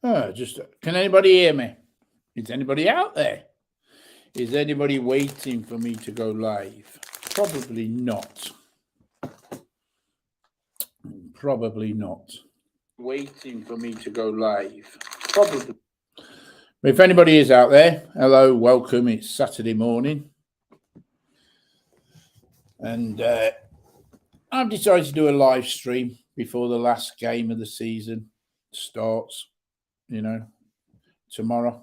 Can anybody hear me? Is anybody out there? Is anybody waiting for me to go live? Probably not. Probably not. Waiting for me to go live. Probably. If anybody is out there, hello, welcome. It's Saturday morning. And I've decided to do a live stream before the last game of the season starts, tomorrow.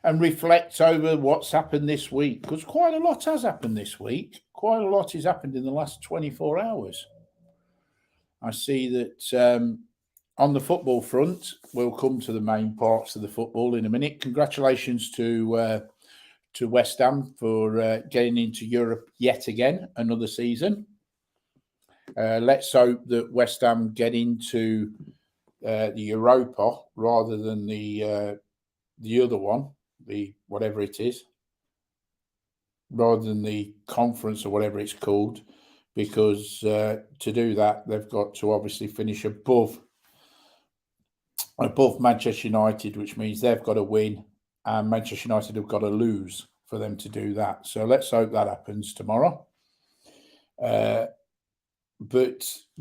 And reflect over what's happened this week, because quite a lot has happened this week. Quite a lot has happened in the last 24 hours. I see that on the football front, we'll come to the main parts of the football in a minute. Congratulations to West Ham for getting into Europe yet again, another season. Let's hope that West Ham get into the Europa rather than the other one, the whatever it is, rather than the conference or whatever it's called, because to do that, they've got to obviously finish above Manchester United, which means they've got to win and Manchester United have got to lose for them to do that. So let's hope that happens tomorrow. But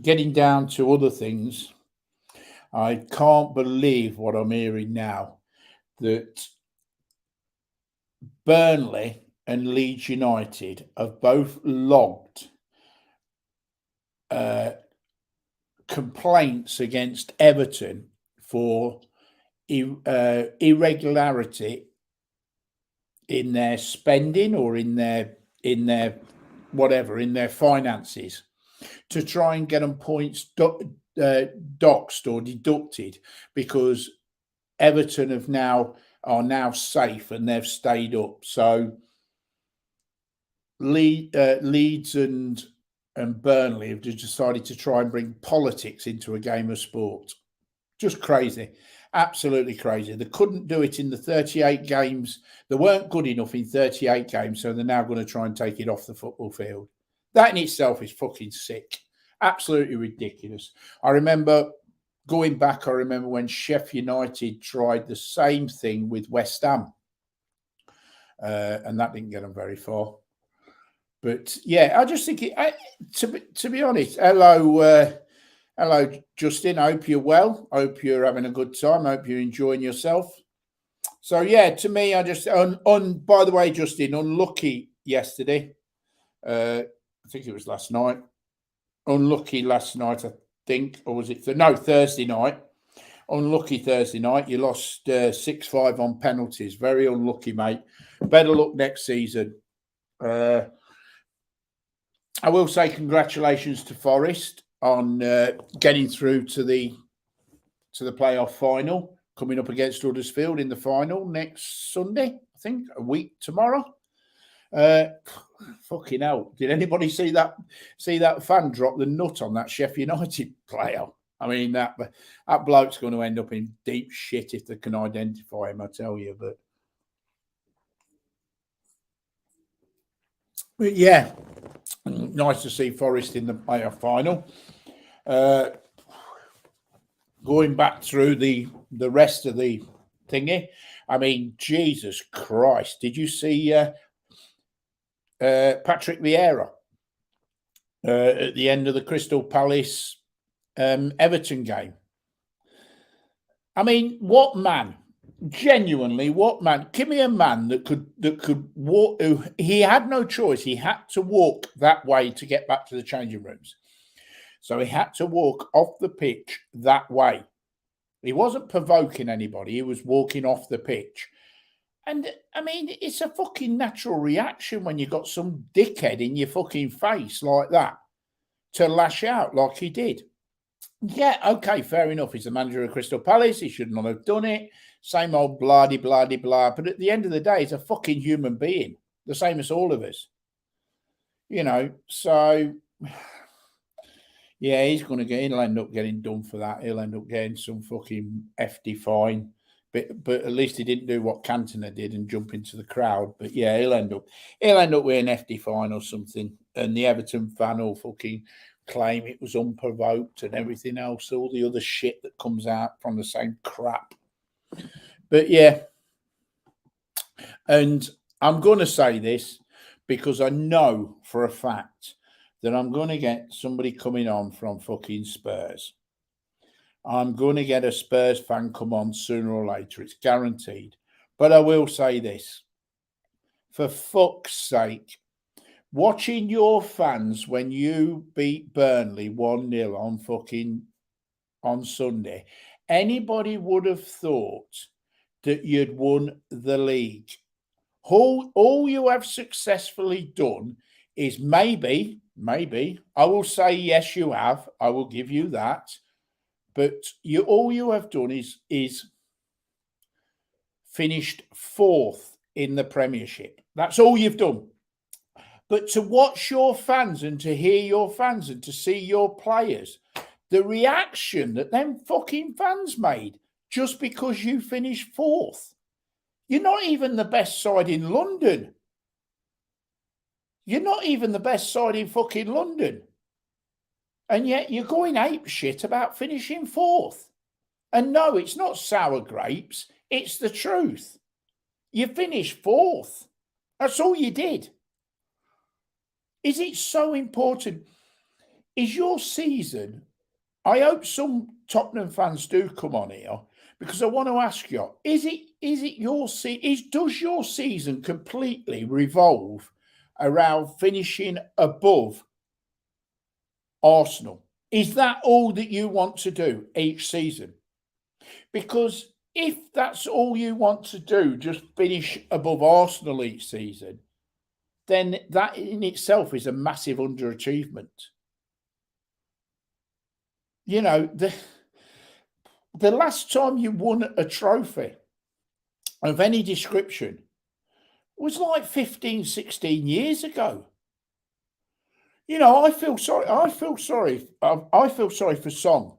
getting down to other things, I can't believe what I'm hearing now, that Burnley and Leeds United have both logged complaints against Everton for irregularity in their spending or in their finances, to try and get them points doxed or deducted, because Everton are now safe and they've stayed up. So Leeds and Burnley have just decided to try and bring politics into a game of sport. Just crazy. Absolutely crazy. They couldn't do it in the 38 games. They weren't good enough in 38 games, so they're now going to try and take it off the football field. That in itself is fucking sick. Absolutely ridiculous. I remember when Sheffield United tried the same thing with West Ham, and that didn't get them very far. But yeah, I just think to be honest, hello, Justin. I hope you're well. I hope you're having a good time. I hope you're enjoying yourself. So yeah, to me, I just by the way, Justin, unlucky yesterday. I think it was last night. Unlucky last night, I think, or was it? Thursday night. Unlucky Thursday night. You lost 6-5 on penalties. Very unlucky, mate. Better luck next season. I will say congratulations to Forest on getting through to the playoff final, coming up against Huddersfield in the final next Sunday. I think a week tomorrow. Fucking hell! Did anybody see that fan drop the nut on that Sheffield United player? I mean, that bloke's going to end up in deep shit if they can identify him. I tell you, but yeah, nice to see Forest in the playoff final. Going back through the rest of the thingy, I mean, Jesus Christ! Did you see Patrick Vieira at the end of the Crystal Palace Everton game? I mean, what man? Genuinely, what man? Give me a man that could walk. He had no choice. He had to walk that way to get back to the changing rooms. So he had to walk off the pitch that way. He wasn't provoking anybody. He was walking off the pitch. And, I mean, it's a fucking natural reaction when you got some dickhead in your fucking face like that to lash out like he did. Yeah, okay, fair enough. He's the manager of Crystal Palace. He should not have done it. Same old blah-de-blah-de-blah. But at the end of the day, he's a fucking human being, the same as all of us. So, yeah, he'll end up getting done for that. He'll end up getting some fucking FD fine. But at least he didn't do what Cantona did and jump into the crowd. But yeah, he'll end up with an FD fine or something. And the Everton fan will fucking claim it was unprovoked and everything else, all the other shit that comes out from the same crap. But yeah, and I'm going to say this because I know for a fact that I'm going to get somebody coming on from fucking Spurs. I'm going to get a Spurs fan come on sooner or later. It's guaranteed. But I will say this. For fuck's sake, watching your fans when you beat Burnley 1-0 on Sunday, anybody would have thought that you'd won the league. All you have successfully done is maybe, I will say yes, you have. I will give you that. But all you have done is finished 4th in the Premiership. That's all you've done. But to watch your fans and to hear your fans and to see your players, the reaction that them fucking fans made just because you finished 4th. You're not even the best side in London. You're not even the best side in fucking London. And yet you're going ape shit about finishing 4th. And no, it's not sour grapes. It's the truth. You finished 4th. That's all you did. Is it so important? Is your season... I hope some Tottenham fans do come on here because I want to ask you, does your season completely revolve around finishing above Arsenal? Is that all that you want to do each season? Because if that's all you want to do, just finish above Arsenal each season, then that in itself is a massive underachievement. You know, the last time you won a trophy of any description was like 15, 16 years ago. You know, I feel sorry for Song.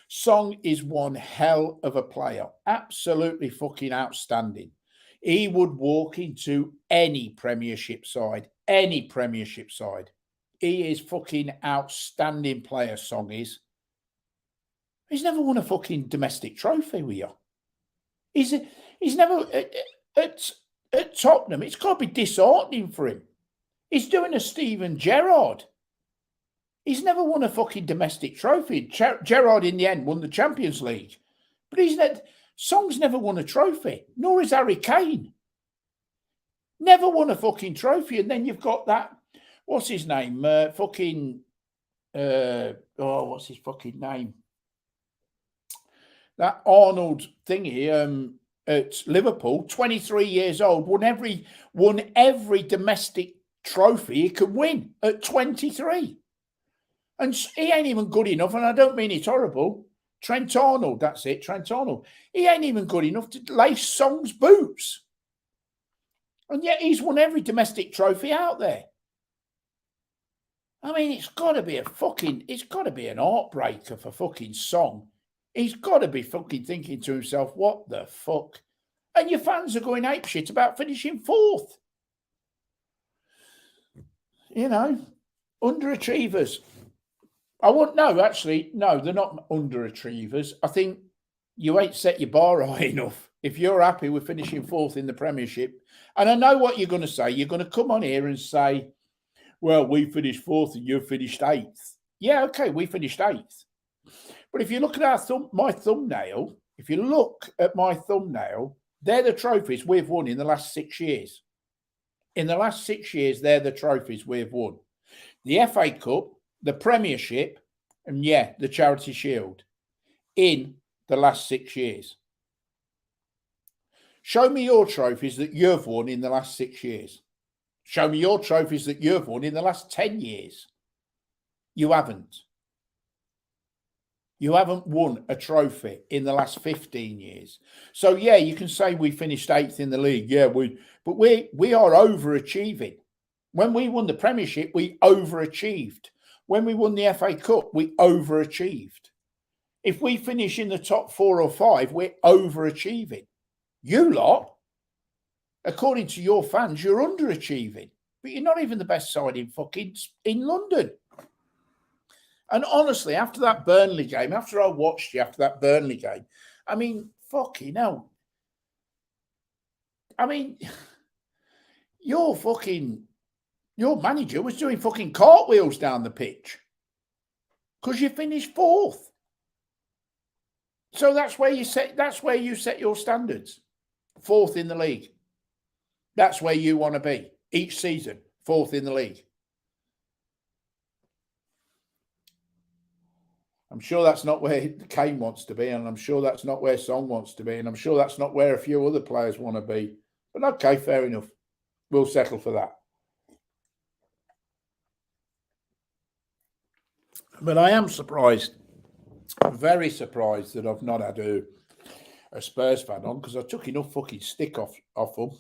Song is one hell of a player. Absolutely fucking outstanding. He would walk into any Premiership side. He is fucking outstanding player, Song is. He's never won a fucking domestic trophy with you. He's never at Tottenham. It's got to be disheartening for him. He's doing a Steven Gerrard. He's never won a fucking domestic trophy. Gerrard in the end won the Champions League, but Song's never won a trophy. Nor is Harry Kane. Never won a fucking trophy. And then you've got that. What's his name? What's his fucking name? That Arnold thingy at Liverpool, 23 years old, won every domestic trophy he could win at 23. And he ain't even good enough, and I don't mean it horrible. Trent Arnold, that's it, Trent Arnold. He ain't even good enough to lace Song's boots. And yet he's won every domestic trophy out there. I mean, it's got to be an heartbreaker for fucking Song. He's got to be fucking thinking to himself, what the fuck? And your fans are going apeshit about finishing 4th. You know, underachievers. No, they're not underachievers. I think you ain't set your bar high enough. If you're happy with finishing 4th in the Premiership, and I know what you're going to say. You're going to come on here and say, well, we finished 4th and you finished 8th. Yeah, okay, we finished 8th. But if you look at my thumbnail, they're the trophies we've won in the last 6 years. In the last 6 years, they're the trophies we've won. The FA Cup, the Premiership, and the Charity Shield in the last 6 years. Show me your trophies that you've won in the last 6 years. Show me your trophies that you've won in the last 10 years. You haven't. You haven't won a trophy in the last 15 years. So, you can say we finished 8th in the league. But we are overachieving. When we won the Premiership, we overachieved. When we won the FA Cup, we overachieved. If we finish in the top 4 or 5, we're overachieving. You lot, according to your fans, you're underachieving. But you're not even the best side in London. And honestly, after that Burnley game, after I watched you after that Burnley game, I mean, fucking hell. I mean, your manager was doing fucking cartwheels down the pitch because you finished 4th. So that's where you set your standards. 4th in the league. That's where you want to be each season. 4th in the league. I'm sure that's not where Kane wants to be, and I'm sure that's not where Song wants to be, and I'm sure that's not where a few other players want to be. But okay, fair enough. We'll settle for that. But I am surprised, very surprised that I've not had a Spurs fan on, because I took enough fucking stick off them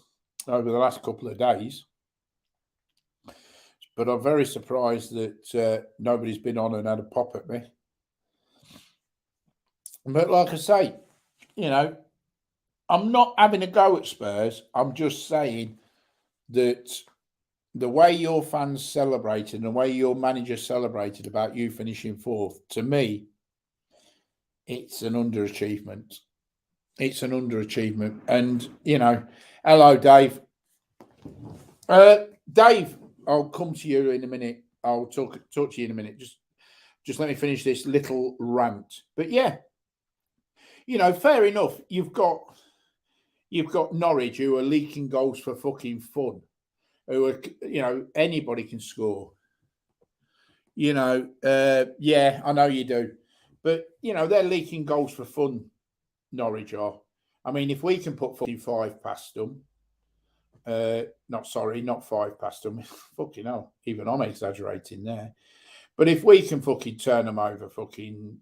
over the last couple of days. But I'm very surprised that nobody's been on and had a pop at me. But like I say, you know, I'm not having a go at Spurs. I'm just saying that the way your fans celebrated and the way your manager celebrated about you finishing 4th, to me, it's an underachievement. It's an underachievement. And, you know, hello, Dave. Dave, I'll come to you in a minute. I'll talk to you in a minute. Just let me finish this little rant. But yeah, you know, fair enough. You've got Norwich, who are leaking goals for fucking fun. Who are, you know, anybody can score. You know, yeah, I know you do. But, you know, they're leaking goals for fun, Norwich are. I mean, if we can put 45 past them, not 5 past them. Fucking hell, even I'm exaggerating there. But if we can fucking turn them over fucking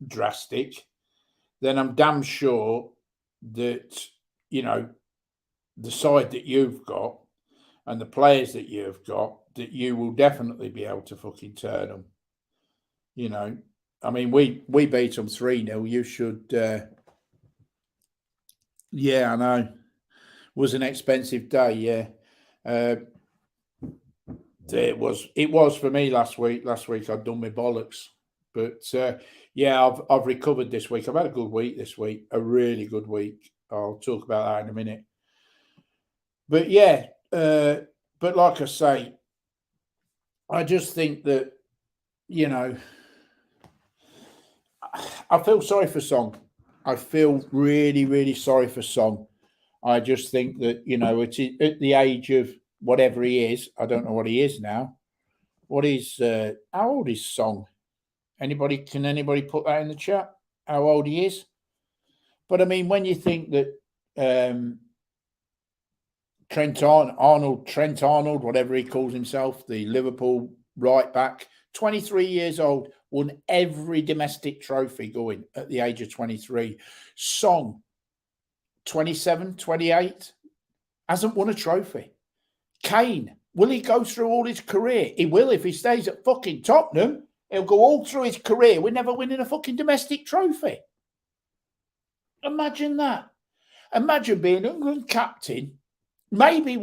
drastic, then I'm damn sure that, you know, the side that you've got and the players that you've got, that you will definitely be able to fucking turn them. You know, I mean, we beat them 3-0. You should, yeah, I know. It was an expensive day, yeah. It was for me last week. Last week I'd done my bollocks. But yeah, I've recovered this week. I've had a good week this week, a really good week. I'll talk about that in a minute. But yeah, but like I say, I just think that, you know, I feel sorry for Song. I feel really, really sorry for Song. I just think that, you know, at the age of whatever he is, I don't know what he is now. What is, how old is Song? Can anybody put that in the chat? How old he is? But I mean, when you think that Trent Arnold, whatever he calls himself, the Liverpool right back, 23 years old, won every domestic trophy going at the age of 23. Song, 27, 28, hasn't won a trophy. Kane, will he go through all his career? He will if he stays at fucking Tottenham. He'll go all through his career. We're never winning a fucking domestic trophy. Imagine that. Imagine being England captain. Maybe,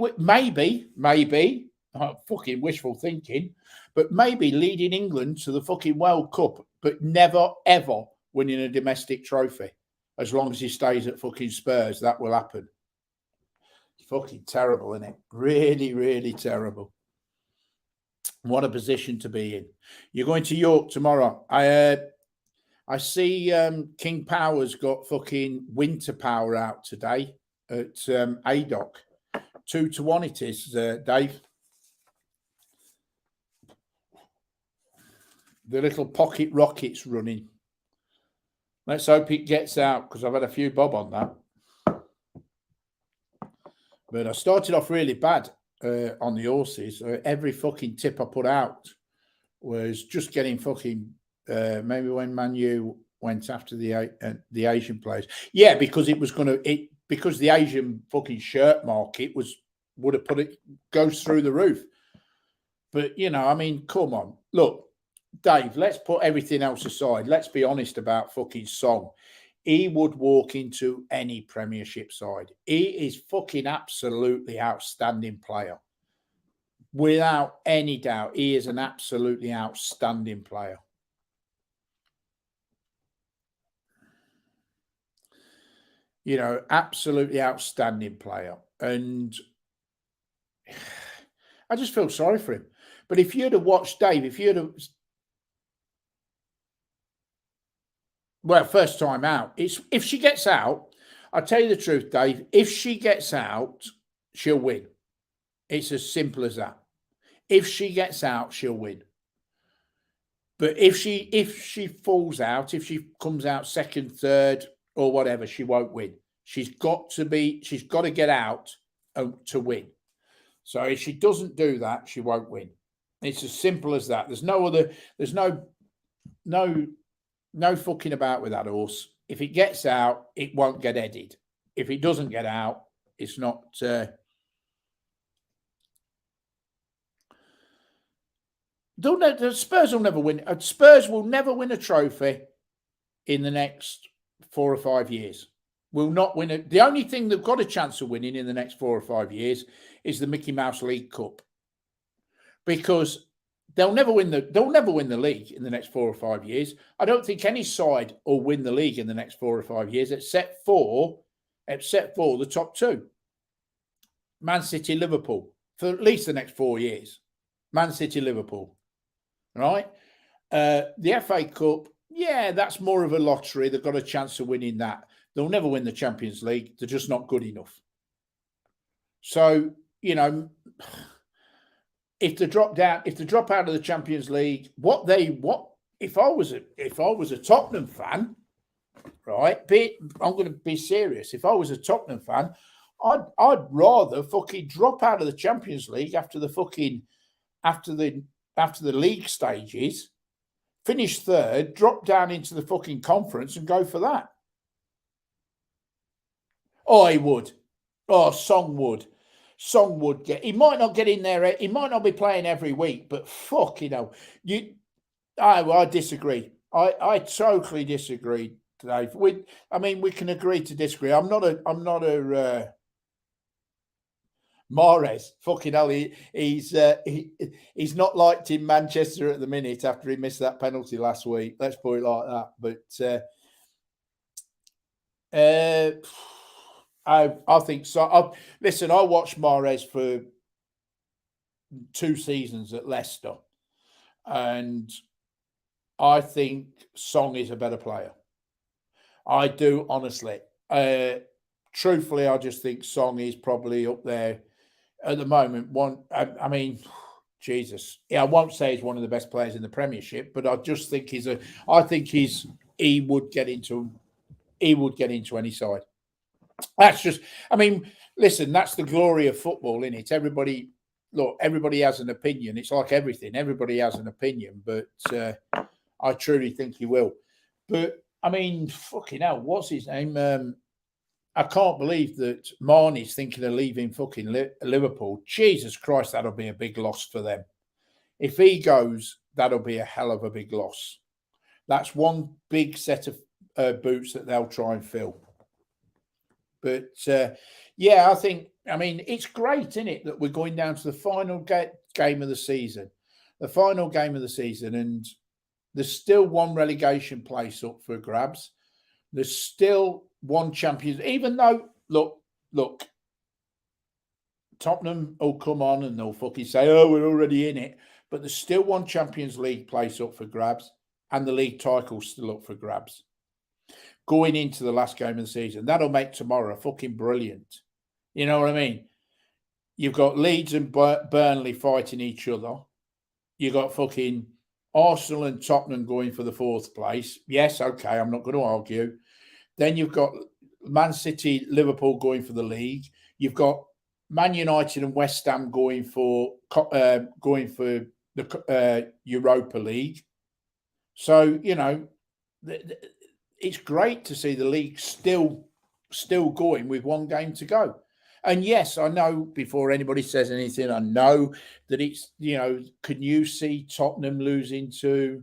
fucking wishful thinking, but maybe leading England to the fucking World Cup, but never, ever winning a domestic trophy. As long as he stays at fucking Spurs, that will happen. It's fucking terrible, isn't it? Really, really terrible. What a position to be in. You're going to York tomorrow. I see King Power's got fucking Winter Power out today at ADOC. 2-1 it is, Dave. The little pocket rocket's running. Let's hope it gets out, because I've had a few bob on that. But I started off really bad on the horses. Every fucking tip I put out was just getting fucking, maybe when Man U went after the Asian players. Yeah, because it was because the Asian fucking shirt market would have goes through the roof. But, you know, I mean, come on. Look, Dave, let's put everything else aside. Let's be honest about fucking Song. He would walk into any Premiership side. He is fucking absolutely outstanding player. without any doubt, he is an absolutely outstanding player. You know, absolutely outstanding player. And I just feel sorry for him. But if you'd have watched Dave, well, first time out, if she gets out, I'll tell you the truth, Dave, if she gets out, she'll win. It's as simple as that. If she gets out, she'll win. But if she falls out, if she comes out second, third, or whatever, she won't win. She's got to get out to win. So if she doesn't do that, she won't win. It's as simple as that. There's no fucking about with that horse. If it gets out, it won't get headed. If it doesn't get out, it's not. The Spurs will never win. Spurs will never win a trophy in the next 4 or 5 years. Will not win it. The only thing they've got a chance of winning in the next 4 or 5 years is the Mickey Mouse League Cup, because they'll never win the league in the next 4 or 5 years. I don't think any side will win the league in the next 4 or 5 years, except for the top two, Man City, Liverpool, for at least the next 4 years. Man City, Liverpool, right? The FA Cup, yeah, that's more of a lottery. They've got a chance of winning that. They'll never win the Champions League. They're just not good enough. So, you know, if they drop out of the Champions League, if I was a Tottenham fan, right? I'm going to be serious. If I was a Tottenham fan, I'd rather fucking drop out of the Champions League after the league stages, finish third, drop down into the fucking conference and go for that. Oh, he would. Oh, Song would. Song would get. He might not get in there. He might not be playing every week, but fuck, you know, I disagree. I totally disagree, Dave. We can agree to disagree. I'm not a Mahrez. Fucking hell, he's not liked in Manchester at the minute after he missed that penalty last week. Let's put it like that. But I think so. Listen, I watched Mahrez for 2 seasons at Leicester, and I think Song is a better player. I do, honestly. Truthfully, I just think Song is probably up there at the moment. Jesus. Yeah, I won't say he's one of the best players in the Premiership, but I just think he would get into any side. That's just, listen, that's the glory of football, isn't it? Everybody has an opinion. It's like everything. Everybody has an opinion, but I truly think he will. But, fucking hell, what's his name? I can't believe that Marnie's thinking of leaving fucking Liverpool. Jesus Christ, that'll be a big loss for them. If he goes, that'll be a hell of a big loss. That's one big set of boots that they'll try and fill. But, I think, it's great, isn't it, that we're going down to the final game of the season. The final game of the season, and there's still one relegation place up for grabs. There's still one Champions, even though, look, Tottenham will come on and they'll fucking say, oh, we're already in it. But there's still one Champions League place up for grabs, and the league title's still up for grabs. Going into the last game of the season. That'll make tomorrow fucking brilliant. You know what I mean? You've got Leeds and Burnley fighting each other. You've got fucking Arsenal and Tottenham going for the 4th place. Yes, okay, I'm not going to argue. Then you've got Man City, Liverpool going for the league. You've got Man United and West Ham going for the Europa League. So, you know, it's great to see the league still going with one game to go. And yes, I know, before anybody says anything, I know that it's, you know, can you see Tottenham losing to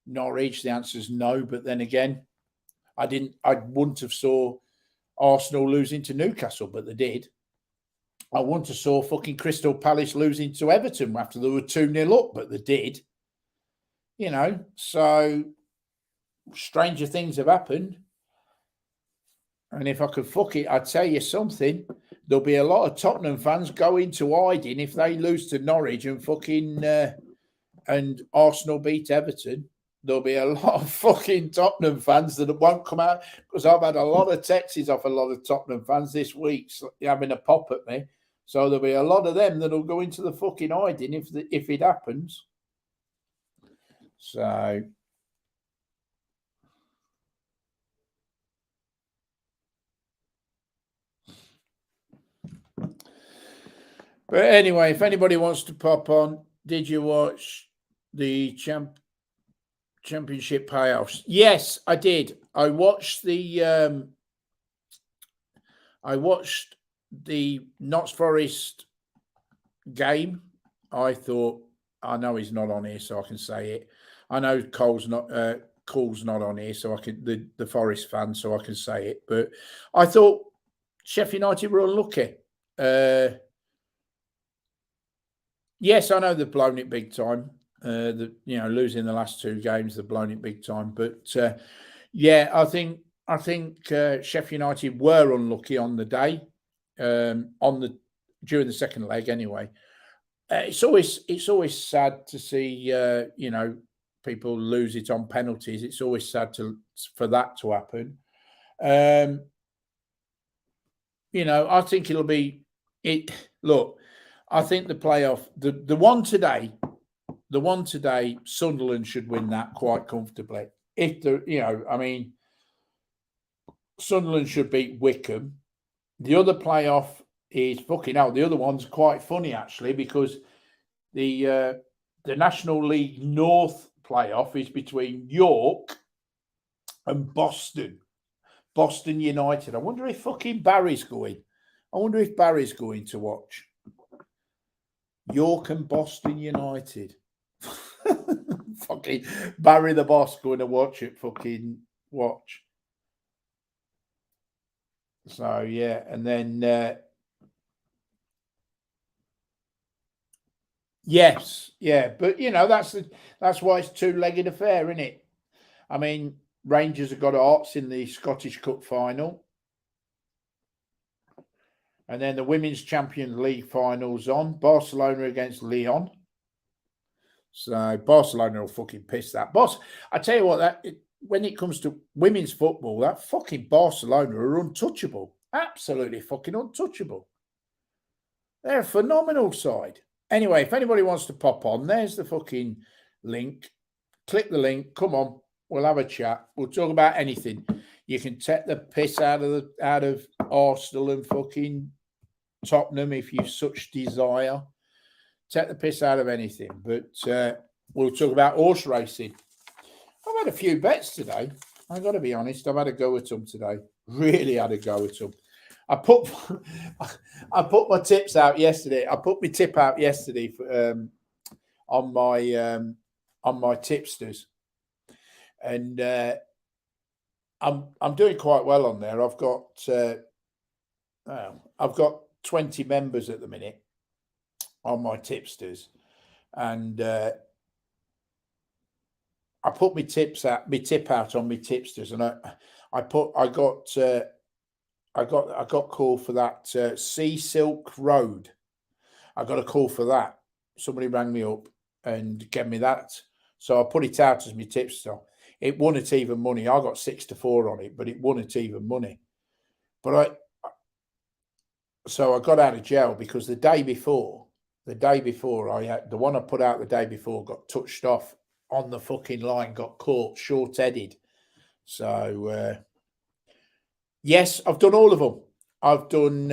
Norwich? The answer is no. But then again, I wouldn't have saw Arsenal losing to Newcastle, but they did. I want to saw fucking Crystal Palace losing to Everton after they were 2-0 up, but they did. You know, so stranger things have happened. And if I could fuck it, I'd tell you something. There'll be a lot of Tottenham fans going to hiding if they lose to Norwich and fucking and Arsenal beat Everton. There'll be a lot of fucking Tottenham fans that won't come out, because I've had a lot of texts off a lot of Tottenham fans this week having a pop at me. So there'll be a lot of them that'll go into the fucking hiding if it happens. So. But anyway, if anybody wants to pop on, did you watch the championship playoffs? Yes, I did. I watched the Notts Forest game. I thought, I know he's not on here, so I can say it. I know Cole's not on here, so I can the Forest fan, so I can say it. But I thought Sheffield United were unlucky. Yes, I know they've blown it big time. Losing the last 2 games, they've blown it big time. But yeah, I think Sheffield United were unlucky on the day, during the second leg. Anyway, it's always sad to see people lose it on penalties. It's always sad for that to happen. I think it'll be it. Look. I think the playoff, the one today, Sunderland should win that quite comfortably. Sunderland should beat Wickham. The other playoff is fucking hell. The other one's quite funny actually, because the National League North playoff is between York and Boston United. I wonder if fucking Barry's going. I wonder if Barry's going to watch. York and Boston United. Fucking Barry the boss going to watch it. Fucking watch. So yeah, and then yes, yeah, but that's why it's 2-legged affair, isn't it? I mean, Rangers have got Hearts in the Scottish Cup final. And then the Women's Champions League finals on. Barcelona against Lyon. So Barcelona will fucking piss that. I tell you what, when it comes to women's football, that fucking Barcelona are untouchable. Absolutely fucking untouchable. They're a phenomenal side. Anyway, if anybody wants to pop on, there's the fucking link. Click the link. Come on. We'll have a chat. We'll talk about anything. You can take the piss out of Arsenal and fucking Tottenham if you such desire. Take the piss out of anything. But we'll talk about horse racing. I've had a few bets today. I've got to be honest. I've had a go at them today. Really had a go at them. I put my tips out yesterday. I put my tip out yesterday for, on my tipsters, and I'm doing quite well on there. I've got 20 members at the minute on my tipsters, and I put my tip out on my tipsters, and I got called for that Sea Silk Road. I got a call for that. Somebody rang me up and gave me that, so I put it out as my tipster. It won at even money. I got 6-4 on it, but it won at even money. But I got out of jail because the day before I had the one I put out the day before got touched off on the fucking line, got caught short-headed. So yes, I've done all of them. I've done.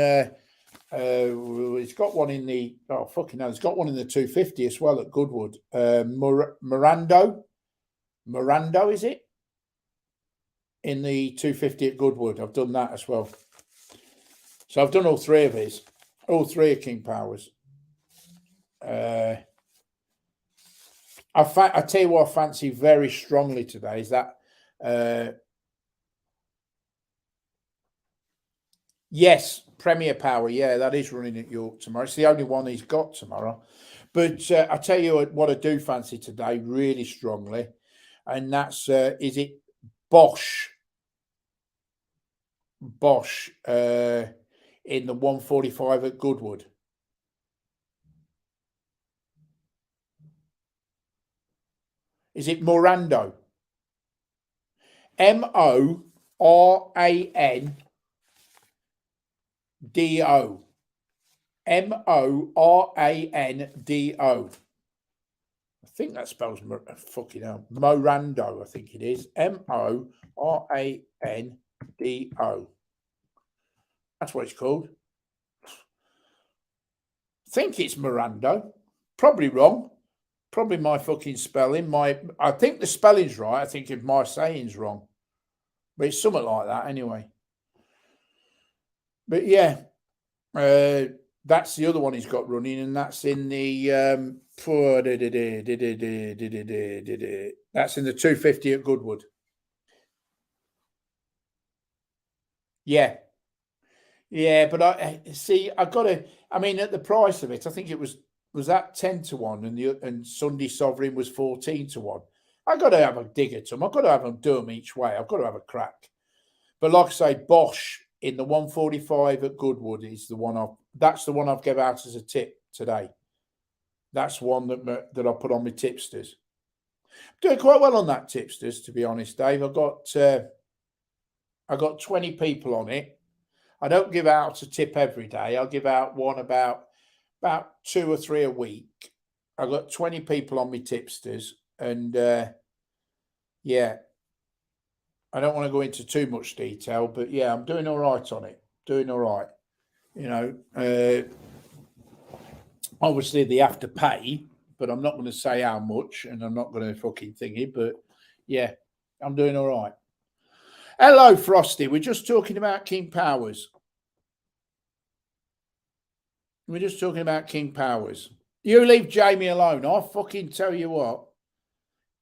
It's got one in the It's got one in the 250 as well at Goodwood. Morando, is it? In the 250 at Goodwood. I've done that as well. So I've done all three of his. All three of King Powers. I tell you what I fancy very strongly today is that yes, Premier Power, yeah, that is running at York tomorrow. It's the only one he's got tomorrow. But I tell you what I do fancy today really strongly, and that's, is it Bosch? Bosch in the 145 at Goodwood. Is it Morando? Morando. Morando. I think that spells fucking hell. Morando, I think it is. Morando. That's what it's called. I think it's Morando. Probably wrong. Probably my fucking spelling. I think the spelling's right. I think if my saying's wrong. But it's something like that anyway. But yeah, that's the other one he's got running, and that's in the that's in the 250 at Goodwood. Yeah. Yeah, but I see. I've got to. I mean, at the price of it, I think it was that 10-1, and Sunday Sovereign was 14-1. I've got to have a dig at them. I've got to have them do them each way. I've got to have a crack. But like I say, Bosch in the 145 at Goodwood is the one that's the one I've given out as a tip today. That's one that I put on my tipsters. Doing quite well on that tipsters, to be honest, Dave. I got 20 people on it. I don't give out a tip every day. I'll give out one about 2 or 3 a week. I've got 20 people on my tipsters, and yeah, I don't want to go into too much detail, but yeah, I'm doing all right on it. Doing all right. You know, obviously they have to pay, but I'm not going to say how much, and I'm not going to fucking thingy, but yeah, I'm doing all right. Hello, Frosty. We're just talking about King Powers. We're just talking about King Powers. You leave Jamie alone. I fucking tell you what.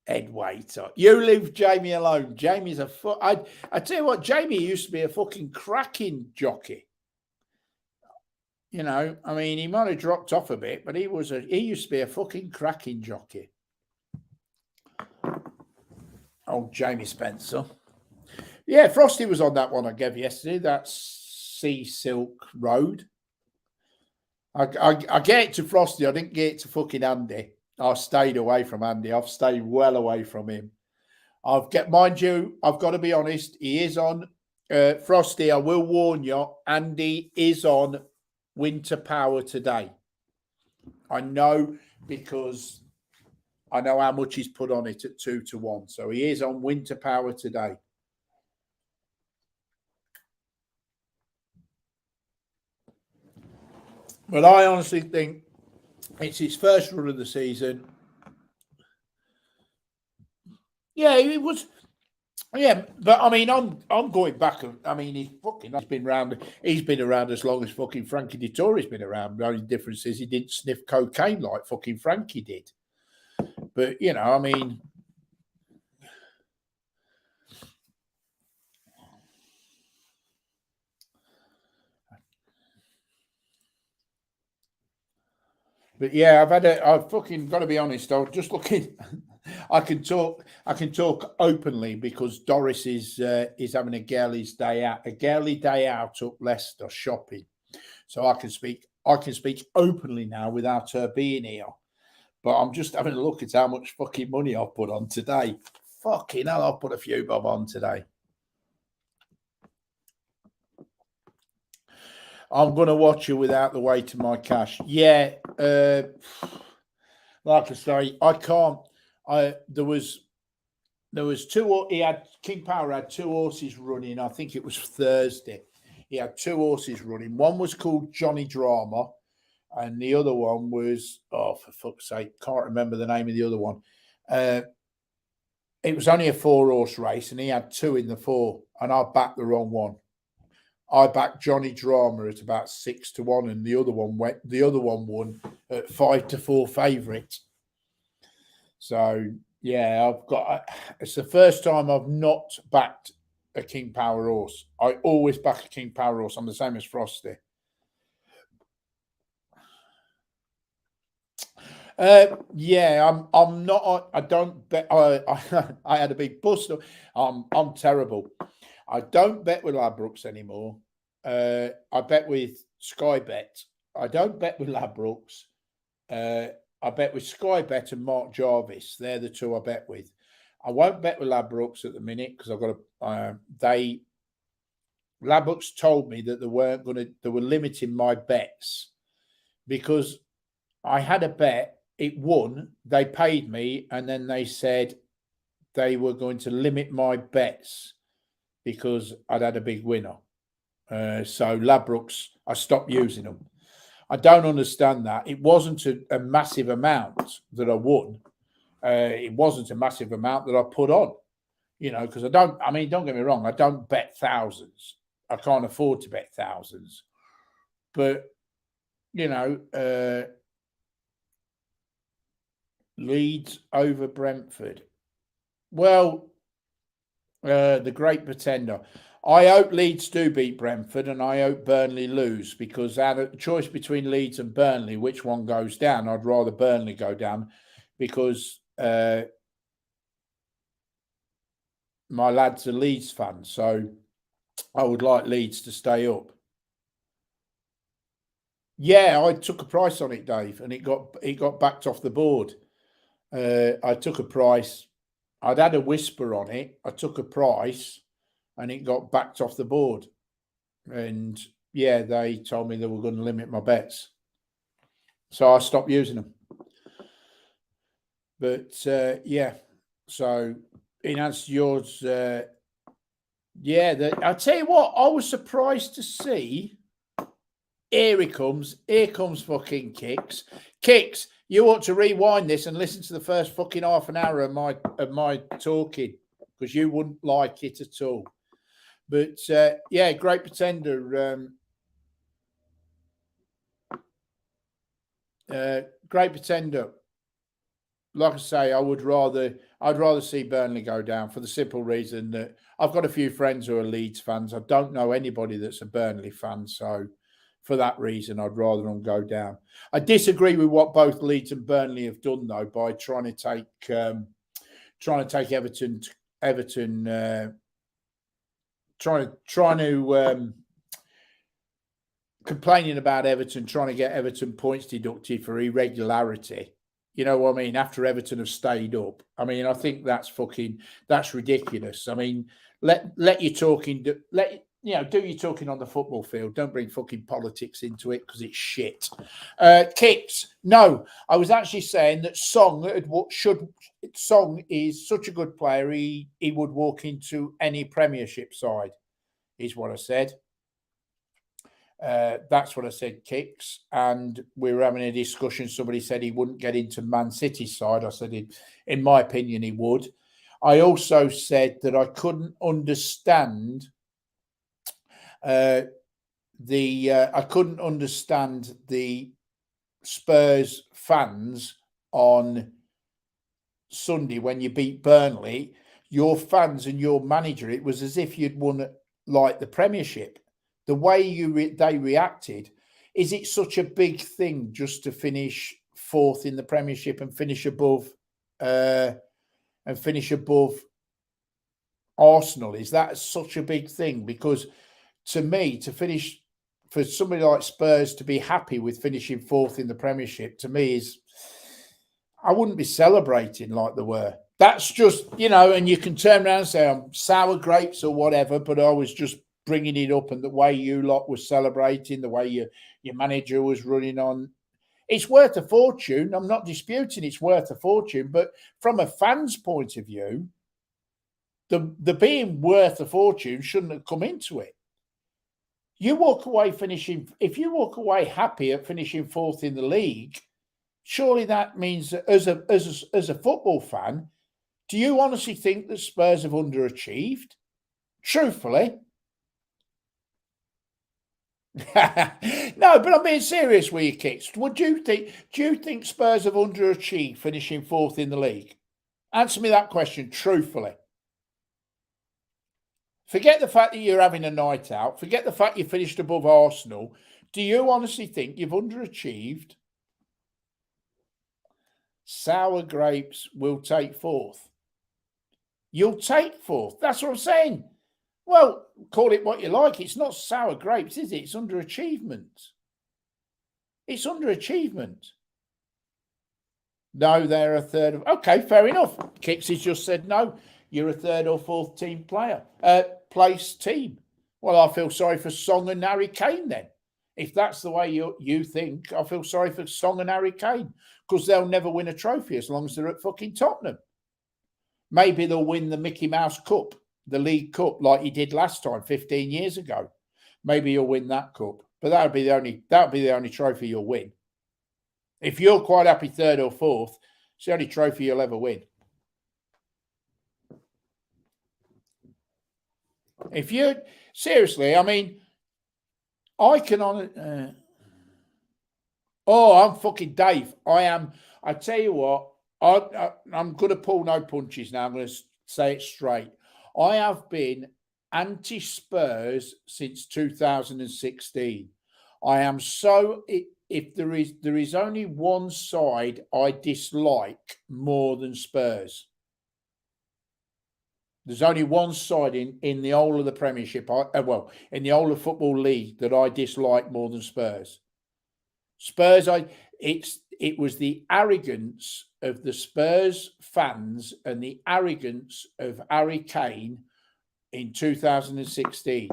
Ed Waiter. You leave Jamie alone. Jamie's I tell you what, Jamie used to be a fucking cracking jockey. You know, I mean, he might have dropped off a bit, but he used to be a fucking cracking jockey. Old Jamie Spencer. Yeah, Frosty was on that one I gave yesterday. That's Sea Silk Road. I get it to Frosty. I didn't get it to fucking Andy. I stayed away from Andy. I've stayed well away from him. Mind you, I've got to be honest. He is on Frosty. I will warn you. Andy is on Winter Power today. I know, because I know how much he's put on it at 2-1. So he is on Winter Power today. But I honestly think it's his first run of the season. Yeah, it was. Yeah, but I mean, I'm going back. I mean, he's been around. He's been around as long as fucking Frankie Dettori's been around. The only difference is he didn't sniff cocaine like fucking Frankie did. But you know, I mean. But yeah, I've fucking got to be honest. I was just looking. I can talk openly because Doris is having a girly's day out, up Leicester shopping. So I can speak openly now without her being here. But I'm just having a look at how much fucking money I've put on today. Fucking hell, I've put a few bob on today. I'm going to watch you without the weight of my cash. Yeah. Like I say, I can't. There was two. King Power had 2 horses running. I think it was Thursday. He had 2 horses running. One was called Johnny Drama, and the other one was, oh, for fuck's sake, can't remember the name of the other one. It was only a 4-horse race, and he had 2 in the 4, and I backed the wrong one. I backed Johnny Drama at about 6-1, and the other one won at 5-4 favourite. So yeah, it's the first time I've not backed a King Power horse. I always back a King Power horse. I'm the same as Frosty. Yeah, I'm not. I don't bet. I had a big bust. I'm terrible. I don't bet with Ladbrokes anymore. I bet with Sky Bet. I don't bet with Ladbrokes. I bet with Sky Bet and Mark Jarvis. They're the two I bet with. I won't bet with Ladbrokes at the minute because I've got to. Ladbrokes told me that they were limiting my bets because I had a bet. It won. They paid me, and then they said they were going to limit my bets because I'd had a big winner. So Ladbrokes, I stopped using them. I don't understand that. It wasn't a massive amount that I won. It wasn't a massive amount that I put on, because don't get me wrong, I don't bet thousands. I can't afford to bet thousands. But, Leeds over Brentford. Well, the great pretender. I hope Leeds do beat Brentford and I hope Burnley lose because out of choice between Leeds and Burnley, which one goes down, I'd rather Burnley go down because my lad's a Leeds fan, so I would like Leeds to stay up. Yeah, I took a price on it, Dave, and it got backed off the board. I took a price. I'd had a whisper on it. I took a price and it got backed off the board. And yeah, they told me they were going to limit my bets. So I stopped using them. But yeah, so in answer to yours, I'll tell you what, I was surprised to see. Here he comes. Here comes fucking Kicks. Kicks, you ought to rewind this and listen to the first fucking half an hour of my talking because you wouldn't like it at all. But yeah, great pretender. Great pretender. Like I say, I'd rather see Burnley go down for the simple reason that I've got a few friends who are Leeds fans. I don't know anybody that's a Burnley fan, so for that reason, I'd rather them go down. I disagree with what both Leeds and Burnley have done, though, by trying to take Everton, complaining about Everton, trying to get Everton points deducted for irregularity. You know what I mean? After Everton have stayed up, I mean, I think that's ridiculous. I mean, let you talking, do your talking on the football field. Don't bring fucking politics into it because it's shit. Kicks. No, I was actually saying that Song is such a good player. He would walk into any Premiership side, is what I said. That's what I said, Kicks. And we were having a discussion. Somebody said he wouldn't get into Man City's side. I said, in my opinion, he would. I also said that I couldn't understand I couldn't understand the Spurs fans on Sunday when you beat Burnley. Your fans and your manager, it was as if you'd won like the Premiership. The way they reacted, is it such a big thing just to finish fourth in the Premiership and finish above Arsenal? Is that such a big thing? Because to me, for somebody like Spurs to be happy with finishing fourth in the Premiership, to me I wouldn't be celebrating like they were. That's just, and you can turn around and say I'm sour grapes or whatever, but I was just bringing it up, and the way you lot was celebrating, the way your manager was running on, it's worth a fortune. I'm not disputing it's worth a fortune, but from a fan's point of view, the being worth a fortune shouldn't have come into it. If you walk away happy at finishing fourth in the league, surely that means that as a football fan, do you honestly think that Spurs have underachieved? Truthfully. No, but I'm being serious with you, Kicks. Do you think Spurs have underachieved finishing fourth in the league? Answer me that question truthfully. Forget the fact that you're having a night out. Forget the fact you finished above Arsenal. Do you honestly think you've underachieved? Sour grapes will take fourth. You'll take fourth. That's what I'm saying. Well, call it what you like. It's not sour grapes, is it? It's underachievement. It's underachievement. No, they're a third of. Okay, fair enough. Kicks has just said no. You're a third or fourth team player, place team. Well, I feel sorry for Song and Harry Kane then. If that's the way you think, I feel sorry for Song and Harry Kane because they'll never win a trophy as long as they're at fucking Tottenham. Maybe they'll win the Mickey Mouse Cup, the League Cup, like he did last time, 15 years ago. Maybe you'll win that cup, but that'll be the only trophy you'll win. If you're quite happy third or fourth, it's the only trophy you'll ever win. If you seriously, I mean, I can on. I'm fucking Dave. I am. I tell you what, I'm going to pull no punches now. I'm going to say it straight. I have been anti-Spurs since 2016. I am so. If there is only one side I dislike more than Spurs. There's only one side in the whole of the Premiership, in the whole of Football League that I dislike more than Spurs. Spurs, it was the arrogance of the Spurs fans and the arrogance of Harry Kane in 2016.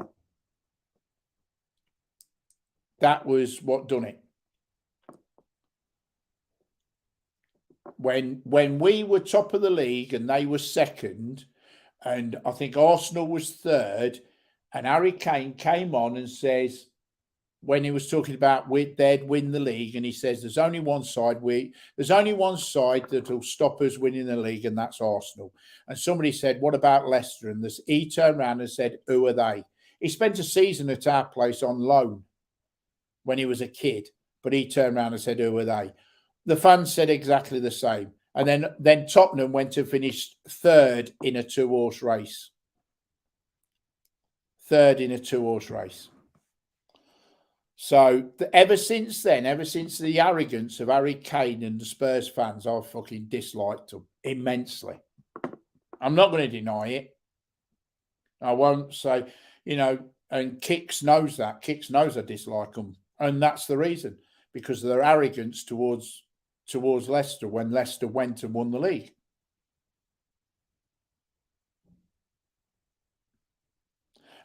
That was what done it. When we were top of the league and they were second, and I think Arsenal was third, and Harry Kane came on and says, when he was talking about they'd win the league, and he says there's only one side that'll stop us winning the league, and that's Arsenal. And somebody said, what about Leicester? And he turned around and said, who are they? He spent a season at our place on loan when he was a kid, but he turned around and said, who are they? The fans said exactly the same. And then Tottenham went to finish third in a two-horse race. Third in a two-horse race. So ever since then, ever since the arrogance of Harry Kane and the Spurs fans, I've fucking disliked them immensely. I'm not going to deny it. I won't say, and Kicks knows that. Kicks knows I dislike them. And that's the reason, because of their arrogance towards Leicester when Leicester went and won the league.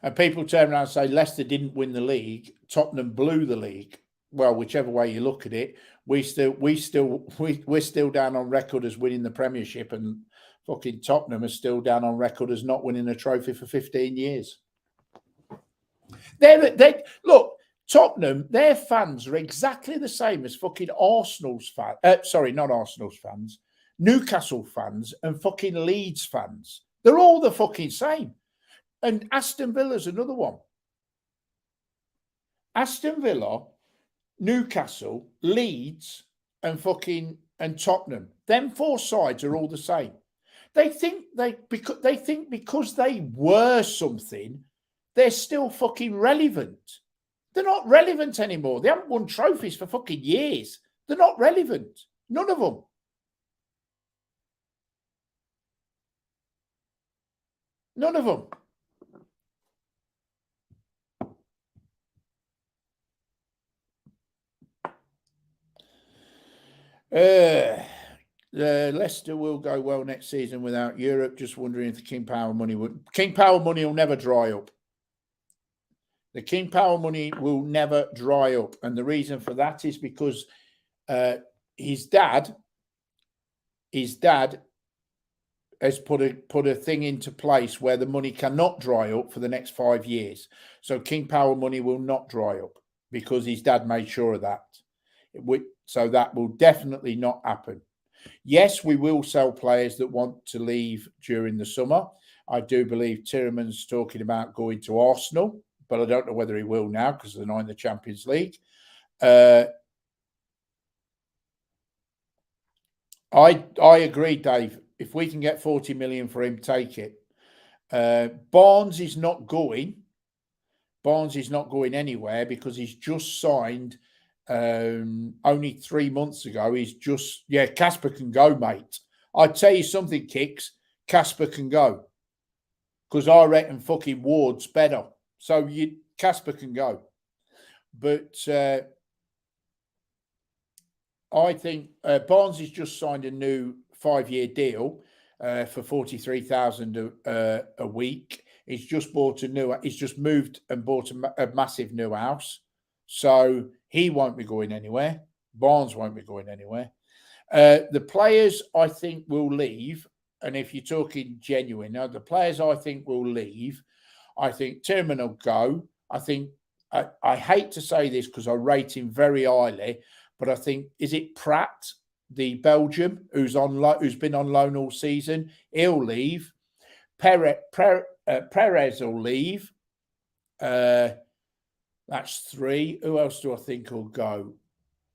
And people turn around and say Leicester didn't win the league, Tottenham blew the league. Well, whichever way you look at it, we're still down on record as winning the Premiership, and fucking Tottenham is still down on record as not winning a trophy for 15 years. Look, Tottenham, their fans are exactly the same as fucking Arsenal's fans. Not Arsenal's fans, Newcastle fans and fucking Leeds fans. They're all the fucking same. And Aston Villa's another one. Aston Villa, Newcastle, Leeds, and Tottenham. Them four sides are all the same. They think because they were something, they're still fucking relevant. They're not relevant anymore. They haven't won trophies for fucking years. They're not relevant. None of them. None of them. Leicester will go well next season without Europe. Just wondering if the King Power money will never dry up. The King Power money will never dry up. And the reason for that is because his dad has put a thing into place where the money cannot dry up for the next 5 years. So King Power money will not dry up because his dad made sure of that. So that will definitely not happen. Yes, we will sell players that want to leave during the summer. I do believe Tielemans talking about going to Arsenal, but I don't know whether he will now because they're not in the Champions League. I agree, Dave. If we can get 40 million for him, take it. Barnes is not going. Barnes is not going anywhere because he's just signed only 3 months ago. He's just, Casper can go, mate. I tell you something, Kicks, Casper can go. Because I reckon fucking Ward's better. So Casper can go. But I think Barnes has just signed a new 5-year deal for 43,000 a week. He's just moved and bought a massive new house. So he won't be going anywhere. Barnes won't be going anywhere. The players I think will leave. And if you're talking genuine, the players I think will leave, I think Tillman will go. I think, I hate to say this because I rate him very highly, but I think, is it Pratt, the Belgium, who's been on loan all season? He'll leave. Perez will leave. That's 3. Who else do I think will go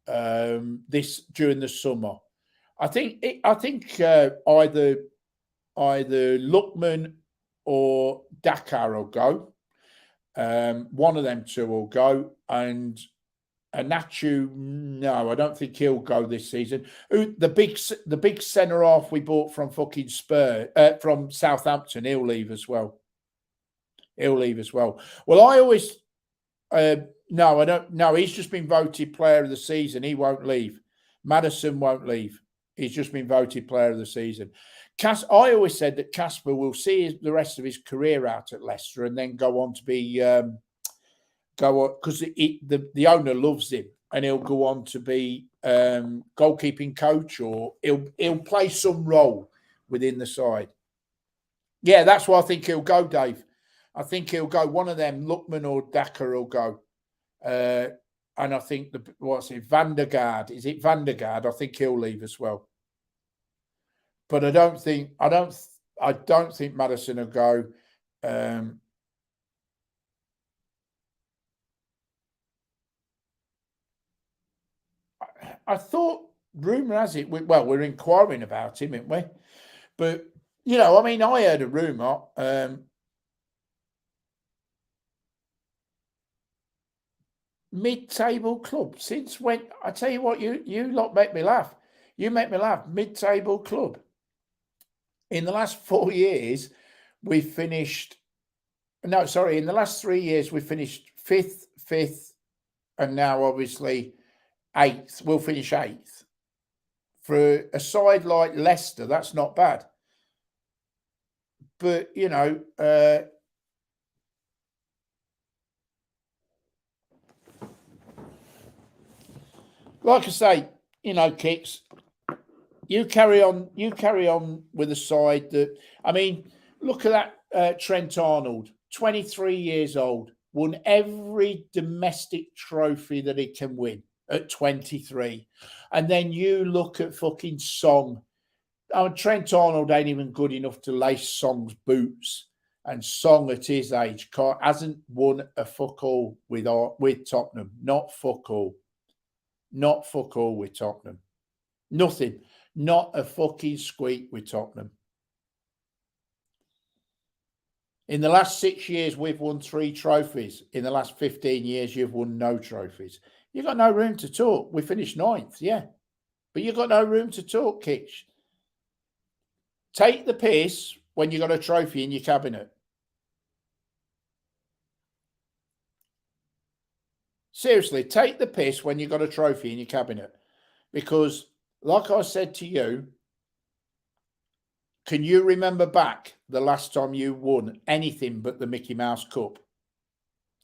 during the summer? I think either Lookman or Dakar will go. One of them two will go, and Anachu, no, I don't think he'll go this season. The big centre half we bought from fucking from Southampton, he'll leave as well. Well, I always no, I don't. No, he's just been voted player of the season. He won't leave. Maddison won't leave. He's just been voted player of the season. I always said that Casper will see the rest of his career out at Leicester and then go on to be because the owner loves him, and he'll go on to be goalkeeping coach, or he'll play some role within the side. Yeah, that's why I think he'll go, Dave. I think he'll go. One of them, Lookman or Dakar, will go. And I think Vandergaard? Is it Vandergaard? I think he'll leave as well. But I don't think Maddison will go. I thought, rumour has it, we're inquiring about him, aren't we? But, I heard a rumour. Mid-table club. Since when? I tell you what, you lot make me laugh. You make me laugh. Mid-table club. In the last 4 years, we finished. No, sorry. In the last 3 years, we finished fifth, and now obviously 8th. We'll finish 8th. For a side like Leicester, that's not bad. But like I say, Kicks, you carry on with a side that, look at that Trent Arnold, 23 years old, won every domestic trophy that he can win at 23. And then you look at fucking Song. Trent Arnold ain't even good enough to lace Song's boots. And Song at his age hasn't won a fuck all with Tottenham. Not fuck all. Not fuck all with Tottenham. Nothing. Not a fucking squeak with Tottenham. In the last 6 years, we've won 3 trophies. In the last 15 years, you've won no trophies. You've got no room to talk. We finished 9th, yeah. But you've got no room to talk, Kitch. Take the piss when you got a trophy in your cabinet. Seriously, take the piss when you got a trophy in your cabinet. Because, like I said to you, can you remember back the last time you won anything but the Mickey Mouse Cup?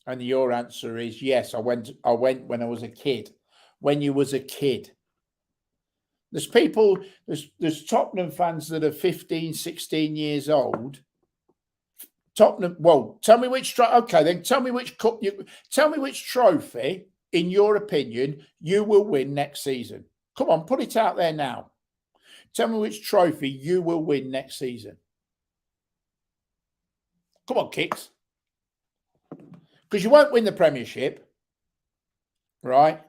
And your answer is yes, I went when I was a kid. When you was a kid. There's Tottenham fans that are 15, 16 years old. Tottenham, well, tell me which cup tell me which trophy, in your opinion, you will win next season. Come on, put it out there now. Tell me which trophy you will win next season. Come on, Kicks. Because you won't win the Premiership, right?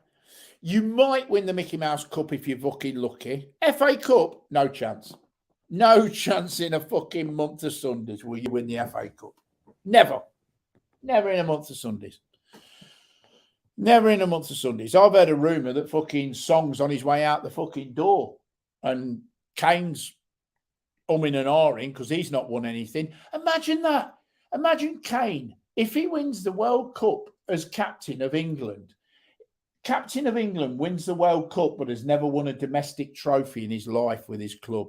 You might win the Mickey Mouse Cup if you're fucking lucky. FA Cup, no chance. No chance in a fucking month of Sundays will you win the FA Cup. Never. Never in a month of Sundays. Never in a month of Sundays. I've heard a rumour that fucking Song's on his way out the fucking door and Kane's umming and ahhing because he's not won anything. Imagine that. Imagine Kane, if he wins the World Cup as captain of England. Captain of England wins the World Cup but has never won a domestic trophy in his life with his club.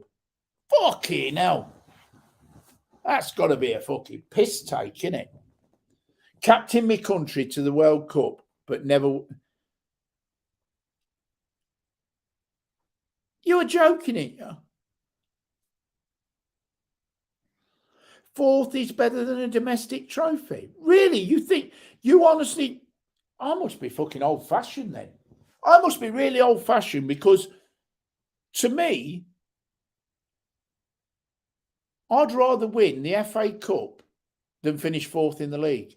Fucking hell. That's got to be a fucking piss take, isn't it? Captain my country to the World Cup, but never. You were joking, ain't you? Fourth is better than a domestic trophy. Really? You think, you honestly, I must be fucking old fashioned then. I must be really old fashioned because to me, I'd rather win the FA Cup than finish fourth in the league.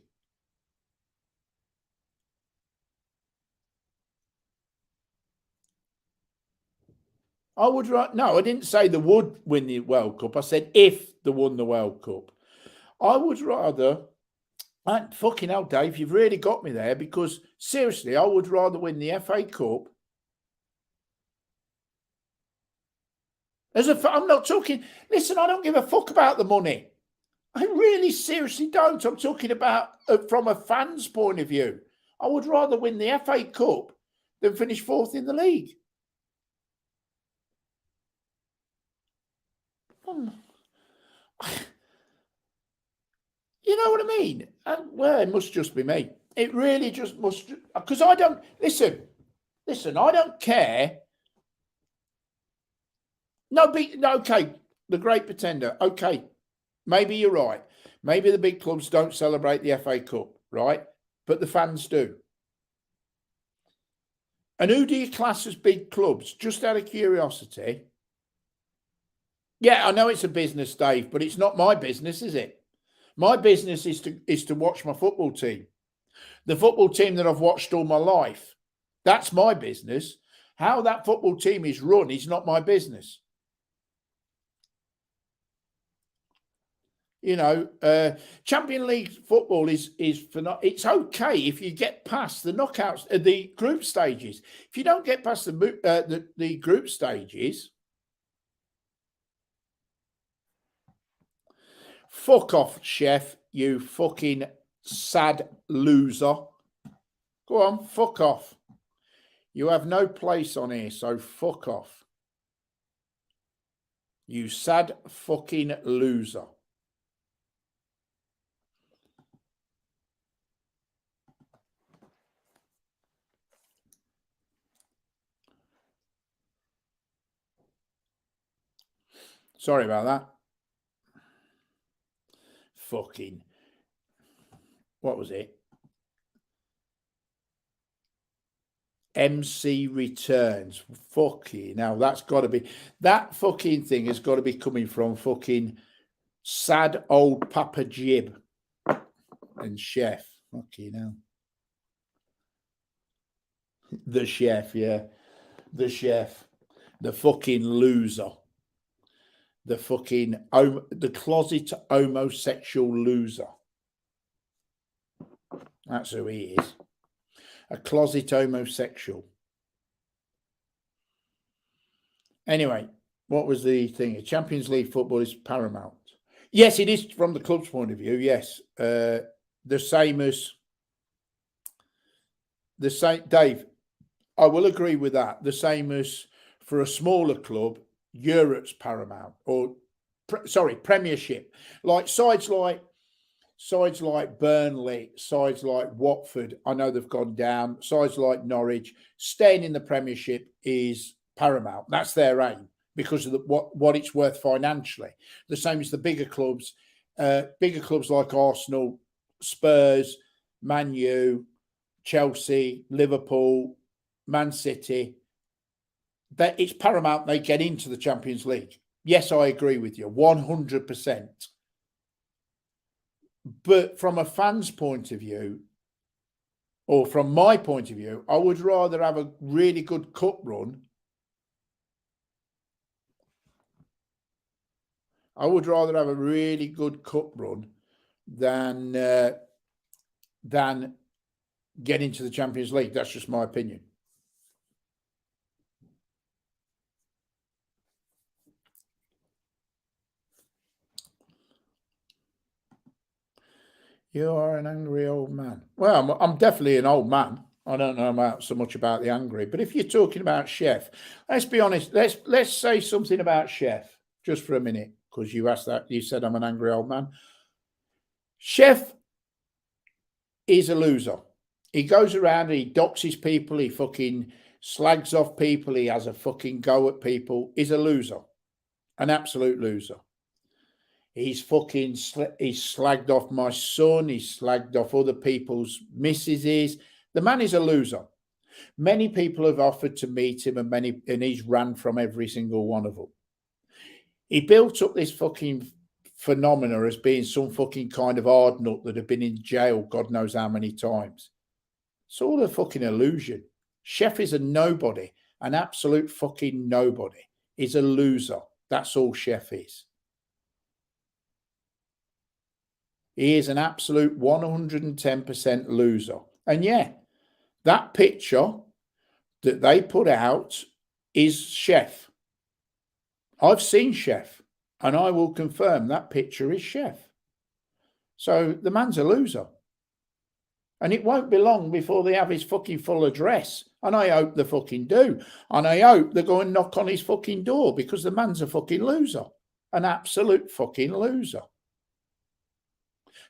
I would, no, I didn't say they would win the World Cup. I said if they won the World Cup. I would rather, and fucking hell, Dave, you've really got me there because seriously, I would rather win the FA Cup. I'm not talking, listen, I don't give a fuck about the money. I really seriously don't. I'm talking about from a fan's point of view. I would rather win the FA Cup than finish fourth in the league. You know what I mean? And, well, it must just be me. It really just must, because I don't, listen, I don't care. No, okay, the Great Pretender, okay, maybe you're right. Maybe the big clubs don't celebrate the FA Cup, right? But the fans do. And who do you class as big clubs? Just out of curiosity. Yeah, I know it's a business, Dave, but it's not my business, is it? My business is to watch my football team. The football team that I've watched all my life. That's my business. How that football team is run is not my business. You know, Champions League football is for not. It's okay if you get past the knockouts, the group stages. If you don't get past the group stages, fuck off, chef. You fucking sad loser. Go on, fuck off. You have no place on here, so fuck off. You sad fucking loser. Sorry about that. Fucking. What was it? MC returns. Fucking now that's got to be, that fucking thing has got to be coming from fucking sad old Papa Jib and chef. Fucking hell. The chef, yeah. The chef. The fucking loser. The fucking the closet homosexual loser. That's who he is. A closet homosexual. Anyway, what was the thing? Champions League football is paramount. Yes, it is from the club's point of view. Yes, the same, Dave. I will agree with that. The same as for a smaller club, Europe's paramount, or Premiership. Like sides like Burnley, sides like Watford. I know they've gone down. Sides like Norwich, staying in the Premiership is paramount. That's their aim because of what it's worth financially. The same as the bigger clubs like Arsenal, Spurs, Man U, Chelsea, Liverpool, Man City. That it's paramount they get into the Champions League. Yes, I agree with you 100%. But from a fan's point of view, or from my point of view, I would rather have a really good cup run. I would rather have a really good cup run than get into the Champions League. That's just my opinion. You are an angry old man. Well, I'm definitely an old man. I don't know so much about the angry, but if you're talking about Chef, let's be honest. Let's say something about Chef just for a minute, because you asked that. You said I'm an angry old man. Chef is a loser. He goes around and he doxes people. He fucking slags off people. He has a fucking go at people. He's a loser, an absolute loser. He's fucking he's slagged off my son. He's slagged off other people's missuses. The man is a loser. Many people have offered to meet him, and he's ran from every single one of them. He built up this fucking phenomena as being some fucking kind of hard nut that had been in jail God knows how many times. It's all a fucking illusion. Chef is a nobody, an absolute fucking nobody. He's a loser. That's all Chef is. He is an absolute 110% loser. And yeah, that picture that they put out is Chef. I've seen Chef, and I will confirm that picture is Chef. So the man's a loser. And it won't be long before they have his fucking full address. And I hope they fucking do. And I hope they go and knock on his fucking door, because the man's a fucking loser. An absolute fucking loser.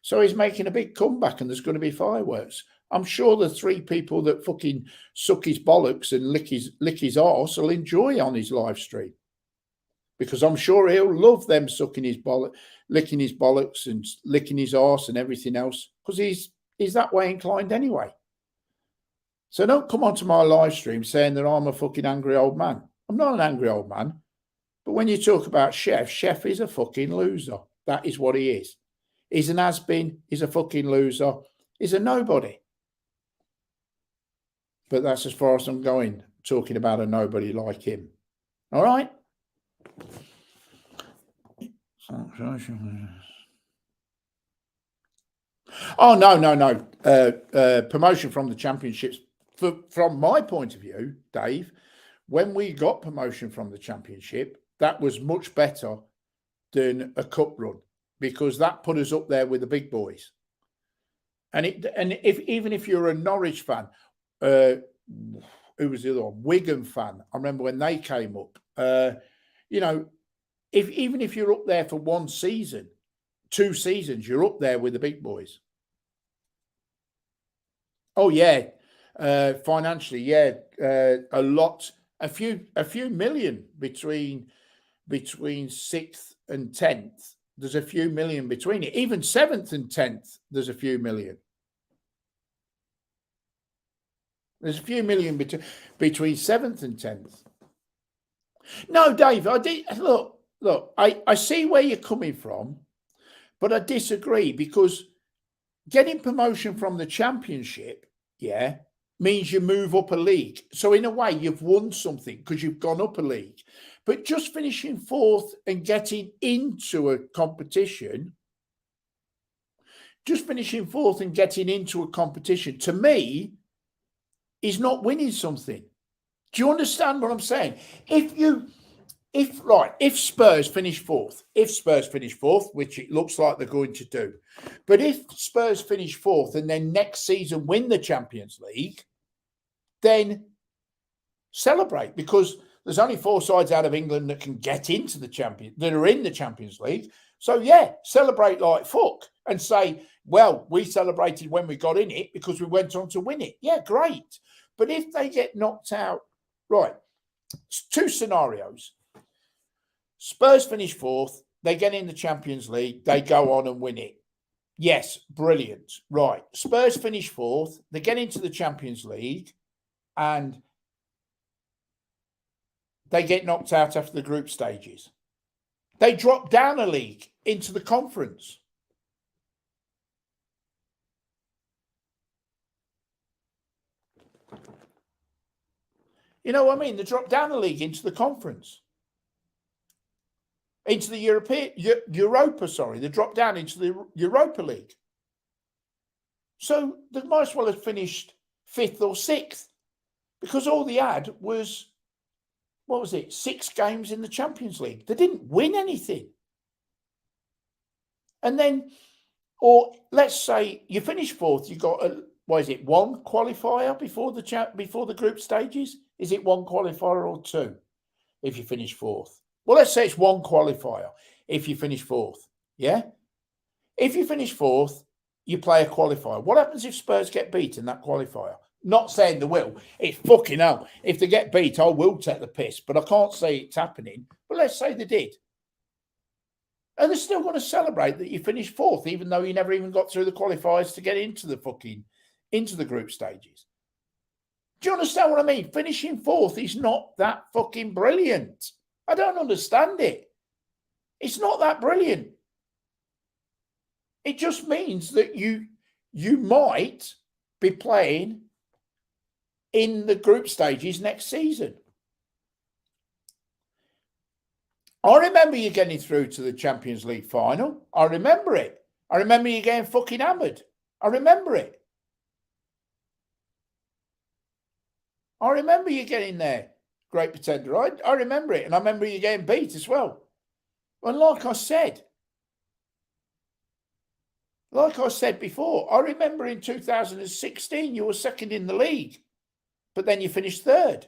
So he's making a big comeback, and there's going to be fireworks. I'm sure the three people that fucking suck his bollocks and lick his arse will enjoy on his live stream, because I'm sure he'll love them sucking his licking his bollocks and licking his arse and everything else, because he's that way inclined anyway. So don't come onto my live stream saying that I'm a fucking angry old man. I'm not an angry old man. But when you talk about Chef, Chef is a fucking loser. That is what he is. He's an has-been. He's a fucking loser. He's a nobody. But that's as far as I'm going, talking about a nobody like him. All right? Oh, no. Promotion from the championships. From my point of view, Dave, when we got promotion from the championship, that was much better than a cup run, because that put us up there with the big boys. And even if you're a Norwich fan, who was the other one? Wigan fan. I remember when they came up. Even if you're up there for 1 season, 2 seasons, you're up there with the big boys. Oh yeah, financially, yeah, a lot, a few million between 6th and 10th. There's a few million between it. Even 7th and 10th, there's a few million. There's a few million between 7th and 10th. No, Dave, I see where you're coming from, but I disagree, because getting promotion from the championship, yeah, means you move up a league. So in a way, you've won something because you've gone up a league. But just finishing 4th and getting into a competition, to me, is not winning something. Do you understand what I'm saying? If Spurs finish 4th, which it looks like they're going to do, but if Spurs finish 4th and then next season win the Champions League, then celebrate, because there's only 4 sides out of England that can get into that are in the Champions League. So yeah, celebrate like fuck and say, well, we celebrated when we got in it because we went on to win it. Yeah, great. But if they get knocked out, right, 2 scenarios. Spurs finish 4th, they get in the Champions League, they go on and win it. Yes, brilliant. Right. Spurs finish 4th, they get into the Champions League, and they get knocked out after the group stages. They drop down a league into the conference. You know what I mean? They drop down a league into the conference. Into the Europa, they dropped down into the Europa League. So they might as well have finished 5th or 6th, because all they had was, what was it, 6 games in the Champions League. They didn't win anything. And then, or let's say you finish 4th, you got one qualifier before the group stages? Is it 1 qualifier or 2 if you finish 4th? Well, let's say it's 1 qualifier if you finish 4th. Yeah? If you finish 4th, you play a qualifier. What happens if Spurs get beat in that qualifier? Not saying they will. It's fucking hell. If they get beat, I will take the piss, but I can't say it's happening. But let's say they did. And they're still going to celebrate that you finished 4th, even though you never even got through the qualifiers to get into the group stages. Do you understand what I mean? Finishing 4th is not that fucking brilliant. I don't understand it. It's not that brilliant. It just means that you might be playing in the group stages next season. I remember you getting through to the Champions League final. I remember it. I remember you getting fucking hammered. I remember it. I remember you getting there, Great Pretender. I remember it. And I remember you getting beat as well. And like I said before, I remember in 2016 you were 2nd in the league, but then you finished 3rd.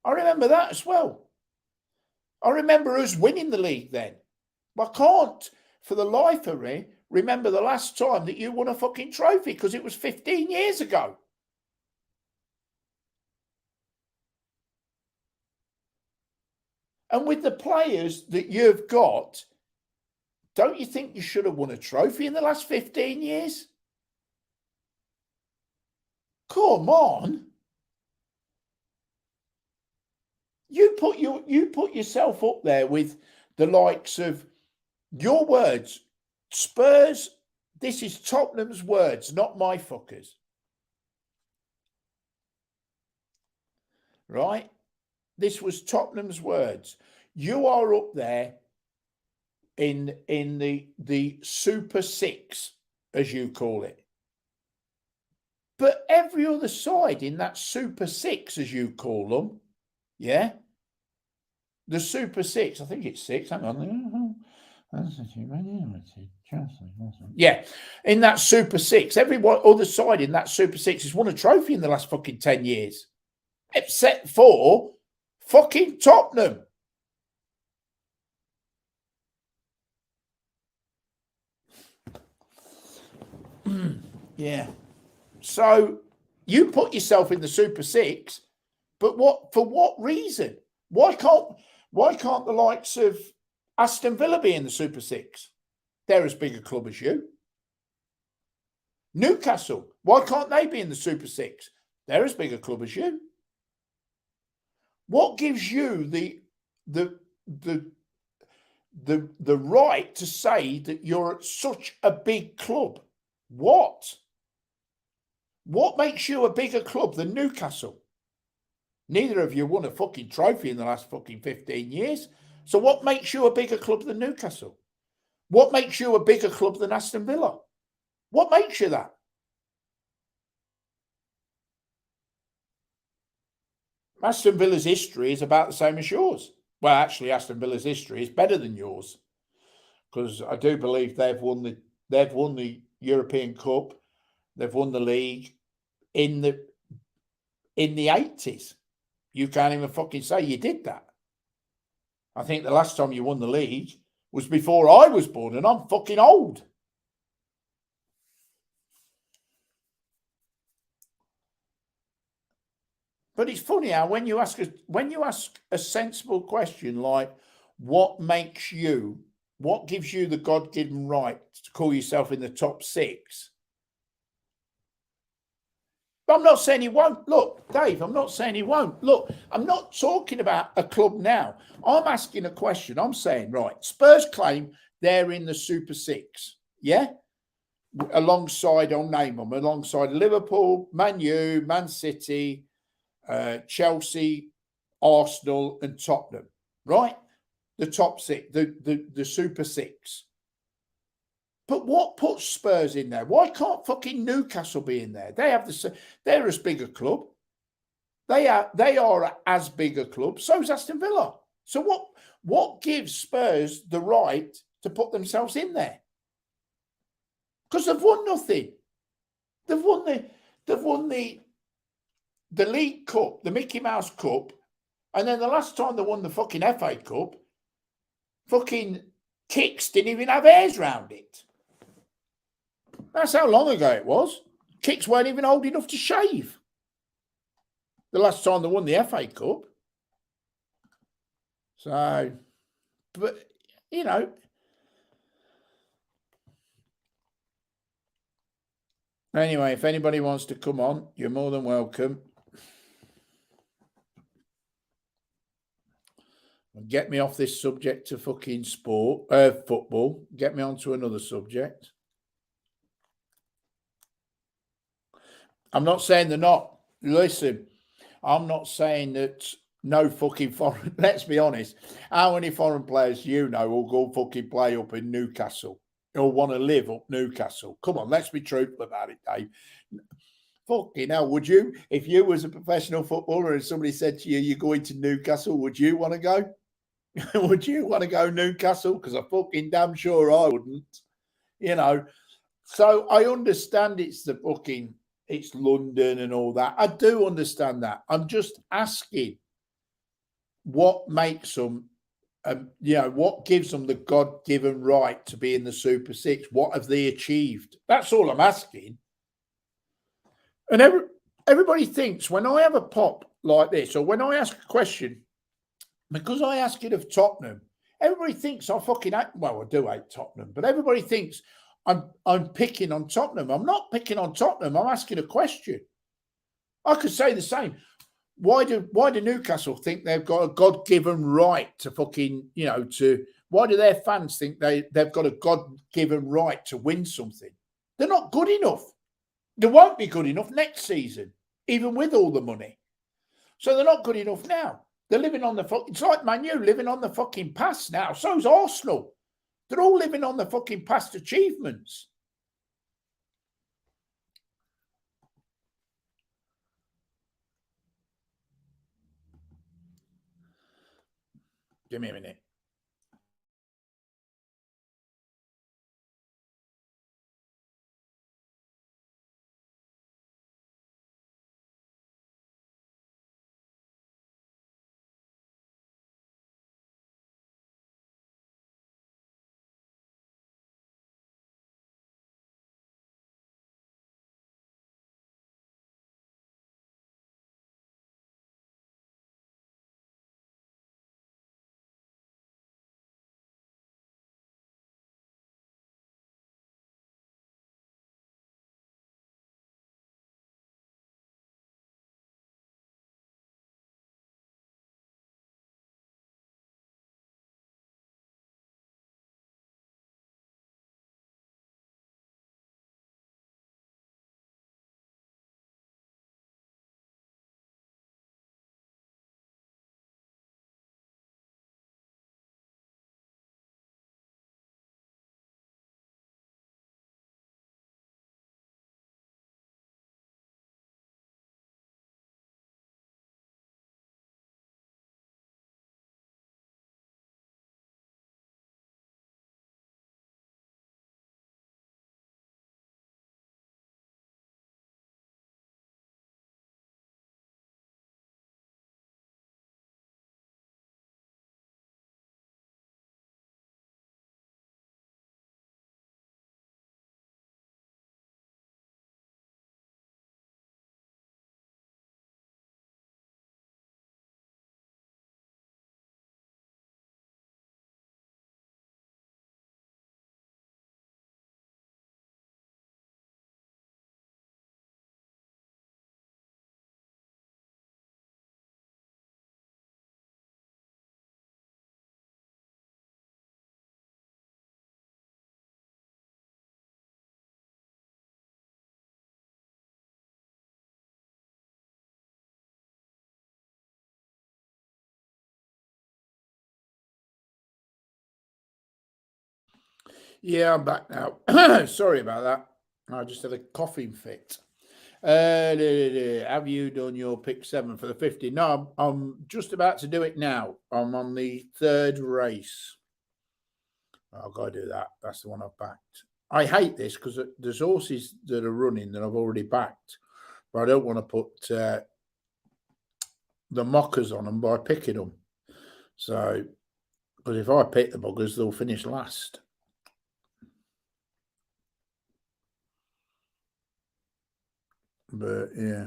I remember that as well. I remember us winning the league then. I can't, for the life of me, remember the last time that you won a fucking trophy, because it was 15 years ago. And with the players that you've got, don't you think you should have won a trophy in the last 15 years? Come on. You put yourself up there with the likes of your words. Spurs, this is Tottenham's words, not my fuckers. Right? This was Tottenham's words. You are up there in the Super Six, as you call it. But every other side in that Super Six, as you call them, yeah? The Super Six, I think it's 6, hang on. Yeah, in that Super Six, every other side in that Super Six has won a trophy in the last fucking 10 years. Except for fucking Tottenham. Yeah. So you put yourself in the Super Six, but for what reason? Why can't the likes of Aston Villa be in the Super Six? They're as big a club as you. Newcastle, why can't they be in the Super Six? They're as big a club as you. What gives you the right to say that you're such a big club? What makes you a bigger club than Newcastle? Neither of you won a fucking trophy in the last fucking 15 years. So what makes you a bigger club than Newcastle? What makes you a bigger club than Aston Villa? What makes you that? Aston Villa's history is about the same as yours. Well, actually, Aston Villa's history is better than yours, because I do believe they've won the European Cup, they've won the league in the 80s. You can't even fucking say you did that. I think the last time you won the league was before I was born, and I'm fucking old. But it's funny how when you ask a sensible question like, what gives you the God-given right to call yourself in the top 6? I'm not saying he won't. Look, Dave, I'm not saying he won't. Look, I'm not talking about a club now. I'm asking a question. I'm saying, right, Spurs claim they're in the Super Six, yeah? Alongside Liverpool, Man U, Man City, Chelsea, Arsenal, and Tottenham, right? The top 6, the Super Six. But what puts Spurs in there? Why can't fucking Newcastle be in there? They're as big a club. They are as big a club. So is Aston Villa. So what gives Spurs the right to put themselves in there? Because they've won nothing. They've won the League Cup, the Mickey Mouse Cup, and then the last time they won the fucking FA Cup, fucking Kicks didn't even have hairs round it. That's how long ago it was. Kicks weren't even old enough to shave. The last time they won the FA Cup. So, but, you know, anyway, if anybody wants to come on, you're more than welcome. Get me off this subject to fucking football. Get me onto another subject. I'm not saying they're not. Listen, I'm not saying that no fucking foreign. Let's be honest. How many foreign players you know will go fucking play up in Newcastle or want to live up Newcastle? Come on, let's be truthful about it, Dave. Fucking hell, would you? If you was a professional footballer and somebody said to you, you're going to Newcastle, would you want to go? Would you want to go Newcastle? Because I'm fucking damn sure I wouldn't. You know, so I understand it's London and all that. I do understand that. I'm just asking what makes them, what gives them the God-given right to be in the Super Six? What have they achieved? That's all I'm asking. And everybody thinks when I have a pop like this, or when I ask a question, because I ask it of Tottenham, everybody thinks I fucking hate. Well, I do hate Tottenham, but everybody thinks I'm picking on Tottenham. I'm not picking on Tottenham. I'm asking a question. I could say the same. Why do Newcastle think they've got a God-given right to fucking, why do their fans think they've got a God-given right to win something? They're not good enough. They won't be good enough next season, even with all the money. So they're not good enough now. They're living on it's like Man U living on the fucking past now. So's Arsenal. They're all living on the fucking past achievements. Give me a minute. Yeah, I'm back now. Sorry about that. I just had a coughing fit. Have you done your pick 7 for the 50? No, I'm just about to do it now. I'm on the 3rd race. I've got to do that. That's the one I've backed. I hate this because there's horses that are running that I've already backed, but I don't want to put the mockers on them by picking them. So, because if I pick the buggers, they'll finish last. But yeah.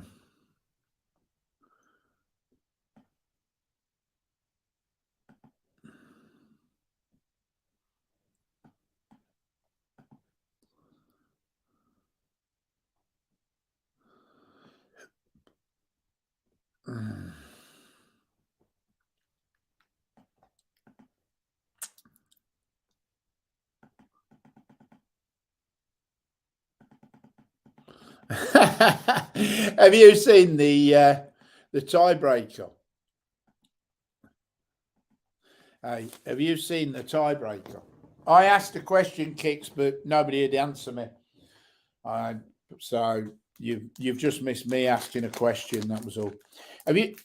Have you seen the tiebreaker? Hey, have you seen the tiebreaker? I asked a question, Kicks, but nobody had answered me. So you've just missed me asking a question. That was all. Have you,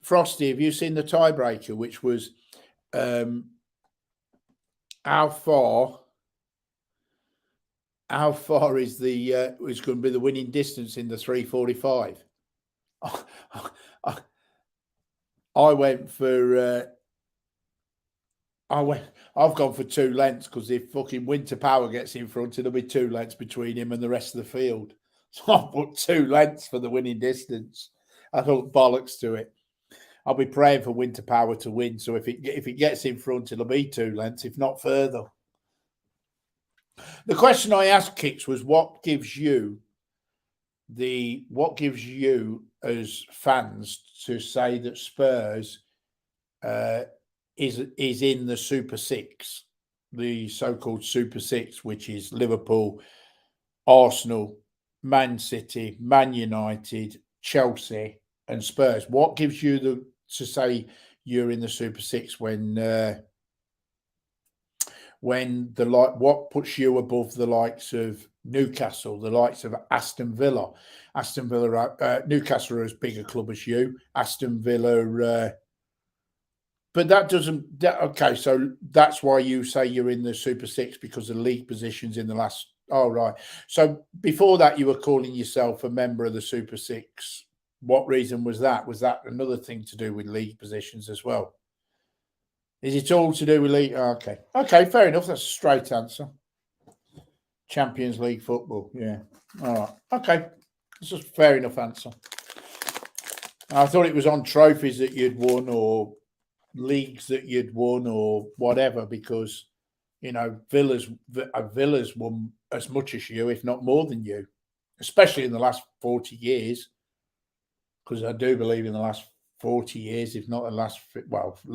Frosty? Have you seen the tiebreaker, which was how far is is going to be the winning distance in the 3:45? I went for. I've gone for 2 lengths because if fucking Winter Power gets in front, there'll be 2 lengths between him and the rest of the field. So I put 2 lengths for the winning distance. I thought bollocks to it. I'll be praying for Winter Power to win. So if it gets in front, it'll be 2 lengths, if not further. The question I asked Kicks was, what gives you as fans to say that Spurs is in the Super Six, the so-called Super Six, which is Liverpool, Arsenal, Man City, Man United, Chelsea, and Spurs? What gives you to say you're in the Super Six what puts you above the likes of Newcastle, the likes of Aston Villa? Newcastle are as big a club as you. Aston Villa, but that doesn't. Okay, so that's why you say you're in the Super Six, because of league positions in the last. Oh, right. So before that, you were calling yourself a member of the Super Six. What reason was that? Was that another thing to do with league positions as well? Is it all to do with league? Oh, okay. Okay, fair enough. That's a straight answer. Champions League football. Yeah. All right. Okay. That's a fair enough answer. I thought it was on trophies that you'd won or leagues that you'd won or whatever, because, you know, Villa's won as much as you, if not more than you, especially in the last 40 years. Because I do believe in the last 40 years, if not the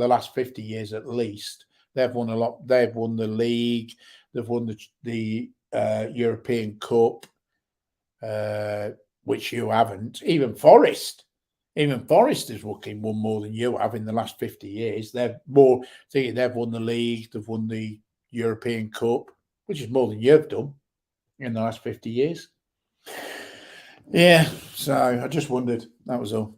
last 50 years at least, they've won a lot. They've won the league, they've won the European Cup, which you haven't. Even Forest has won more than you have in the last 50 years. They've won the league, they've won the European Cup, which is more than you've done in the last 50 years. Yeah, so I just wondered. That was all.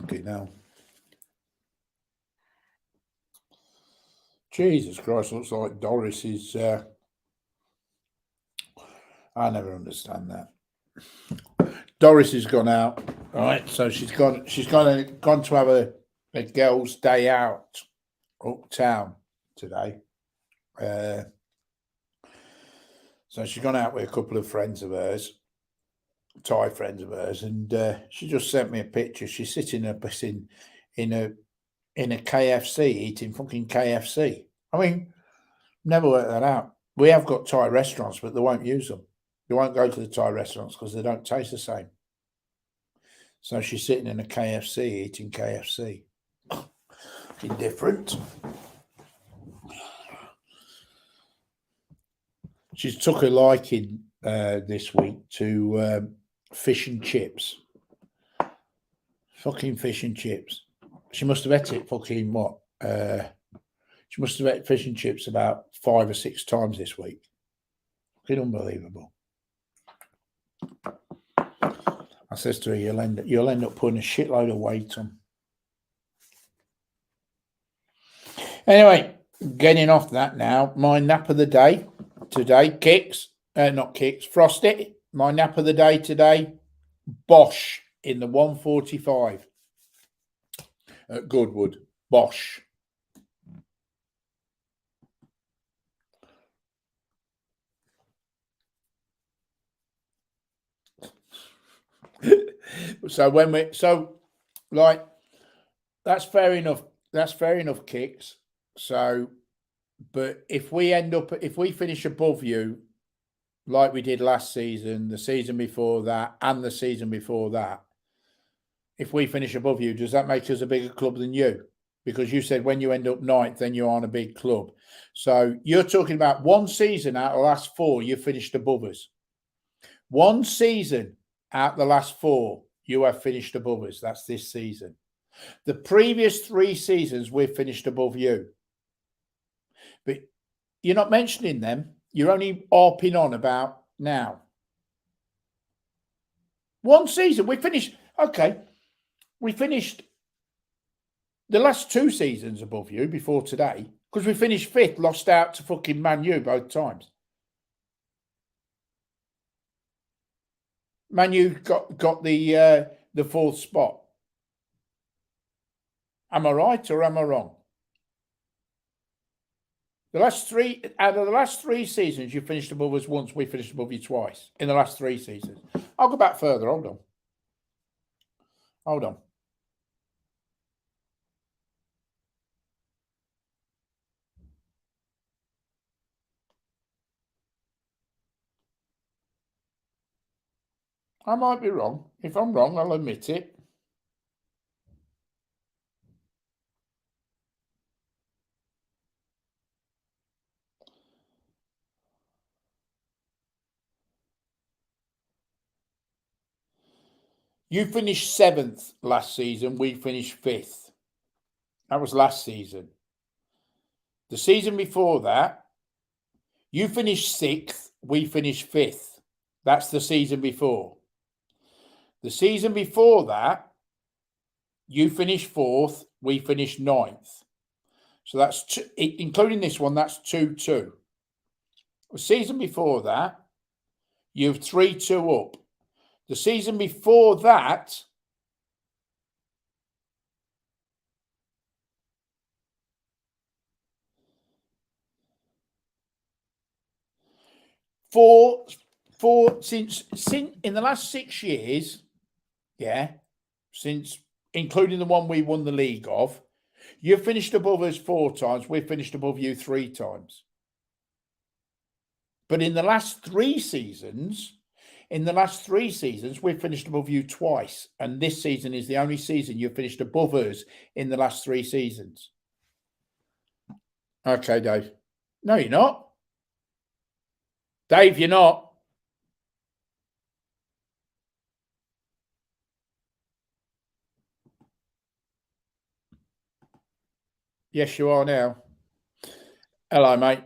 Okay, now. Jesus Christ, looks like Doris is. I never understand that. Doris has gone out, right? So she's gone to have a girls' day out uptown today. So she's gone out with a couple of friends of hers, Thai friends of hers, and she just sent me a picture. She's sitting up in a KFC eating fucking KFC. I mean, never worked that out. We have got Thai restaurants, but they won't use them. They won't go to the Thai restaurants because they don't taste the same. So she's sitting in a KFC eating KFC. Indifferent. She's took a liking this week to fish and chips. Fucking fish and chips. She must have ate it fucking what? She must have ate fish and chips about 5 or 6 times this week. Fucking unbelievable. I says to her, you'll end up putting a shitload of weight on. Anyway, getting off that now. My nap of the day today, Frosty. My nap of the day today, Bosch in the 145 at Goodwood. Bosch. So that's fair enough. That's fair enough, Kicks. So, but if we finish above you, like we did last season, the season before that, and the season before that, if we finish above you, does that make us a bigger club than you? Because you said when you end up 9th, then you aren't a big club. So you're talking about one season out of the last 4, you finished above us. One season out of the last 4, you have finished above us. That's this season. The previous 3 seasons, we've finished above you. But you're not mentioning them. You're only harping on about now. One season, we finished. Okay, we finished the last 2 seasons above you before today because we finished 5th, lost out to fucking Man U both times. Man U got the 4th spot. Am I right or am I wrong? Out of the last 3 seasons, you finished above us once. We finished above you twice in the last 3 seasons. I'll go back further. Hold on. I might be wrong. If I'm wrong, I'll admit it. You finished 7th last season. We finished 5th. That was last season. The season before that, you finished 6th. We finished 5th. That's the season before. The season before that, you finished 4th. We finished 9th. So that's including this one. That's 2-2. The season before that, you've 3-2 up. The season before that, since in the last 6 years, since including the one we won the league of, you've finished above us 4 times. We've finished above you 3 times. But in the last 3 seasons, we've finished above you twice. And this season is the only season you've finished above us in the last 3 seasons. Okay, Dave. No, you're not. Dave, you're not. Yes, you are now. Hello, mate.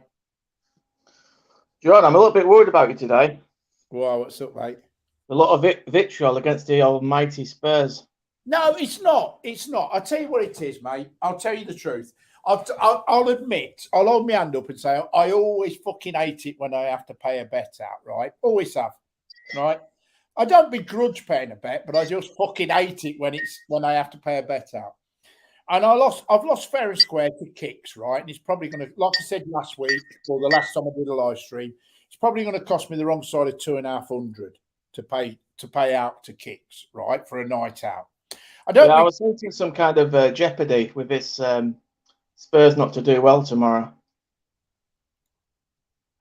John, I'm a little bit worried about you today. Wow, what's up, mate? A lot of vitriol against the almighty Spurs. No, it's not. It's not. I'll tell you what it is, mate. I'll tell you the truth. I'll admit, I'll hold my hand up and say I always fucking hate it when I have to pay a bet out, right? Always have, right? I don't begrudge paying a bet, but I just fucking hate it when I have to pay a bet out. And I've lost fair and square to Kicks, right? And it's probably going to, like I said last week, or the last time I did a live stream, it's probably going to cost me the wrong side of 2,500 to pay out to Kicks, right, for a night out. I was thinking some kind of jeopardy with this Spurs not to do well tomorrow.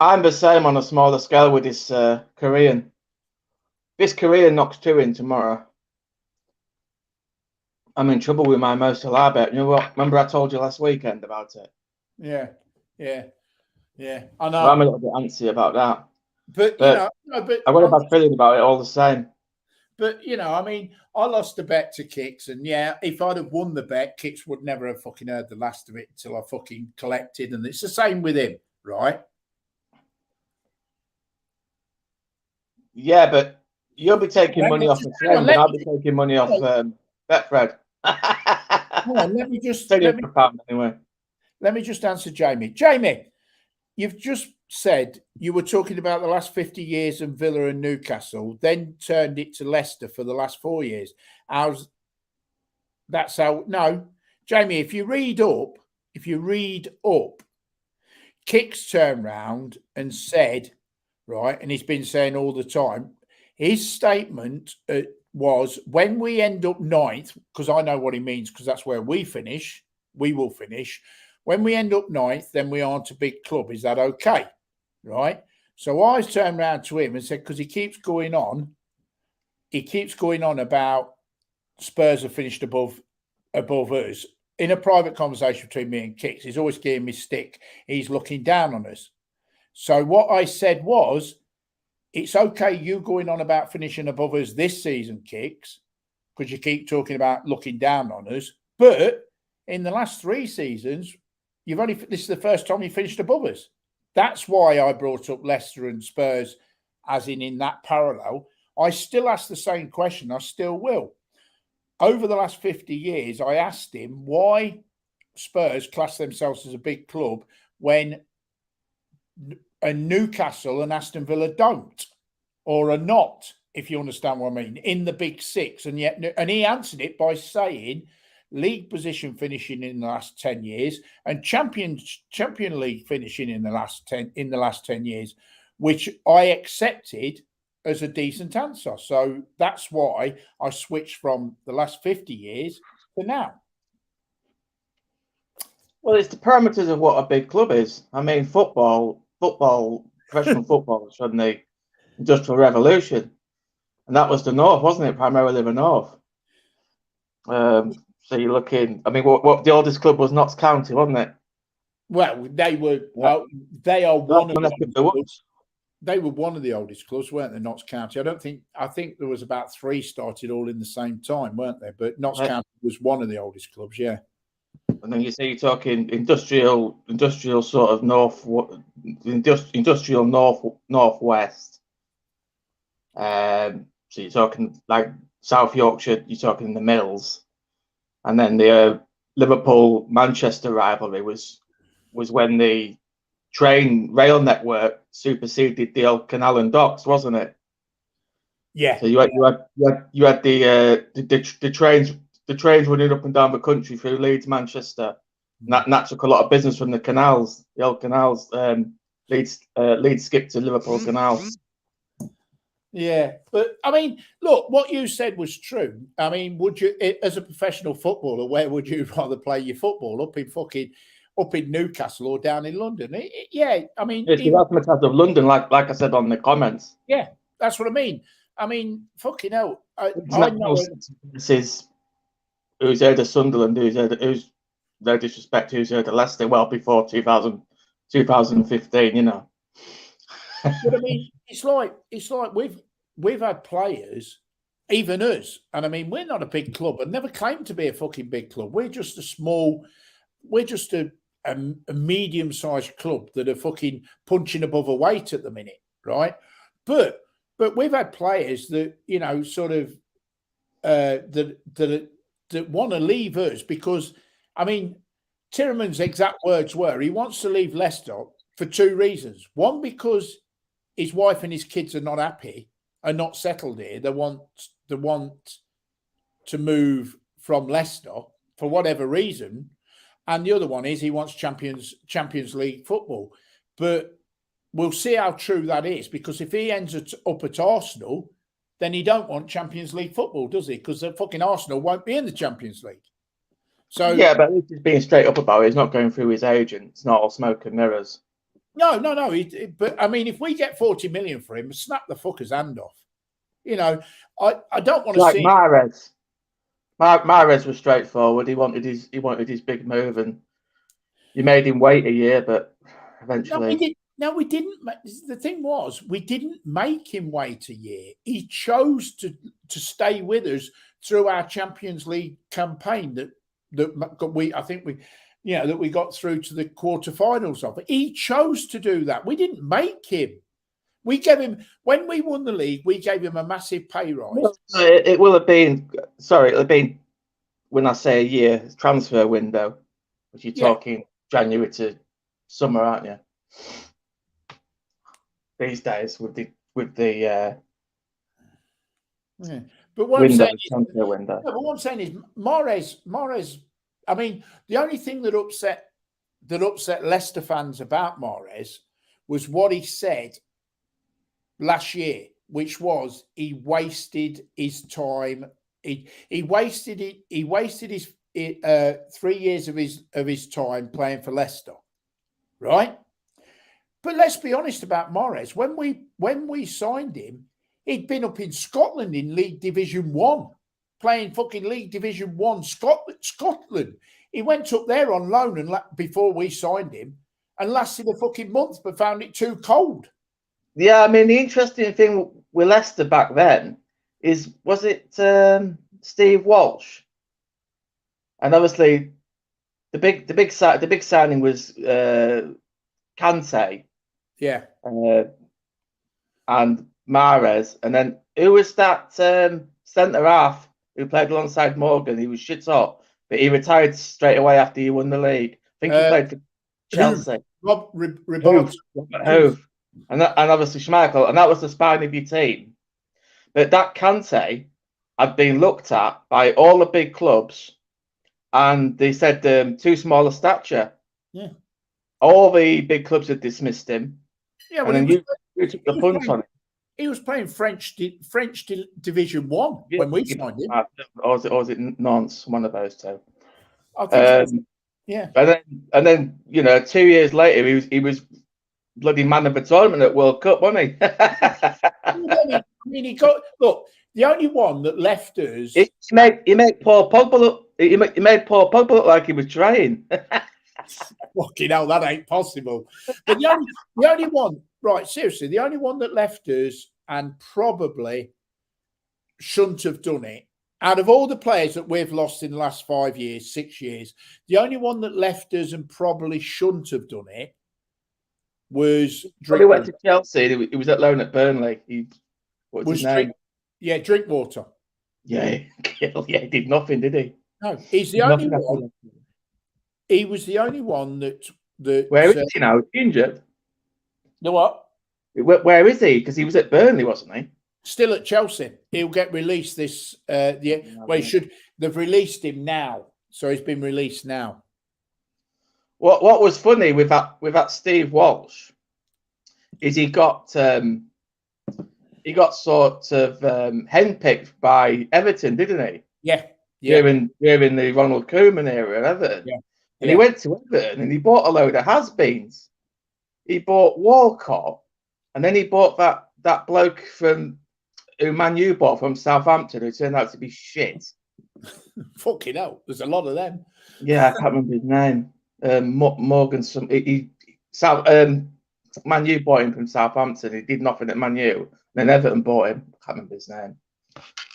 I'm the same on a smaller scale with this Korean. This Korean knocks 2 in tomorrow. I'm in trouble with my Mo Salah bet. You know what? Remember I told you last weekend about it? Yeah. I know. So I'm a little bit antsy about that. But I've got a bad feeling about it all the same. But I mean, I lost the bet to Kicks, and if I'd have won the bet, Kicks would never have fucking heard the last of it until I fucking collected. And it's the same with him, right? Yeah, but you'll be taking money off the friend, and I'll be taking money off Betfred. Let me just answer Jamie. Jamie, you've just said you were talking about the last 50 years of Villa and Newcastle, then turned it to Leicester for the last 4 years. No, Jamie, if you read up, Kicks turned round and said, right, and he's been saying all the time, his statement was, when we end up 9th, because I know what he means, because that's where we will finish. When we end up 9th, then we aren't a big club. Is that okay? Right? So I turned around to him and said, because he keeps going on about Spurs have finished above us. In a private conversation between me and Kicks, he's always giving me stick. He's looking down on us. So what I said was, it's okay you going on about finishing above us this season, Kicks, because you keep talking about looking down on us. But in the last 3 seasons, this is the first time you finished above us. That's why I brought up Leicester and Spurs as in that parallel. I still ask the same question. I still will. Over the last 50 years, I asked him why Spurs class themselves as a big club when Newcastle and Aston Villa don't, or are not, if you understand what I mean, in the big 6. And he answered it by saying league position finishing in the last 10 years and champion league finishing in the last 10 years, which I accepted as a decent answer. So that's why I switched from the last 50 years to now. Well, it's the parameters of what a big club is. I mean, professional football is from the Industrial Revolution, and that was the North, wasn't it? Primarily the North. So you're looking. I mean, what the oldest club was Notts County, wasn't it? Well, they were. Well, they are one of the. They were one of the oldest clubs, weren't they? Notts County. I think there was about 3 started all in the same time, weren't there? But Notts County was one of the oldest clubs, yeah. And then you're talking industrial sort of industrial northwest. So you're talking like South Yorkshire. You're talking the Mills. And then the Liverpool-Manchester rivalry was when the rail network superseded the old canal and docks, wasn't it? Yeah. So you had the trains running up and down the country through Leeds, Manchester. And that took a lot of business from the canals, the old canals. Leeds skipped to Liverpool Canal. Yeah, but I mean, look, what you said was true. I mean, would you, as a professional footballer, where would you rather play your football? Up in Newcastle or down in London? I mean, it's the razzmatazz of London, like I said on the comments. Yeah, that's what I mean. I mean, fucking hell. I know this is who's heard of Sunderland, who's no disrespect, who's heard of Leicester well before 2015, you know. But I mean, it's like we've had players, even us, and I mean, we're not a big club and never claimed to be a fucking big club. We're just a medium-sized club that are fucking punching above a weight at the minute, right? But we've had players that, you know, sort of that want to leave us because, I mean, Tielemans' exact words were he wants to leave Leicester for 2 reasons. One, because his wife and his kids are not happy, are not settled here. They want to move from Leicester for whatever reason. And the other one is he wants Champions League football. But we'll see how true that is, because if he ends up at Arsenal, then he don't want Champions League football, does he? Because the fucking Arsenal won't be in the Champions League. So yeah, but he's being straight up about it. He's not going through his agent. It's not all smoke and mirrors. no. But I mean, if we get 40 million for him, snap the fucker's hand off. You know, I don't want to Like see Mahrez. Mahrez was straightforward. He wanted his big move, and you made him wait a year, but eventually. We didn't. The thing was, we didn't make him wait a year. He chose to stay with us through our Champions League campaign that we got through to the quarterfinals of. He chose to do that. We didn't make him. We gave him, when we won the league, we gave him a massive pay rise. It will have been. Sorry, it'll have been, when I say a year, transfer window, which you're talking January to summer, aren't you? These days with the But what I'm saying is Mahrez. I mean, the only thing that upset Leicester fans about Mahrez was what he said last year, which was he wasted his time. He wasted it. He wasted his 3 years of his time playing for Leicester, right? But let's be honest about Mahrez. When we signed him, he'd been up in Scotland in League Division 1, playing fucking League Division 1 Scotland. He went up there on loan and before we signed him, and lasted a fucking month, but found it too cold. Yeah, I mean, the interesting thing with Leicester back then was it Steve Walsh? And obviously, the big signing was Kante. Yeah. And Mahrez. And then who was that centre half who played alongside Morgan? He was shit hot, but he retired straight away after he won the league. I think he played for Chelsea. Robert Hove. And obviously Schmeichel. And that was the spine of your team. But that Kante had been looked at by all the big clubs, and they said too small a stature. Yeah. All the big clubs had dismissed him. Yeah, well, and then you took the punch on it. He was playing French Division 1 when we signed him. Or was it Nantes? One of those two. I think yeah. And then 2 years later, he was bloody man of the tournament at World Cup, wasn't he? I mean, he got the only one that left us. He made Paul Pogba look. He made Paul Pogba look like he was trying. Fucking hell, that ain't possible. But the only one, right? Seriously, the only one that left us and probably shouldn't have done it. Out of all the players that we've lost in the last 5 years, 6 years, the only one that left us and probably shouldn't have done it was Drinkwater. He went to Chelsea. He was at loan at Burnley. What was his name? Drinkwater. Yeah, he did nothing, did he? No, he's the only one. He was the only one that. Where is he now? Injured. The what? Where is he? Because he was at Burnley, wasn't he? Still at Chelsea. He'll get released this. He should. They've released him now, so he's been released now. What was funny with that Steve Walsh is he got sort of handpicked by Everton, didn't he? Yeah. During the Ronald Koeman era at Everton. Yeah. And he went to Everton and he bought a load of has-beens. He bought Walcott, and then he bought that bloke who Man U bought from Southampton, who turned out to be shit. Fucking hell, there's a lot of them. Yeah, I can't remember his name. Morgan. Man U bought him from Southampton. He did nothing at Man U. Then Everton bought him. I can't remember his name.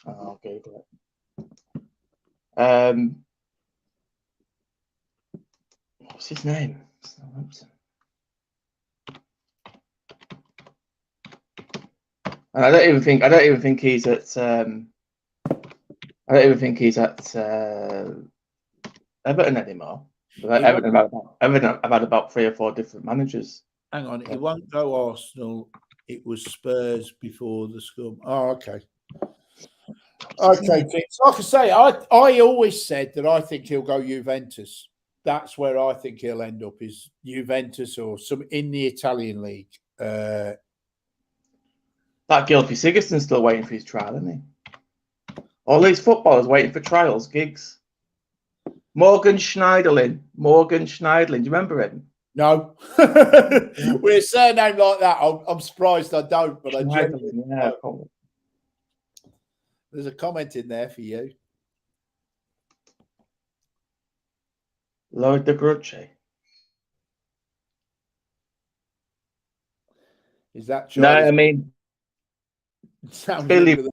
I'll Google it. What's his name? And I don't even think he's at. I don't even think he's at Everton anymore. Everton have had about 3 or 4 different managers. Hang on, it won't go Arsenal. It was Spurs before the Scum. Oh, okay. Okay, so like I say, I always said that I think he'll go Juventus. That's where I think he'll end up, is Juventus or some in the Italian league. That Gylfi Sigurdsson's still waiting for his trial, isn't he? All these footballers waiting for trials, gigs. Morgan Schneiderlin. Do you remember him? No. With a surname like that, I'm surprised I don't, but I genuinely don't. There's a comment in there for you. Lloyd de Grucci. Is that Charlie? No, I mean, Billy,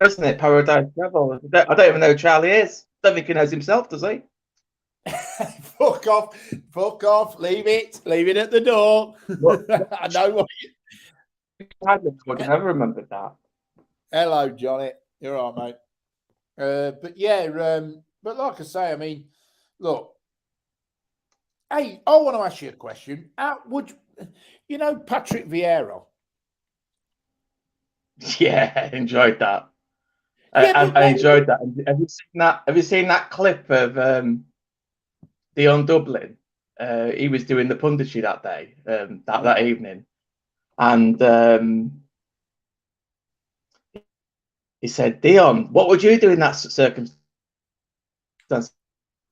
isn't it? Paradise Travel. I don't even know who Charlie is. Don't think he knows himself, does he? Fuck off. Leave it at the door. I know what I never remembered that. Hello, Johnny. You're all right, mate. But yeah, but like I say, I mean, look, hey, I want to ask you a question. Would you know Patrick Vieira? Yeah, I enjoyed that. Yeah, I enjoyed that. Have you seen that clip of Dion Dublin? He was doing the punditry that day, that evening, and he said, "Dion, what would you do in that circumstance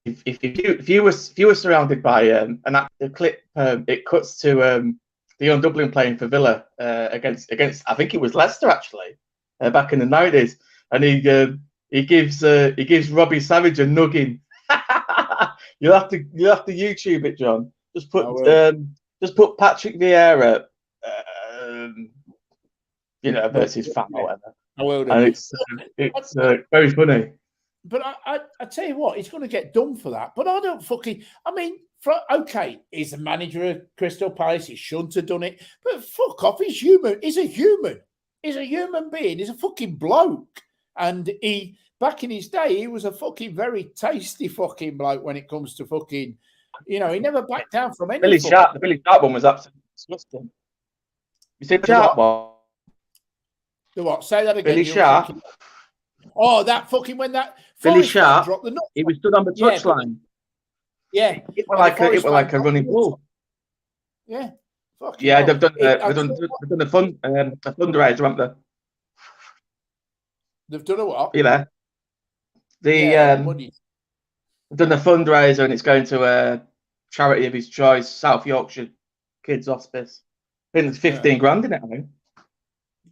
if you were surrounded by the clip? It cuts to Dion Dublin playing for Villa against I think it was Leicester actually back in the 90s, and he gives Robbie Savage a nugging." You'll have to YouTube it, John. Just put Patrick Vieira, versus Fat or whatever. I will do. And it's very funny. But I tell you what, he's going to get done for that. But I don't fucking. I mean, okay, he's the manager of Crystal Palace. He shouldn't have done it. But fuck off, he's human. He's a human. He's a human being. He's a fucking bloke. And back in his day, he was a fucking very tasty fucking bloke when it comes to fucking. He never backed down from anything. The Billy Sharp one was absolutely disgusting. You said Sharp one. The what? Say that again. Billy Sharp. Oh, that fucking when that Billy Sharp dropped the nut. He was stood on the touchline. Yeah. It was like a running ball. Yeah. Yeah, they've done a fundraiser, haven't they? They've done a what? Are you there? They've done a fundraiser and it's going to a charity of his choice, South Yorkshire Kids Hospice. I think there's 15 grand in it, I think.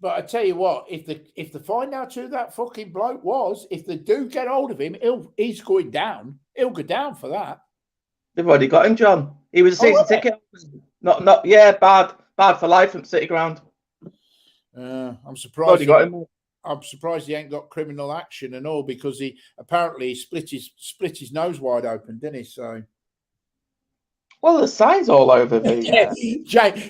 But I tell you what, if they find out who that fucking bloke was, if they do get hold of him, he's going down. He'll go down for that. They've already got him, John. He was a season ticket. Bad for life from City Ground. I'm surprised. I'm surprised he ain't got criminal action and all, because he apparently split his nose wide open, didn't he? So. Well, the signs all over the.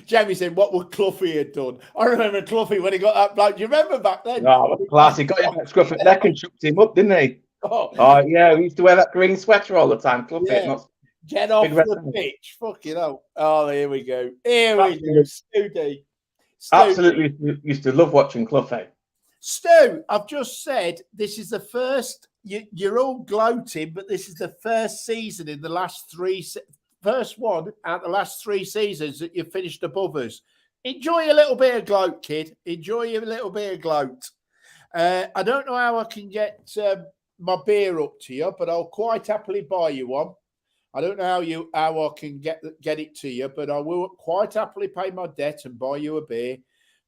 Jamie said, "What would Cloughie have done?" I remember Cloughie when he got that bloke. Do you remember back then? Oh, class! He got him at scruff of neck and shook him up, didn't he? Oh yeah, we used to wear that green sweater all the time. Cloughie, get off the pitch. Fucking hell! Oh, here we go. Stu. Absolutely, used to love watching Cloughie. Stu, I've just said this is the first. You're all gloating, but this is the first season in the last first one out the last 3 seasons that you've finished above us. Enjoy a little bit of gloat, kid. Enjoy a little bit of gloat. I don't know how I can get my beer up to you, but I'll quite happily buy you one. I don't know how I can get it to you, but I will quite happily pay my debt and buy you a beer.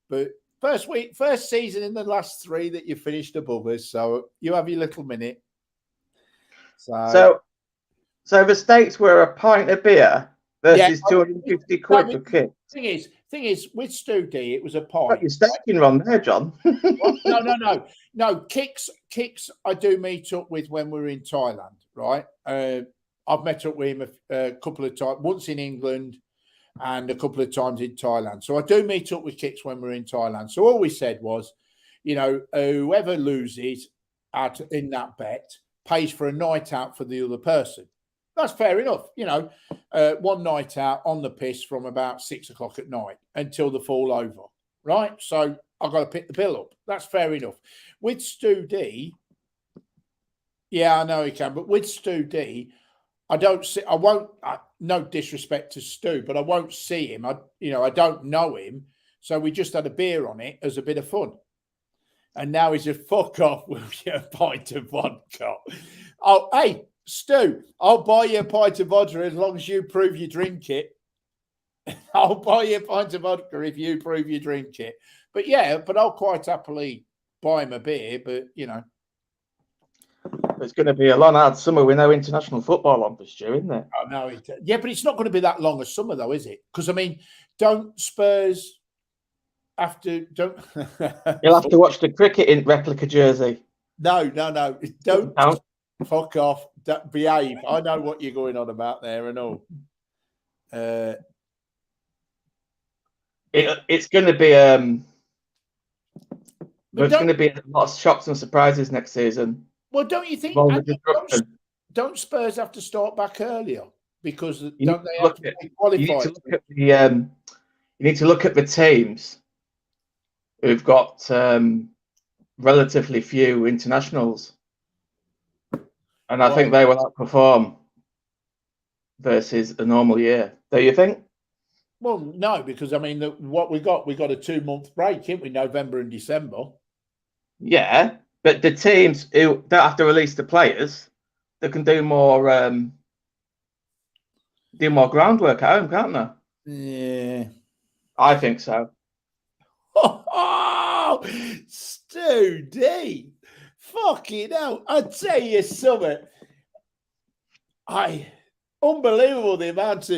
But first season in the last 3 that you finished above us, so you have your little minute. So the stakes were a pint of beer versus 250 quid for kicks. Thing is, with Stu D, it was a pint. You're staking wrong there, John. No. Kicks. I do meet up with when we're in Thailand, right? I've met up with him a couple of times, once in England and a couple of times in Thailand. So I do meet up with Kicks when we're in Thailand. So all we said was, whoever loses in that bet pays for a night out for the other person. That's fair enough. One night out on the piss from about 6 o'clock at night until the fall over, right? So I've got to pick the bill up. That's fair enough. With Stu D, yeah, I know he can, but with Stu D, no disrespect to Stu, but I won't see him. I don't know him. So we just had a beer on it as a bit of fun. And now he's a fuck off with your pint of vodka. Oh, hey, Stu, I'll buy you a pint of vodka as long as you prove you drink it. I'll buy you a pint of vodka if you prove you drink it. But yeah, but I'll quite happily buy him a beer. But, It's going to be a long, hard summer with no international football on for Stu, isn't it? I know. Yeah, but it's not going to be that long a summer, though, is it? Because, I mean, don't Spurs have to... You'll have to watch the cricket in replica jersey. No. Don't fuck off. Behave. I know what you're going on about there and all. It's going to be... there's going to be a lot of shocks and surprises next season. Well, don't you think... Don't Spurs have to start back earlier? Because don't they have to be qualified? You need to look at the teams who've got relatively few internationals. And I think they will outperform versus a normal year. Do you think? Well, no, because, I mean, what we got a 2-month break, haven't we? November and December. Yeah, but the teams who don't have to release the players, they can do more groundwork at home, can't they? Yeah. I think so. Oh, Stu D. Fucking hell. I'll tell you something. Unbelievable the amount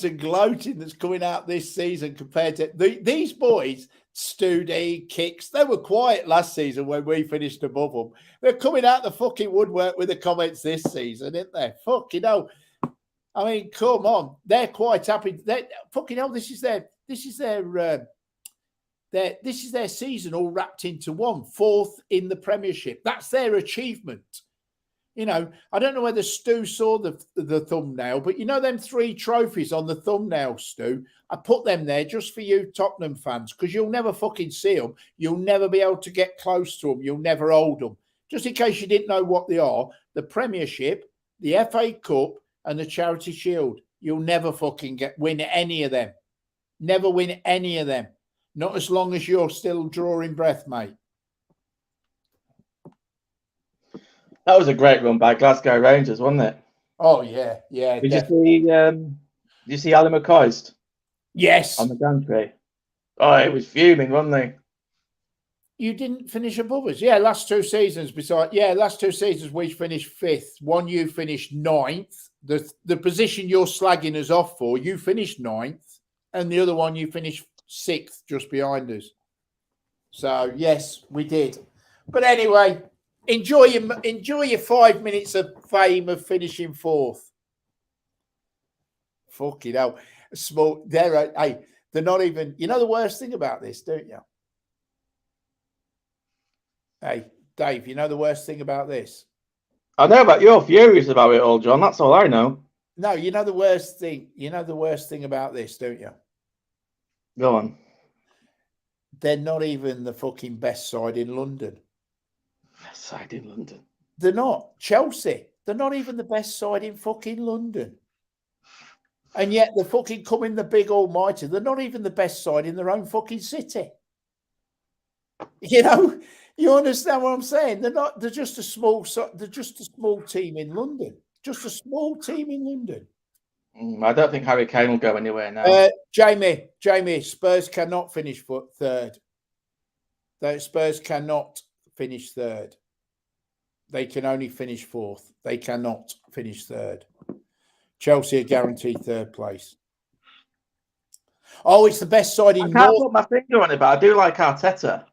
of gloating that's coming out this season compared to these boys, Stu D, Kicks. They were quiet last season when we finished above them. They're coming out the fucking woodwork with the comments this season, isn't they? Fucking hell. I mean, come on. They're quite happy. Fucking hell, this is their season all wrapped into one. 4th in the Premiership. That's their achievement. I don't know whether Stu saw the thumbnail, but them 3 trophies on the thumbnail, Stu, I put them there just for you Tottenham fans, because you'll never fucking see them. You'll never be able to get close to them. You'll never hold them. Just in case you didn't know what they are, the Premiership, the FA Cup, and the Charity Shield. You'll never fucking win any of them. Never win any of them. Not as long as you're still drawing breath, mate. That was a great run by Glasgow Rangers, wasn't it? Oh, yeah. Did you see Alan McCoist? Yes. On the gantry. Oh, it was fuming, wasn't he? You didn't finish above us. Yeah, last 2 seasons. Last 2 seasons we finished 5th. One you finished 9th. The position you're slagging us off for, you finished 9th. And the other one you finished 6th, just behind us. So, yes, we did. But anyway... Enjoy your 5 minutes of fame of finishing 4th. Fucking hell. They're not even... You know the worst thing about this, don't you? Hey, Dave, you know the worst thing about this? I know, but you're furious about it all, John. That's all I know. No, you know the worst thing. You know the worst thing about this, don't you? Go on. They're not even the fucking best side in London. Best side in London. They're not. Chelsea. They're not even the best side in fucking London. And yet they're fucking coming the big almighty. They're not even the best side in their own fucking city. You understand what I'm saying? They're just a small team in London. Just a small team in London. I don't think Harry Kane will go anywhere now. Jamie, Spurs cannot finish 3rd. Spurs cannot finish 3rd. They can only finish 4th. They cannot finish 3rd. Chelsea are guaranteed 3rd place. Oh, it's the best side in I can't North. put my finger on it, but I do like Arteta.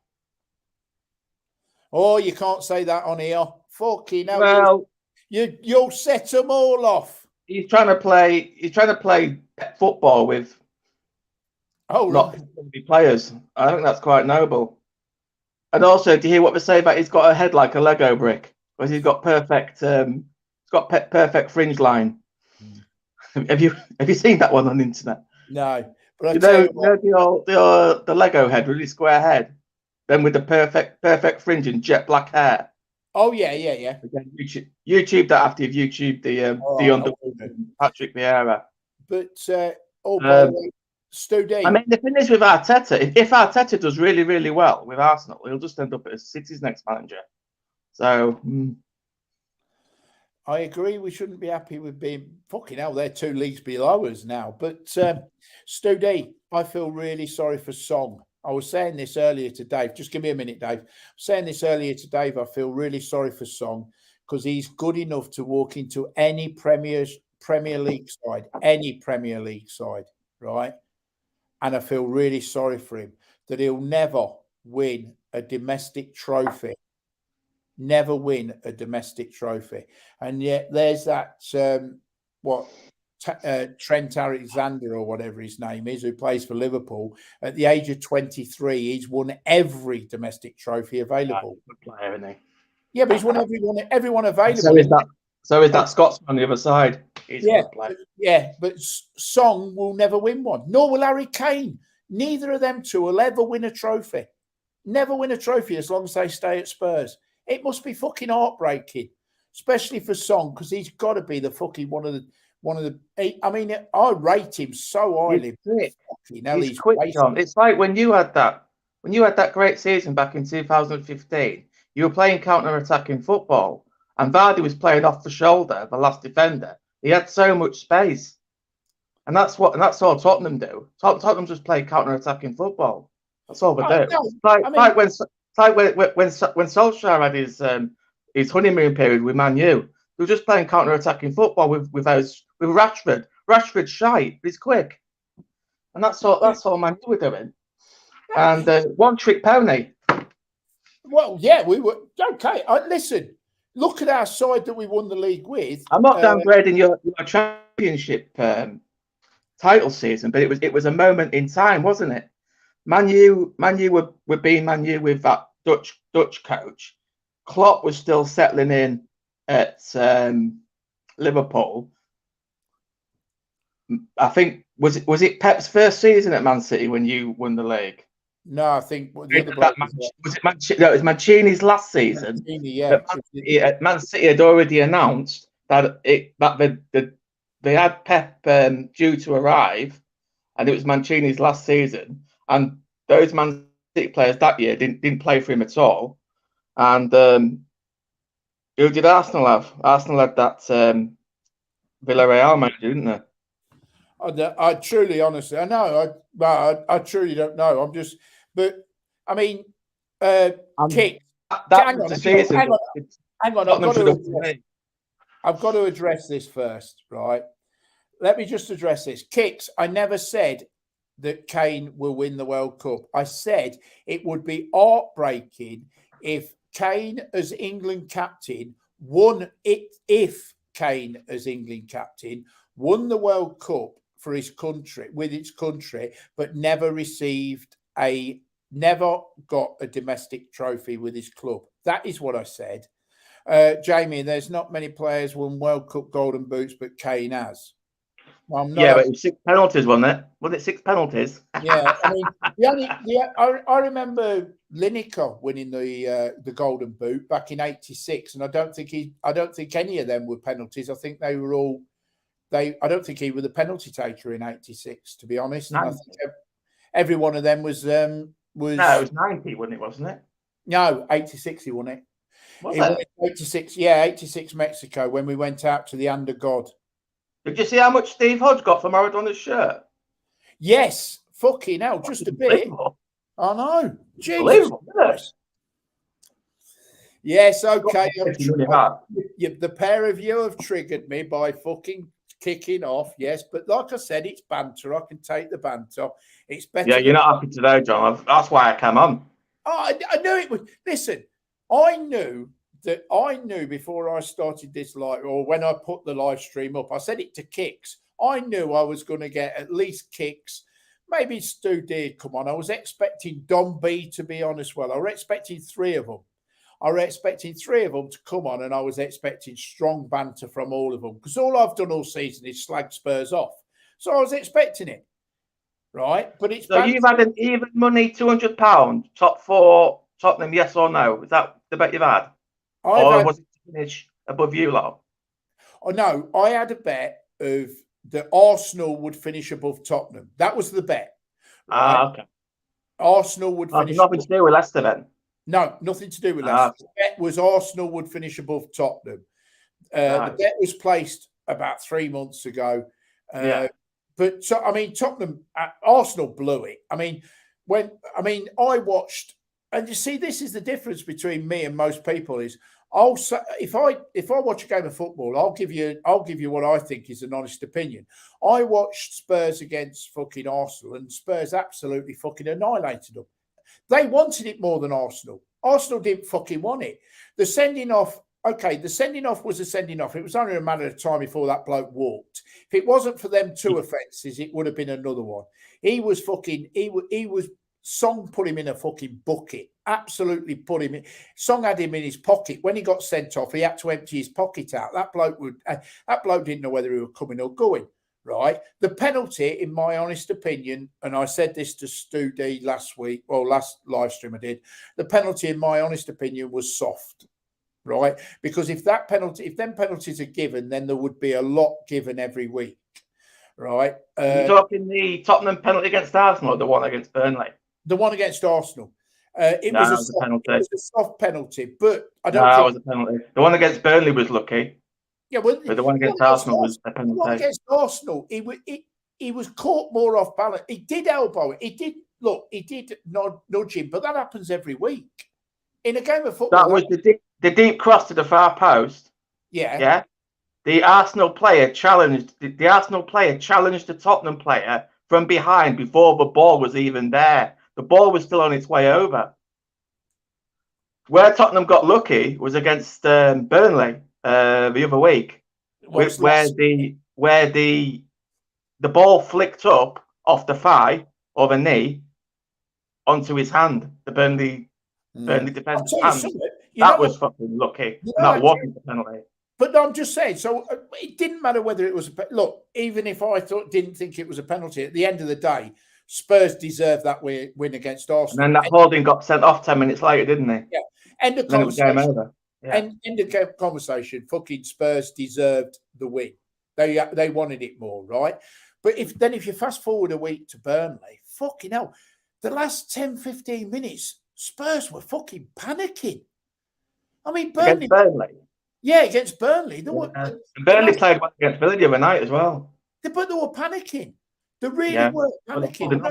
Oh, you can't say that on here. Fucking hell. Well, you'll set them all off. He's trying to play football with not players. I think that's quite noble. And also, do you hear what they say about he's got a head like a Lego brick? Because he's got perfect perfect fringe line. Have you seen that one on the internet? No. But the Lego head, really square head, then with the perfect fringe and jet black hair. Oh yeah. Again, YouTube that after you've YouTubed the Underwood and Patrick Vieira. But by the way, Stu D. I mean, the thing is with Arteta, if Arteta does really, really well with Arsenal, he'll just end up as City's next manager. So I agree. We shouldn't be happy with being fucking hell. They're 2 leagues below us now. But Stu D, I feel really sorry for Song. I was saying this earlier to Dave. Just give me a minute, Dave. I was saying this earlier to Dave. I feel really sorry for Song because he's good enough to walk into any Premier League side, right? And I feel really sorry for him that he'll never win a domestic trophy. Never win a domestic trophy. And yet there's that, Trent Alexander or whatever his name is, who plays for Liverpool. At the age of 23, he's won every domestic trophy available. Good player, isn't he? Yeah, but he's won everyone available. So is that Scotsman on the other side. He's a good player. Yeah, but Song will never win one. Nor will Harry Kane. Neither of them two will ever win a trophy. Never win a trophy as long as they stay at Spurs. It must be fucking heartbreaking, especially for Song, because he's got to be the fucking one of the. I mean, I rate him so highly. He's quick, John. It's like when you had that great season back in 2015. You were playing counter-attacking football, and Vardy was playing off the shoulder, the last defender. He had so much space, and that's all Tottenham do. Tottenham just play counter-attacking football. That's all they do. It's like when Solskjaer had his honeymoon period with Man U, they were just playing counter-attacking football with Rashford. Rashford's shite, but he's quick, and that's all Man U were doing. And one-trick pony. Well, yeah, we were okay. Listen, look at our side that we won the league with. I'm not downgrading your championship title season, but it was a moment in time, wasn't it? Man U were being Man U with that Dutch coach. Klopp was still settling in at Liverpool. I think was it Pep's first season at Man City when you won the league? No, I think was it Mancini's last season? Mancini, yeah. Man City had already announced that they had Pep due to arrive, and it was Mancini's last season. And those Man City players that year didn't play for him at all. And who did Arsenal have? Arsenal had that Villarreal manager, didn't they? I truly, honestly, I know. I truly don't know. But I mean, Kick. Hang on. I've got to address this first, right? Let me just address this. Kicks. I never said that Kane will win the World Cup. I said it would be heartbreaking if Kane as England captain won it. If Kane as England captain won the World Cup for his country, with its country, but never got a domestic trophy with his club. That is what I said. Jamie, there's not many players won World Cup golden boots, but Kane has. Yeah, but it was 6 penalties, wasn't it? Was it 6 penalties? Yeah, I mean, I remember Lineker winning the golden boot back in '86, and I don't think any of them were penalties. I think they were all. I don't think he was the penalty taker in '86, to be honest. I think every one of them was. No, it was 90, wasn't it? No, '86 he won it. Was it? 86, yeah, '86 Mexico when we went out to the Under God. Did you see how much Steve Hodge got for Maradona's shirt? Yes, fucking hell, just a bit. I know. Jesus. Yes, okay. The pair of you have triggered me by fucking kicking off, yes, but like I said, it's banter. I can take the banter. It's better. Yeah, you're not happy today, John. That's why I came on. Oh, I knew it was. Listen, I knew before I started this live, or when I put the live stream up, I said it to Kicks. I knew I was going to get at least Kicks. Maybe Stu did come on. I was expecting Don B to be on as well. I was expecting 3 of them. To come on, and I was expecting strong banter from all of them because all I've done all season is slag Spurs off. So I was expecting it, right? But it's so you've had an even money £200 top 4 Tottenham, yes or no? Is that the bet you've had? Was it to finish above you lot? Oh no, I had a bet of that Arsenal would finish above Tottenham. That was the bet. Right? Okay. Arsenal would finish. Nothing to do with Leicester then. No, nothing to do with Leicester. The bet was Arsenal would finish above Tottenham. The bet was placed about 3 months ago. But so, I mean, Arsenal blew it. I mean, I watched, and you see, this is the difference between me and most people is if I watch a game of football, I'll give you what I think is an honest opinion. I watched Spurs against fucking Arsenal, and Spurs absolutely fucking annihilated them. They wanted it more than Arsenal. Arsenal didn't fucking want it. The sending off was a sending off. It was only a matter of time before that bloke walked. If it wasn't for them two offences, it would have been another one. Song put him in a fucking bucket. Absolutely put him in. Song had him in his pocket. When he got sent off, he had to empty his pocket out. That bloke didn't know whether he was coming or going. Right. The penalty, in my honest opinion, and I said this to Stu D last live stream I did, the penalty, in my honest opinion, was soft. Right. Because if them penalties are given, then there would be a lot given every week. Right. You're talking the Tottenham penalty against Arsenal or the one against Burnley? The one against Arsenal. It was a soft penalty, but I don't think it was a penalty. The one against Burnley was lucky. Yeah, well, but the one against Arsenal was a penalty. The one against Arsenal, he was caught more off balance. He did elbow it. He did nudge him, but that happens every week in a game of football. That was the deep cross to the far post. Yeah. Yeah. The Arsenal player challenged the Tottenham player from behind before the ball was even there. The ball was still on its way over. Where Tottenham got lucky was against Burnley the other week, where the ball flicked up off the thigh or the knee onto his hand. The Burnley defender's hand. That was fucking lucky. That wasn't the penalty. But I'm just saying, so it didn't matter whether it was look, even if I didn't think it was a penalty, at the end of the day, Spurs deserved that win against Arsenal. And then that holding got sent off 10 minutes later, didn't he? Yeah. End of conversation. Game over. Yeah. End of conversation. Fucking Spurs deserved the win. They wanted it more, right? But if you fast forward a week to Burnley, fucking hell, the last 10, 15 minutes, Spurs were fucking panicking. I mean, Burnley. Against Burnley? Yeah, against Burnley. Burnley played well against Villa the other night as well. But they were panicking. They really were panicking.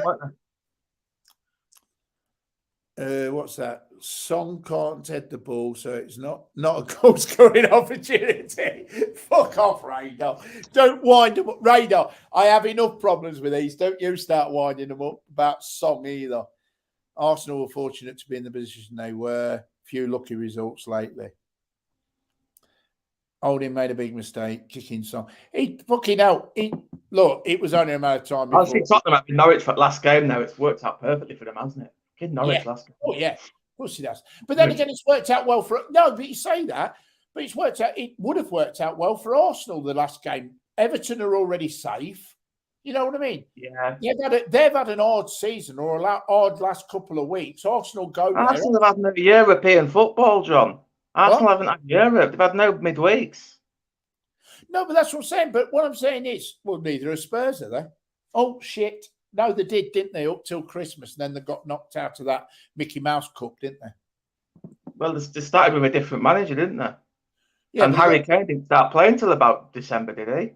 What's that? Song can't head the ball, so it's not a goal scoring opportunity. Fuck off, Radar. Don't wind them up. Radar, I have enough problems with these. Don't you start winding them up about Song either. Arsenal were fortunate to be in the position they were. Few lucky results lately. Holding made a big mistake, kicking Song. He fucking out. Look, it was only a matter of time. I see Tottenham at Norwich for last game now. It's worked out perfectly for them, hasn't it? Kid Norwich last game. Oh, yeah. Of course it has. But then again, it's worked out well for... No, but you say that. But it would have worked out well for Arsenal the last game. Everton are already safe. You know what I mean? Yeah. They've had an odd season or an odd last couple of weeks. Arsenal have had no European football, John. Arsenal haven't had Europe. They've had no midweeks. No, but that's what I'm saying. But what I'm saying is, well, neither are Spurs, are they? Oh, shit. No, they did, didn't they, up till Christmas? And then they got knocked out of that Mickey Mouse Cup, didn't they? Well, they started with a different manager, didn't they? Yeah, and Harry Kane didn't start playing till about December, did he?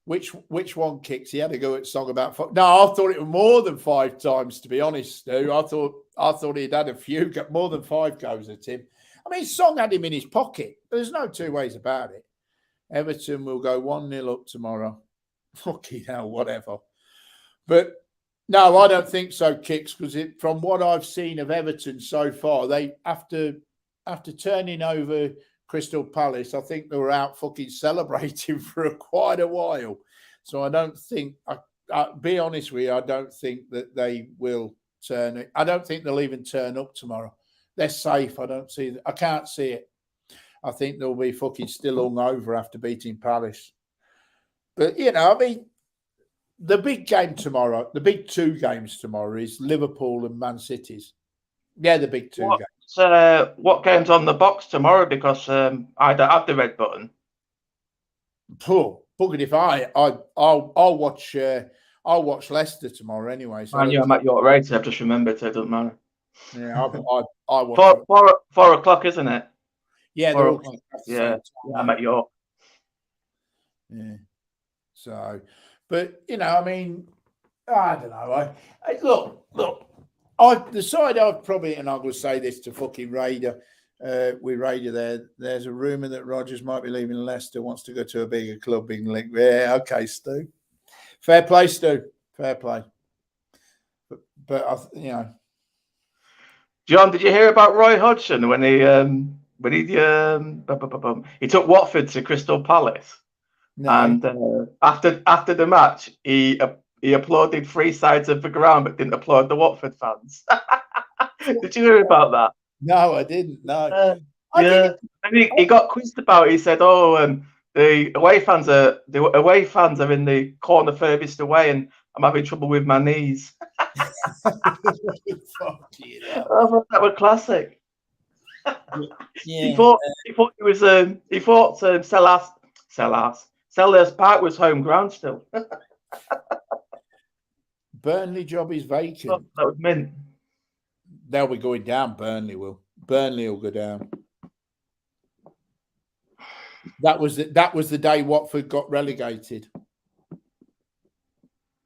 Which one kicks? He had to go at Song about 5. No, I thought it was more than 5 times, to be honest, Stu. I thought he'd had a few, more than 5 goes at him. I mean, Song had him in his pocket. There's no two ways about it. Everton will go 1-0 up tomorrow. Fucking hell, whatever. But no, I don't think so, Kicks, because from what I've seen of Everton so far, they after turning over Crystal Palace, I think they were out fucking celebrating for quite a while. So I don't think, I'll be honest with you, I don't think that they will turn it. I don't think they'll even turn up tomorrow. They're safe. I can't see it. I think they'll be fucking still hungover after beating Palace. But, you know, I mean, the big game tomorrow, the big 2 games tomorrow is Liverpool and Man City's. Yeah, the big 2 games. What game's on the box tomorrow? Because I don't have the red button. Poor. buggered if I'll watch. I'll watch Leicester tomorrow anyway. So Man, I'm at York Rated. I've just remembered, so it doesn't matter. yeah, I watch. 4 o'clock, isn't it? Yeah, they're all yeah, I'm at York. Yeah. So, but I mean, I don't know. Look. The side I've probably, and I'm going to say this to fucking Raider, with Raider there's a rumour that Rodgers might be leaving Leicester, wants to go to a bigger club in Link. Yeah, okay, Stu. Fair play, Stu. Fair play. But John, did you hear about Roy Hodgson when he took Watford to Crystal Palace? No. And after the match, he applauded 3 sides of the ground, but didn't applaud the Watford fans. Did you hear about that? No, I didn't. No. Yeah, and he got quizzed about it. He said, the away fans are in the corner furthest away, and I'm having trouble with my knees. Fuck you. I thought that was classic. Yeah. He thought Selhurst Park was home ground still. Burnley job is vacant. Oh, that was mint. They'll be going down. Burnley will go down. That was the day Watford got relegated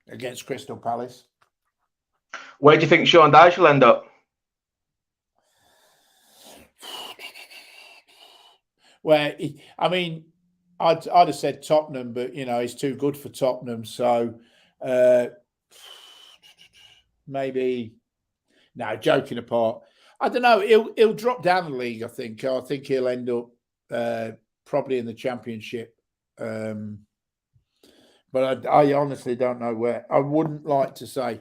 against Crystal Palace. Where do you think Sean Dyche will end up? Well, I mean, I'd have said Tottenham, but he's too good for Tottenham. So maybe. No, joking apart, I don't know. He'll drop down the league. I think he'll end up probably in the Championship. But I honestly don't know where. I wouldn't like to say,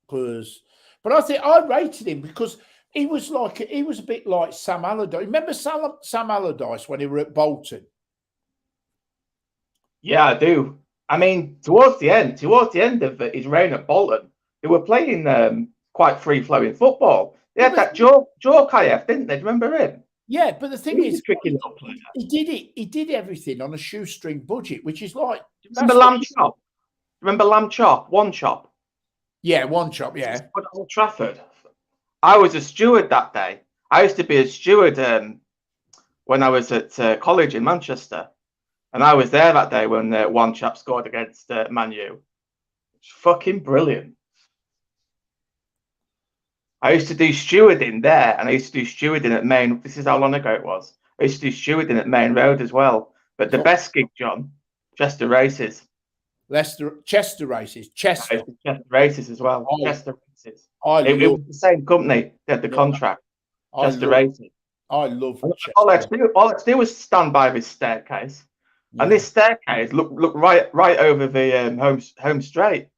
but I think I rated him because he was a bit like Sam Allardyce. Remember Sam Allardyce when he were at Bolton? Yeah, I do. I mean, towards the end of his reign at Bolton, they were playing quite free-flowing football. They had that Joe Kayev, didn't they? Do you remember him? Yeah, but the thing is, he did everything on a shoestring budget, which is like. Remember Lamb Chop? Remember Lamb Chop? One Chop. Yeah, One Chop. Yeah. At Old Trafford. I was a steward that day. I used to be a steward when I was at college in Manchester, and I was there that day when One Chop scored against Man U. It's fucking brilliant. I used to do stewarding there, and I used to do stewarding at Main. This is how long ago it was. I used to do stewarding at Main Road as well. But the best gig, John, Chester Races. Chester Races. Chester Races as well. Chester Races. It was the same company. They had the contract. Chester Races. I love Chester. All I do was stand by this staircase. Yeah. And this staircase look right over the home straight.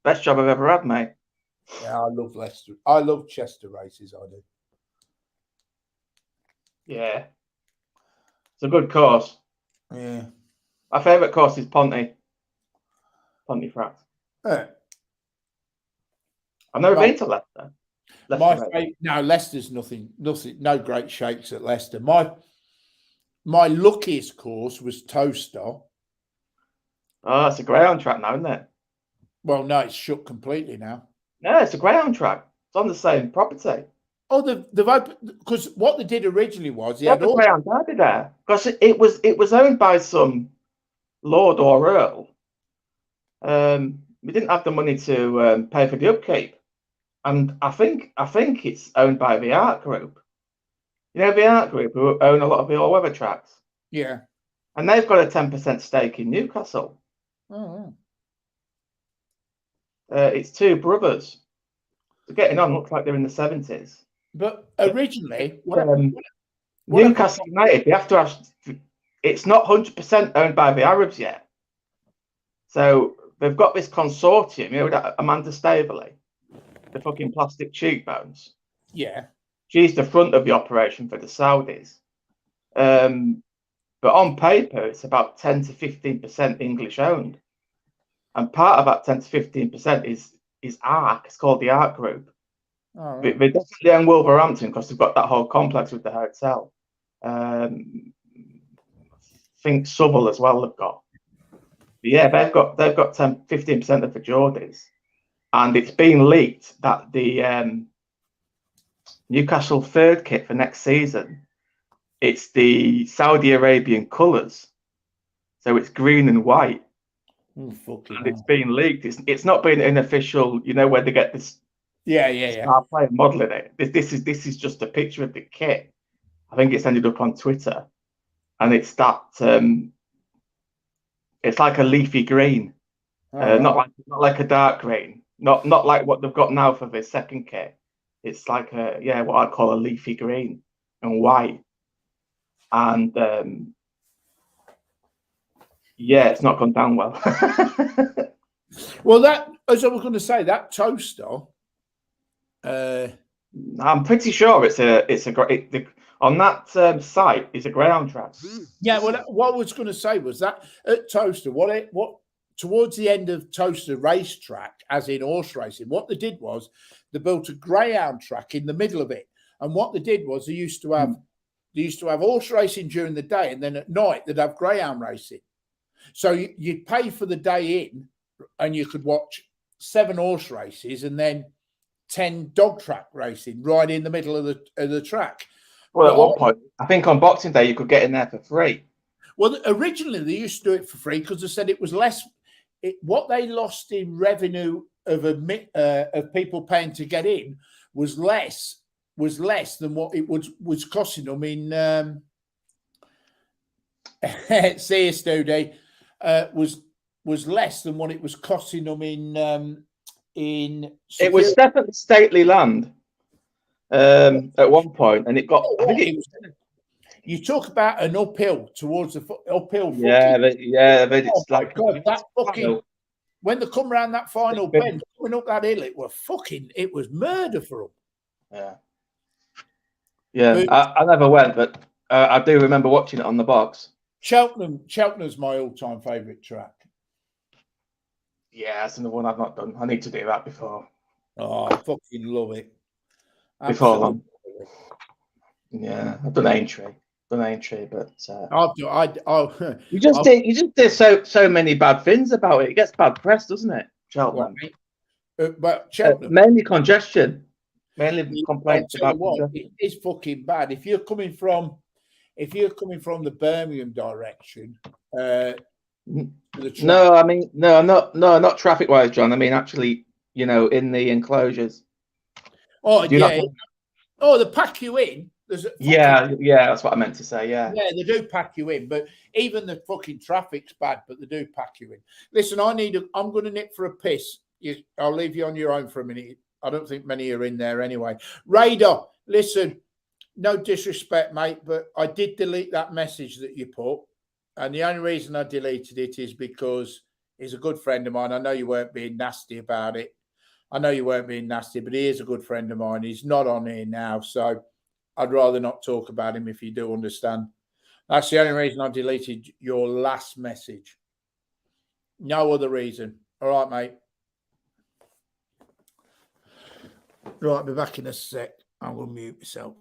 Best job I've ever had, mate. Yeah, I love Leicester. I love Chester Races. I do. Yeah, it's a good course. Yeah, my favourite course is Pontefract. Yeah. I've never been to Leicester. Leicester's nothing. No great shakes at Leicester. My luckiest course was Towstar. Oh, it's a greyhound track now, isn't it? Well, no, it's shut completely now. No, it's a greyhound track. It's on the same property. Oh, they've opened, because what they did originally was they had the greyhound derby there because it was owned by some lord or earl. We didn't have the money to pay for the upkeep, and I think it's owned by the Art Group. You know, the Art Group who own a lot of the all-weather tracks. Yeah, and they've got a 10% stake in Newcastle. Oh. It's two brothers. They're getting on. Looks like they're in the 70s. But originally, Newcastle United, they have to have. It's not 100% owned by the Arabs yet. So they've got this consortium. You know that Amanda Staveley, the fucking plastic cheekbones. Yeah, she's the front of the operation for the Saudis. But on paper, it's about 10 to 15% English owned. And part of that 10 to 15% is ARC. It's called the ARC Group. Oh, right. They definitely own Wolverhampton because they've got that whole complex with the hotel. I think Southall as well they've got. Yeah, they've got 15% of the Geordies, and it's been leaked that the Newcastle third kit for next season, it's the Saudi Arabian colours, so it's green and white, Fucking and it's hell. been leaked. It's not been an official, where they get this Yeah. star player modelling it. This is just a picture of the kit. I think it's ended up on Twitter, and it's that it's like a leafy green, All right. not like a dark green, not like what they've got now for the second kit. It's like what I call a leafy green and white, and it's not gone down well. Well, that, as I was going to say, that toaster. I'm pretty sure it's a great on that site is a ground track. Yeah, well, what I was going to say was that at Toaster, what towards the end of Toaster racetrack, as in horse racing, what they did was they built a greyhound track in the middle of it, and what they did was they used to have horse racing during the day, and then at night they'd have greyhound racing. So you'd pay for the day in, and you could watch 7 horse races and then 10 dog track racing right in the middle of the track. Well, at one point, I think on Boxing Day you could get in there for free. Well, originally they used to do it for free because they said it was less. What they lost in revenue of people paying to get in was less than what it was costing them in CS2D was less than what it was costing them in. It was definitely stately land at one point, and it got. I think it was. You talk about an uphill towards the uphill. Yeah, but it's like God, that fucking when they come around that final bend coming up that hill, it was murder for them. Yeah. I never went, but I do remember watching it on the box. Cheltenham's my all-time favourite track. Yeah, that's another one I've not done. I need to do that before. Oh, I fucking love it. Before long. Yeah, I've done Aintree, but you just did so many bad things about it. It gets bad press, doesn't it, Cheltenham? But Cheltenham, mainly congestion. Mainly complaints about congestion. It's fucking bad. If you're coming from the Birmingham direction, no, I mean not traffic wise, John. I mean actually, in the enclosures. Oh yeah. Oh, they pack you in. Yeah, that's what I meant to say. Yeah, they do pack you in, but even the fucking traffic's bad, but they do pack you in. Listen, I'm going to nip for a piss. I'll leave you on your own for a minute. I don't think many are in there anyway. Radar, listen, no disrespect, mate, but I did delete that message that you put, and the only reason I deleted it is because he's a good friend of mine. I know you weren't being nasty about it. I know you weren't being nasty, but he is a good friend of mine. He's not on here now, so I'd rather not talk about him if you do understand. That's the only reason I deleted your last message. No other reason. All right, mate. Right, I'll be back in a sec. I will mute myself.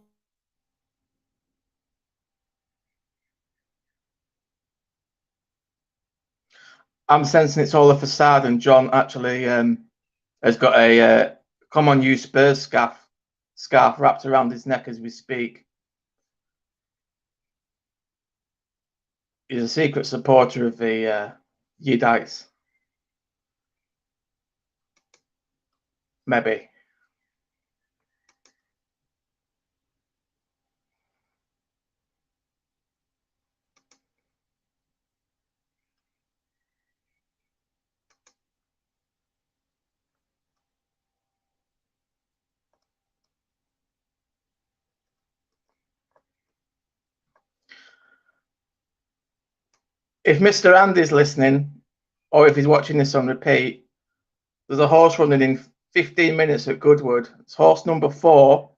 I'm sensing it's all a facade, and John actually has got a come on you Spurs scarf wrapped around his neck as we speak. He's a secret supporter of the Yidites. Maybe. If Mr. Andy's listening, or if he's watching this on repeat, there's a horse running in 15 minutes at Goodwood. It's horse number 4.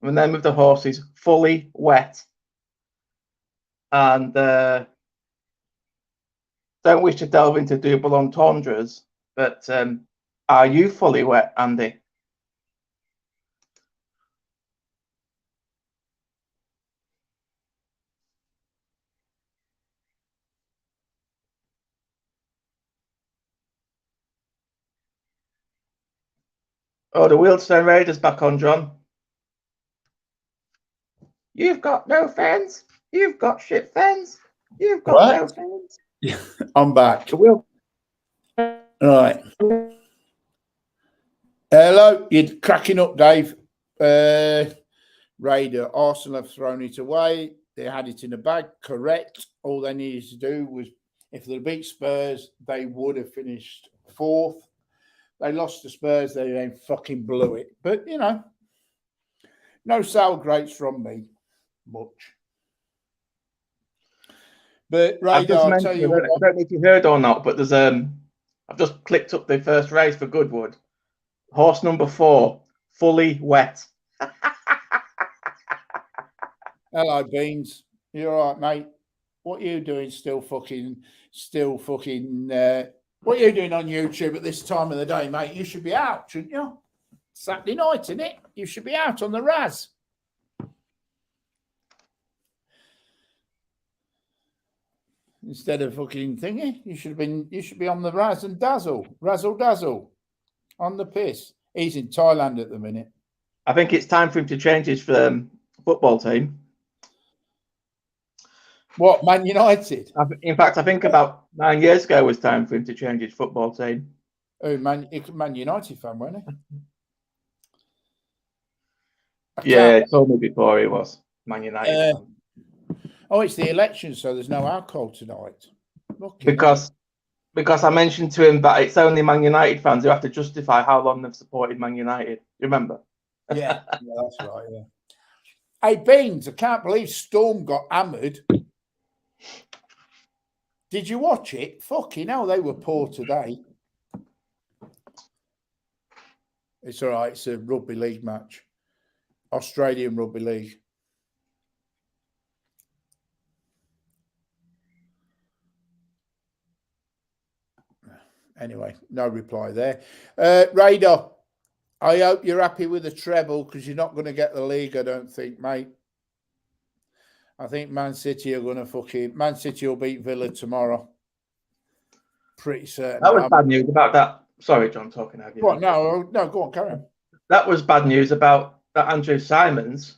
And the name of the horse is Fully Wet. And don't wish to delve into double entendres, but are you fully wet, Andy? Oh, the Wealdstone Raiders back on, John. You've got no fans. You've got shit fans. You've got What? no fans. I'm back. The Weald. Right. Hello, you're cracking up, Dave. Raider, Arsenal have thrown it away. They had it in the bag, correct. All they needed to do was, if they beat Spurs, they would have finished fourth. They lost to Spurs, they then fucking blew it. But, you know, no sour grapes from me, much. But Raider, I'll tell you what. I don't know if you heard or not, but there's I've just clicked up the first race for Goodwood. Horse number 4, Fully Wet. Hello, Beans. You all right, mate? What are you doing still fucking, what are you doing on YouTube at this time of the day, mate? You should be out, shouldn't you? Saturday night, isn't it? You should be out on the Raz. Instead of fucking thingy, you should be on the Raz and Razzle Dazzle on the piss. He's in Thailand at the minute. I think it's time for him to change his football team. What, Man United? In fact, I think about 9 years ago was time for him to change his football team. Oh, Man United fan, wasn't he? Yeah, he told me before he was Man United fan. Oh, it's the election, so there's no alcohol tonight. Because I mentioned to him that it's only Man United fans who have to justify how long they've supported Man United. You remember? Yeah, that's right, yeah. Hey, Beans, I can't believe Storm got hammered. Did you watch it? Fucking hell, they were poor today. It's all right. It's a rugby league match. Australian Rugby League. Anyway, no reply there. Radar, I hope you're happy with the treble because you're not going to get the league, I don't think, mate. I think Man City are going to Man City will beat Villa tomorrow. Pretty certain. That was bad news about that. Sorry, John, talking over you. What? No, go on, carry on. That was bad news about that Andrew Simons.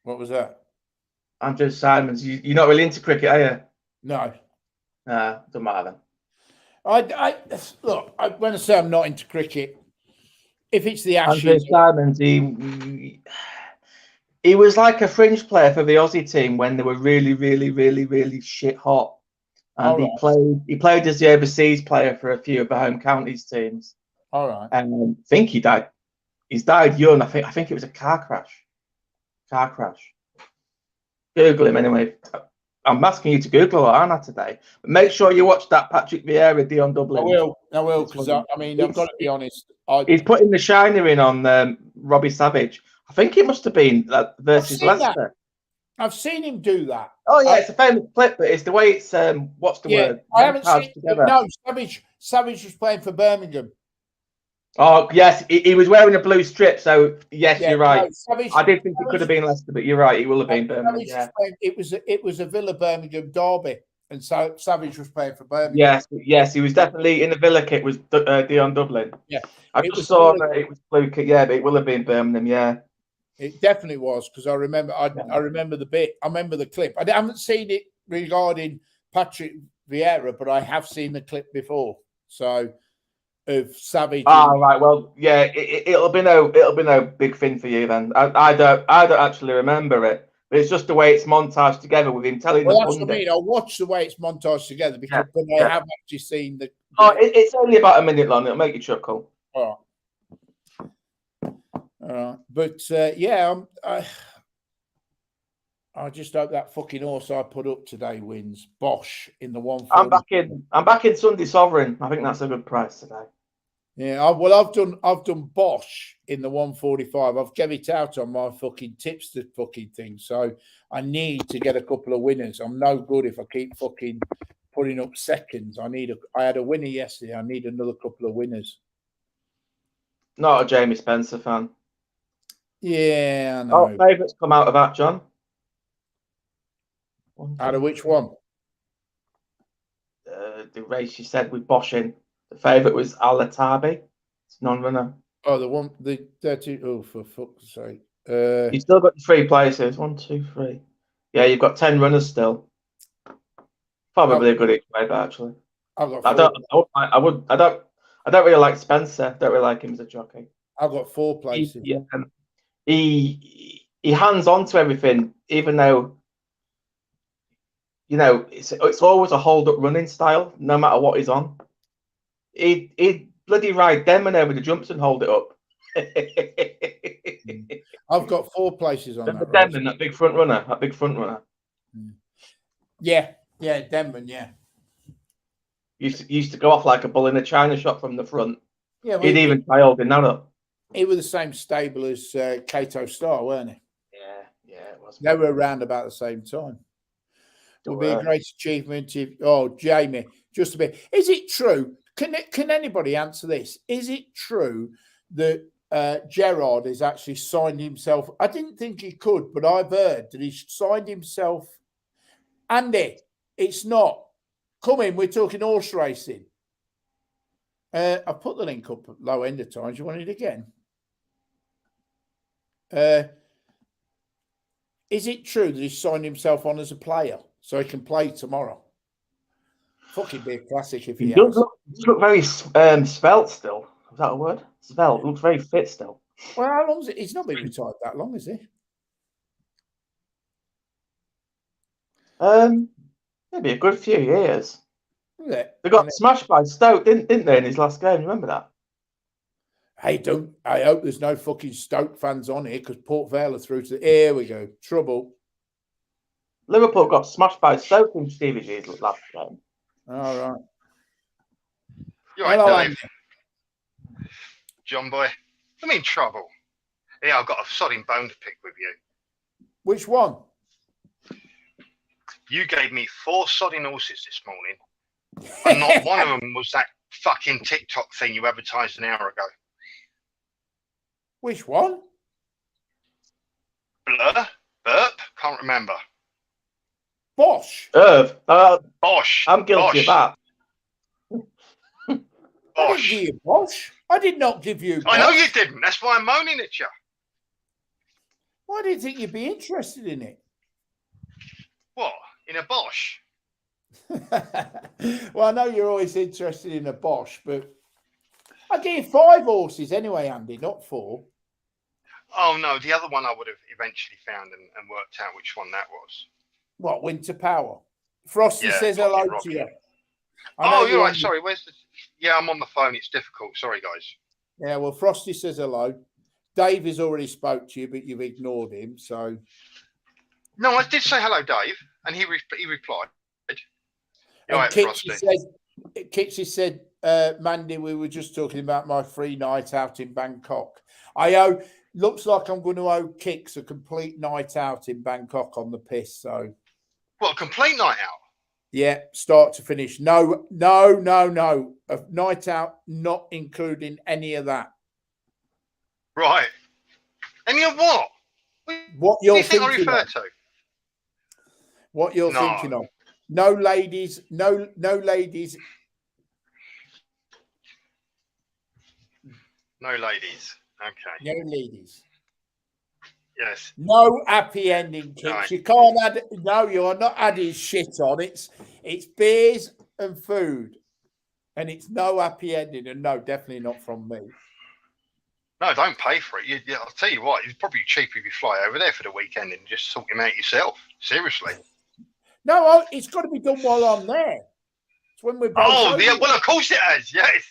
What was that? Andrew Simons. You're not really into cricket, are you? No. Doesn't matter then. Look, when I say I'm not into cricket, if it's the Ashes. Andrew Simons, he was like a fringe player for the Aussie team when they were really, really, really, really shit hot. And he played as the overseas player for a few of the home counties teams. All right. And I think he died. He's died young. I think it was a car crash. Google him anyway. I'm asking you to Google it, aren't I, today? But make sure you watch that Patrick Vieira, Dion Dublin. I will, because I've got to be honest. He's putting the shiner in on Robbie Savage. I think it must have been versus Leicester. I've seen him do that. Oh yeah, it's a famous clip, but it's the way it's what's the word? I haven't seen it. No, Savage was playing for Birmingham. Oh yes, he was wearing a blue strip. So yes, you're right. No, Savage, I did think it could have been Leicester, but you're right. It will have been Birmingham. Yeah. It was a Villa Birmingham derby, and so Savage was playing for Birmingham. Yes, he was definitely in the Villa kit. Was Dion Dublin? Yeah, I just saw that it was blue kit. Yeah, but it will have been Birmingham. Yeah, it definitely was because I remember. I remember the bit. I remember the clip. I haven't seen it regarding Patrick Vieira, but I have seen the clip before. So. Of Savage. Right. Well, yeah, it'll be no big thing for you then. I don't actually remember it, but it's just the way it's montaged together with him telling. Well, that's what I mean. I'll watch the way it's montaged together because I haven't actually seen the. It's only about a minute long. It'll make you chuckle. All right. But yeah, I just hope that fucking horse I put up today wins. Bosch in the 140. I'm back in Sunday Sovereign. I think that's a good price today. Yeah, I've done Bosch in the 145. I've given it out on my fucking tipster fucking thing. So I need to get a couple of winners. I'm no good if I keep fucking putting up seconds. I had a winner yesterday. I need another couple of winners. Not a Jamie Spencer fan. Yeah, I know. Oh, favourites come out of that, John. Out of which one? The race you said with Bosch in. The favourite was Al-Atabi. It's non-runner. Oh, the 30. Oh, for fuck's sake! You've still got 3 places. 1, 2, 3. Yeah, you've got 10 runners still. Probably a good each way, but actually, I've got. I don't really like Spencer. Don't really like him as a jockey. I've got 4 places. He hands on to everything, even though it's always a hold up running style, no matter what he's on. He'd bloody ride Demon with the jumps and hold it up. I've got 4 places on that. Demon, that big front runner. Yeah, Denman, yeah. Used to go off like a bull in a china shop from the front. Yeah, he'd even try holding that up. He was the same stable as Kato Star, weren't he? Yeah, it was. They were around about the same time. It would be a great achievement if. Oh, Jamie, just a bit. Is it true? Can anybody answer this? Is it true that Gerard has actually signed himself? I didn't think he could, but I've heard that he's signed himself. Andy, it's not. Come in, we're talking horse racing. I've put the link up at Low End of Times. You want it again? Is it true that he's signed himself on as a player so he can play tomorrow? Fucking be a classic if he has. Look very svelte still. Is that a word? Svelte. Looks very fit still. Well, how long is it? He's not been retired that long, is he? Maybe a good few years. Yeah. They got smashed by Stoke, didn't they, in his last game? Remember that? Hey, I hope there's no fucking Stoke fans on here because Port Vale are through to. Here we go. Trouble. Liverpool got smashed by Stoke in Stevie G's last game. All right. You're right, Dave. John boy. I'm in trouble. Yeah, I've got a sodding bone to pick with you. Which one? You gave me 4 sodding horses this morning, and not one of them was that fucking TikTok thing you advertised an hour ago. Which one? Blur? Burp? Can't remember. Bosch. Bosch. I'm guilty of that. I didn't give you Bosch. I did not give you Bosch. I know you didn't. That's why I'm moaning at you. Why do you think you'd be interested in it? What? In a Bosch? Well, I know you're always interested in a Bosch, but I give you 5 horses anyway, Andy, not 4. Oh, no. The other one I would have eventually found and worked out which one that was. What, Winter Power? Frosty says hello to you. Oh, you're right. Sorry. Where's the... Yeah, I'm on the phone. It's difficult. Sorry, guys. Yeah, well, Frosty says hello. Dave has already spoke to you, but you've ignored him, so... No, I did say hello, Dave, and he replied. You're right, Frosty. Kixie said, Mandy, we were just talking about my free night out in Bangkok. Looks like I'm going to owe Kix a complete night out in Bangkok on the piss, so... What, a complete night out? Yeah, start to finish. No. A night out, not including any of that. Right. Any of what? What you're thinking I refer to? What you're thinking of. No ladies, no ladies. No ladies. Okay. No ladies. Yes. No happy ending, Kix. Right. You can't add. No, you are not adding shit on. It's beers and food, and it's no happy ending. And no, definitely not from me. No, don't pay for it. I'll tell you what. It's probably cheaper if you fly over there for the weekend and just sort him out yourself. Seriously. No, it's got to be done while I'm there. It's when we're both. Oh, yeah. Well, of course it has. Yes.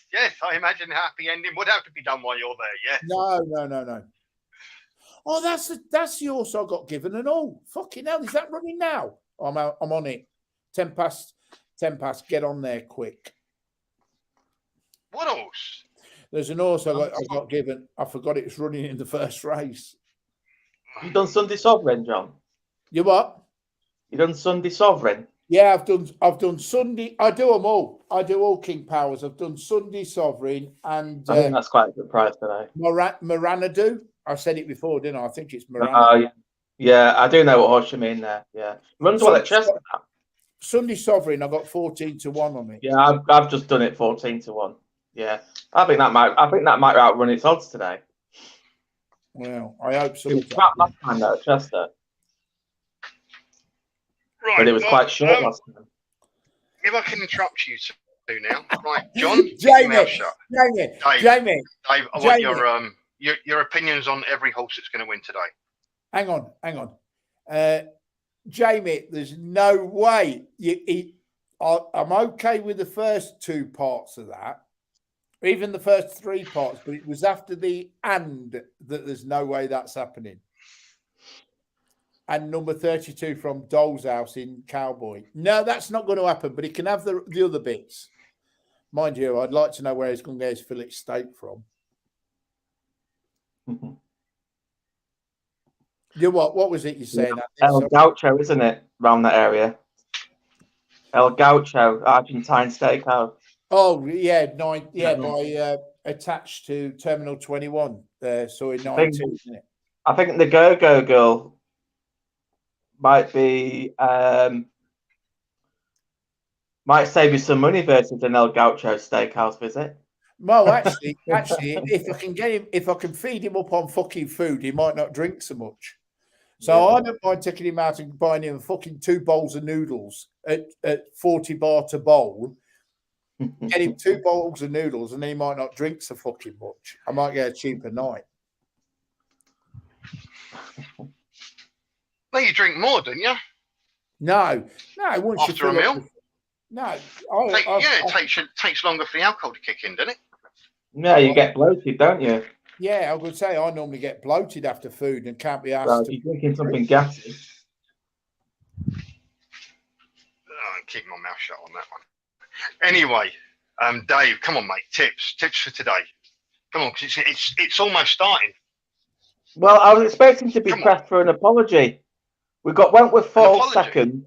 I imagine the happy ending would have to be done while you're there. Yes. No. Oh, that's the horse I got given and all. Fucking hell, is that running now? I'm on it. 10 past. Get on there quick. What horse? There's an horse I got given. I forgot it was running in the first race. You done Sunday Sovereign, John? You what? You done Sunday Sovereign? Yeah, I've done Sunday. I do them all. I do all King Powers. I've done Sunday Sovereign and I think that's quite a good price today. Maranadu. I said it before, didn't I? I think it's Maranadu. Yeah, I do know what horse you mean there. Yeah, runs well at Chester. Sunday Sovereign, I got 14-1 on it. Yeah, I've just done it 14-1. Yeah, I think that might outrun its odds today. Well, I hope so. It was crap last time though, at Chester, Right. but it was quite short last time. If I can interrupt you two now, right, John, keep your mouth shut. Jamie, Dave, I want your opinions on every horse that's going to win today. hang on. Jamie, there's no way. I'm okay with the first two parts of that, even the first three parts, but it was after the "and" that there's no way that's happening. And number 32 from Doll's House in Cowboy. No, that's not going to happen, but he can have the other bits. Mind you, I'd like to know where he's going to get his fillet steak from. What was it you saying? El Gaucho, isn't it? Around that area. El Gaucho, Argentine Steakhouse. Oh, yeah, by attached to Terminal 21. So in 92, isn't it? I think the Go-Go Girl might be might save you some money versus an El Gaucho Steakhouse visit. Well, actually, if I can feed him up on fucking food, he might not drink so much. So I don't mind taking him out and buying him fucking 2 bowls of noodles at 40 baht a bowl. Get him 2 bowls of noodles, and he might not drink so fucking much. I might get a cheaper night. No, you drink more, didn't you? No. Once after a meal. It takes longer for the alcohol to kick in, doesn't it? Yeah, you get bloated, don't you? Yeah, I would say I normally get bloated after food and can't be asked well, to. You're drinking something gassy. I'm keeping my mouth shut on that one. Anyway, Dave, come on, mate. Tips for today. Come on, because it's almost starting. Well, I was expecting to be pressed for an apology. We got Wentworth Falls second.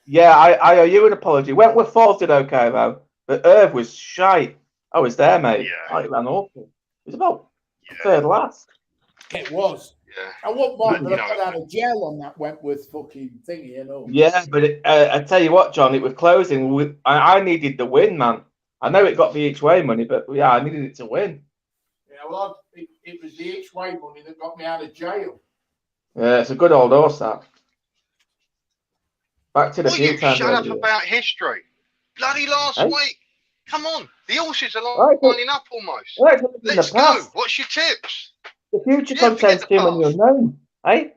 Yeah, I owe you an apology. Wentworth Falls did okay though, but Irv was shite. I was there, mate. Yeah. It ran awful. It was about third last. It was. Yeah. I won't mind that I put out a gel on that Wentworth fucking thingy, you know. Yeah, but I tell you what, John, it was closing. I needed the win, man. I know it got the each way money, but yeah, I needed it to win. Yeah, well, it was the each way money that got me out of jail. Yeah, it's a good old horse, that. Back to the few times. Shut up about history. Bloody last week. Come on. The horses are lining up almost. Let's go. What's your tips? The future contains too many unknown. Eh?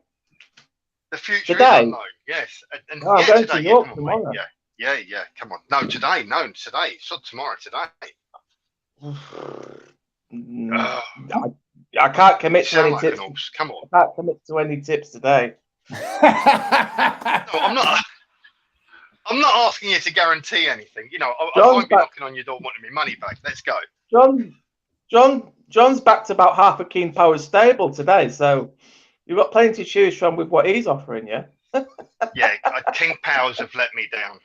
The future today? is unknown. Yes. And I'm going to York tomorrow. Yeah. Come on. No, today. No, today. So tomorrow. Today. I can't commit to any tips. Come on. I can't commit to any tips today. No, I'm not asking you to guarantee anything. You know, I won't be knocking on your door wanting me money back. Let's go. John's back to about half a Keen Powers stable today, so you've got plenty to choose from with what he's offering you. Yeah, King Powers have let me down.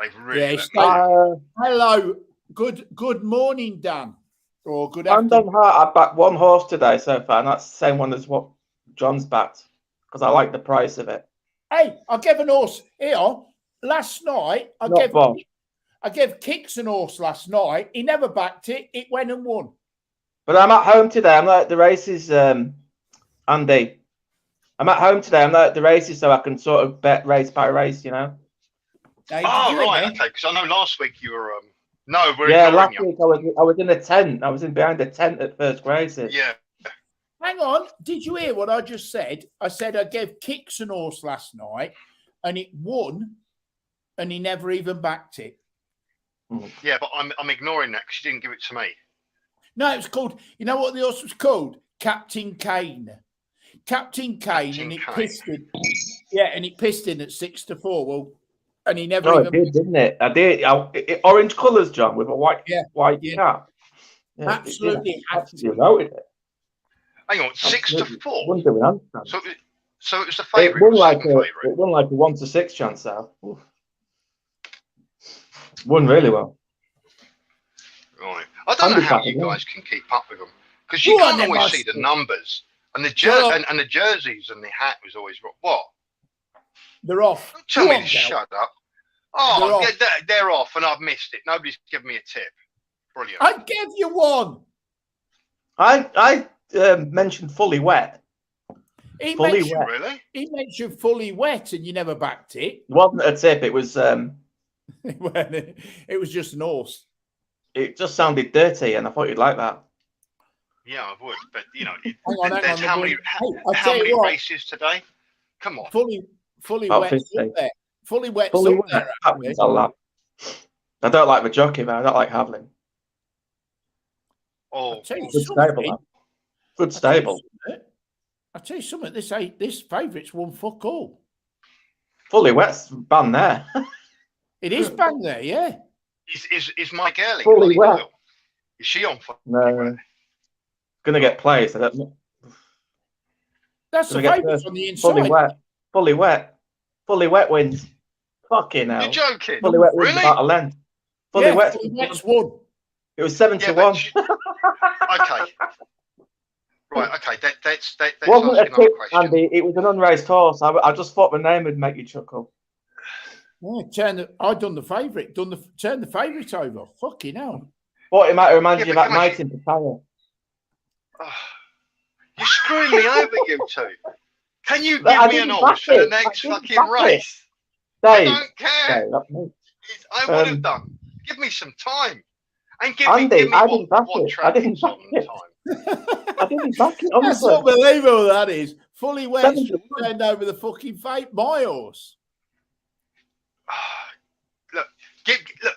They've really let me down. Hello. Good morning, Dan. Or good afternoon. Hand on heart, I backed one horse today so far, and that's the same one as what John's backed, because I like the price of it. Hey, I gave an horse here last night. I gave Kicks an horse last night. He never backed it. It went and won. But I'm at home today. I'm not at the races, Andy. I'm at home today. I'm not at the races, so I can sort of bet race by race, you know. Right. Okay. Because I know last week you were. Last week I was in a tent. I was behind a tent at first races. Yeah. Hang on. Did you hear what I just said? I said I gave Kicks an horse last night, and it won, and he never even backed it. Yeah, but I'm ignoring that because you didn't give it to me. No, it was called. You know what the horse was called? Captain Kane. Captain Kane, and it pissed in. Yeah, and it pissed in at 6-4. Well, and he never. It did, didn't it? I did. Orange colours, John, with a white cap. Yeah, absolutely. You noted it. Hang on, 6-4. Wouldn't do an answer. So it was the favourite. It won like a 1-6 chance out. Won really well. Right. I don't know how you guys can keep up with them because you can't always see the numbers and the jerseys and the hat was always what? They're off. Don't tell me to shut up. Oh, they're off, and I've missed it. Nobody's given me a tip. Brilliant. I gave you one. I mentioned fully wet. He Fully mentioned, wet. Really? he mentioned fully wet, and you never backed it. It wasn't a tip. It was. It was just an horse. It just sounded dirty, and I thought you'd like that. Yeah, I would. But Hang on, there's how many I'll how tell you many what, races today? Come on. fully About wet's 50. up there. Fully wet's Fully up wet. there. I actually. can tell that. I don't like the jockey, but I don't like Havlin. Oh, I'll tell you Good something. stable. That. Good stable. I'll tell you something. This favourite's won fuck all. Fully wet's banned there. It is bang there, yeah. is my girlie Fully wet. Doyle? Is she on fire? No. Gonna get placed. I don't know. That's the Gonna get favourite first. on the inside. Fully wet. Fully wet. Fully wet wins. Fucking hell. You're joking? Fully wet wins Really? about a length. Fully Yeah, wet's fully wet's won. It was 7 Yeah, to but 1. Okay. Right. Okay. That's Wasn't a asking another tip, question. Andy. It was an unraced horse. I just thought the name would make you chuckle. Yeah, I done the favourite. Turn the favourite over. Fucking hell. Thought it might remind Yeah, you of but that come on, night in Pattaya. Oh, you're screwing me over, you two. Can you But I give me an didn't odds back for the it. next I didn't fucking back it. race? I Dave. don't care. Dave, that's me. I would have done. Give me some time. And give Andy, me I didn't back what it. track I didn't it's on back it. time. I didn't back it. That's Honestly. unbelievable, that is. Fully wet 7 to just 1. turned over the fucking fate. My horse. Look, look.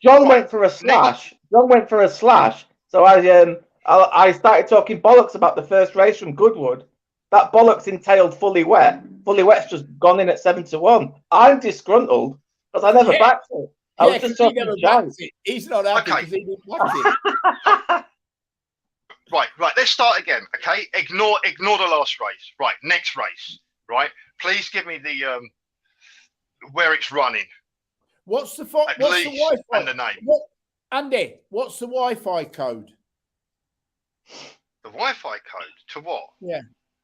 John Right. went for a slash. John went for a slash. So I started talking bollocks about the first race from Goodwood. That bollocks entailed fully wet. Fully wet's just gone in at 7 to 1. I'm disgruntled because I never backed it. I was just he talking never John. backed it. He's not happy Okay. because he didn't back it. Right. Let's start again. Okay. Ignore the last race. Right. Next race. Right. Please give me the where it's running. What's the At Wi-Fi? least and the name. Andy, what's the Wi-Fi code? The Wi-Fi code to what? Yeah.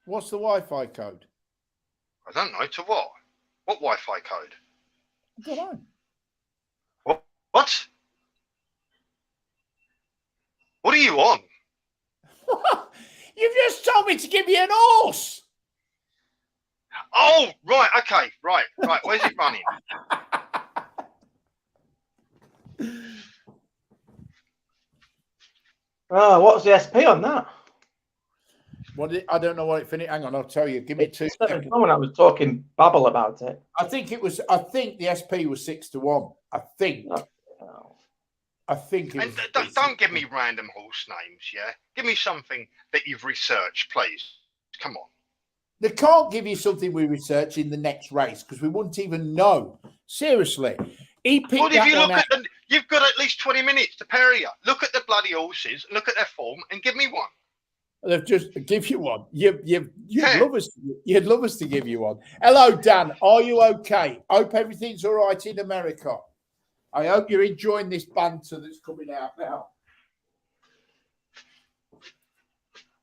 What's the Wi-Fi code? I don't know. To what? What Wi-Fi code? I don't know. What? What are you on? You've just told me to give you an horse. Oh, right. Okay. Right. Where's it running? Oh, what's the SP on that? I don't know what it finished. Hang on, I'll tell you. Give me 2 seconds. When I was talking babble about it. I think the SP was 6 to 1. I think. Oh. I think it And was. don't give me random horse names. Yeah. Give me something that you've researched, please. Come on. They can't give you something we research in the next race because we wouldn't even know. Seriously. He picked Well, if that you one look out. at you've got at least 20 minutes to pair you. Look at the bloody horses, look at their form, and give me one. They've just give you one. You'd Yeah. you'd love us to give you one. Hello, Dan. Are you okay? Hope everything's all right in America. I hope you're enjoying this banter that's coming out now.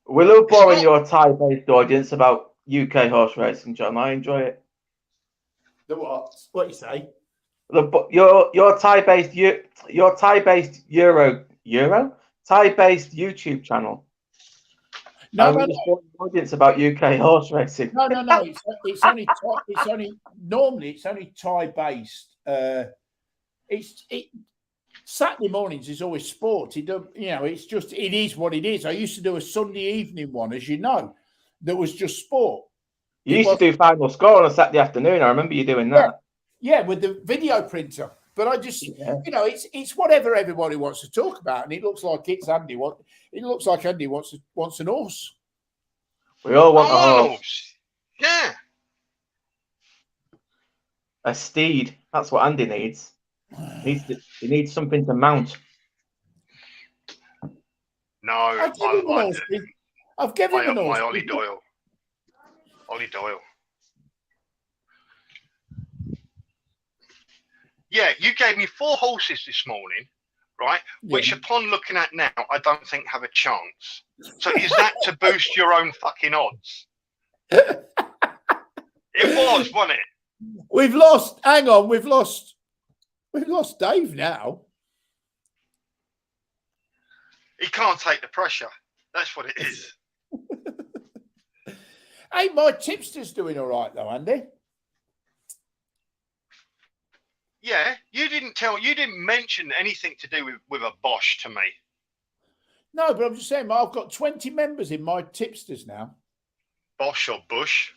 We love boring not- your Thai-based audience about UK horse racing, John. I enjoy it. The what? What you say? Your Thai-based Thai-based YouTube channel. No. Boring the audience about UK horse racing. No. It's only normally it's only Thai based. Saturday mornings is always sport. It is what it is. I used to do a Sunday evening one, as you know, that was just sport. You used to do final score on a Saturday afternoon. I remember you doing that. Yeah, with the video printer. But I just, it's whatever everybody wants to talk about, and it looks like it's Andy. It looks like Andy wants an horse. We all want a horse. Yeah. A steed. That's what Andy needs. He needs something to mount. No, I've given him an horse. I've given him an horse. My Ollie Doyle. Ollie Doyle. Yeah, you gave me 4 horses this morning, right? Yeah. Which, upon looking at now, I don't think have a chance. So is that to boost your own fucking odds? It was, wasn't it? We've lost. Hang on, we've lost Dave now. He can't take the pressure. That's what it is. Hey, my tipster's doing all right though, Andy. Yeah, you didn't mention anything to do with a Bosch to me. No, but I'm just saying, I've got 20 members in my tipsters now. Bosch or Bush?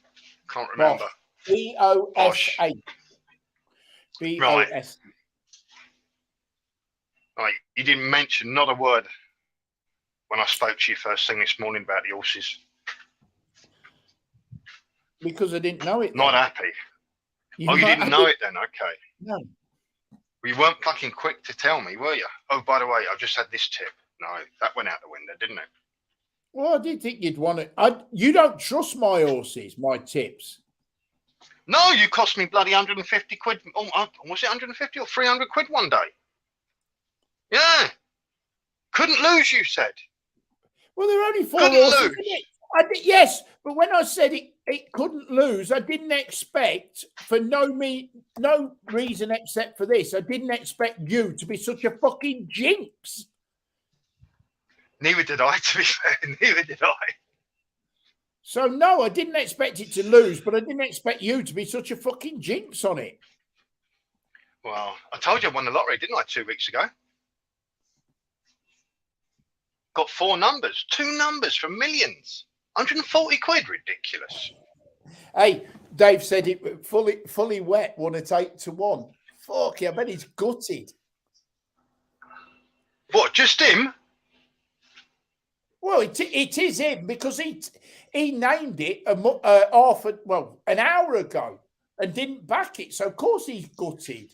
Can't remember. BOSH. BOS. Right, you didn't mention not a word when I spoke to you first thing this morning about the horses. Because I didn't know it. Not happy. You didn't know it then? Okay. No. Well, you weren't fucking quick to tell me, were you? Oh, by the way, I just had this tip. No, that went out the window, didn't it? Well, I did think you'd want it. You don't trust my horses, my tips. No, you cost me bloody 150 quid. Oh, was it 150 or 300 quid one day? Yeah. Couldn't lose, you said. Well, there are only 4 Couldn't horses. lose. Yes, but when I said it couldn't lose, I didn't expect, for no reason except for this, I didn't expect you to be such a fucking jinx. Neither did I, to be fair. Neither did I. So, no, I didn't expect it to lose, but I didn't expect you to be such a fucking jinx on it. Well, I told you I won the lottery, didn't I, 2 weeks ago? Got 4 numbers, 2 numbers for millions. 140 quid, ridiculous. Hey, Dave said it fully wet, won at 8-1. Fuck yeah, I bet he's gutted. What, just him? Well, it is him because he named it an hour ago and didn't back it. So of course he's gutted.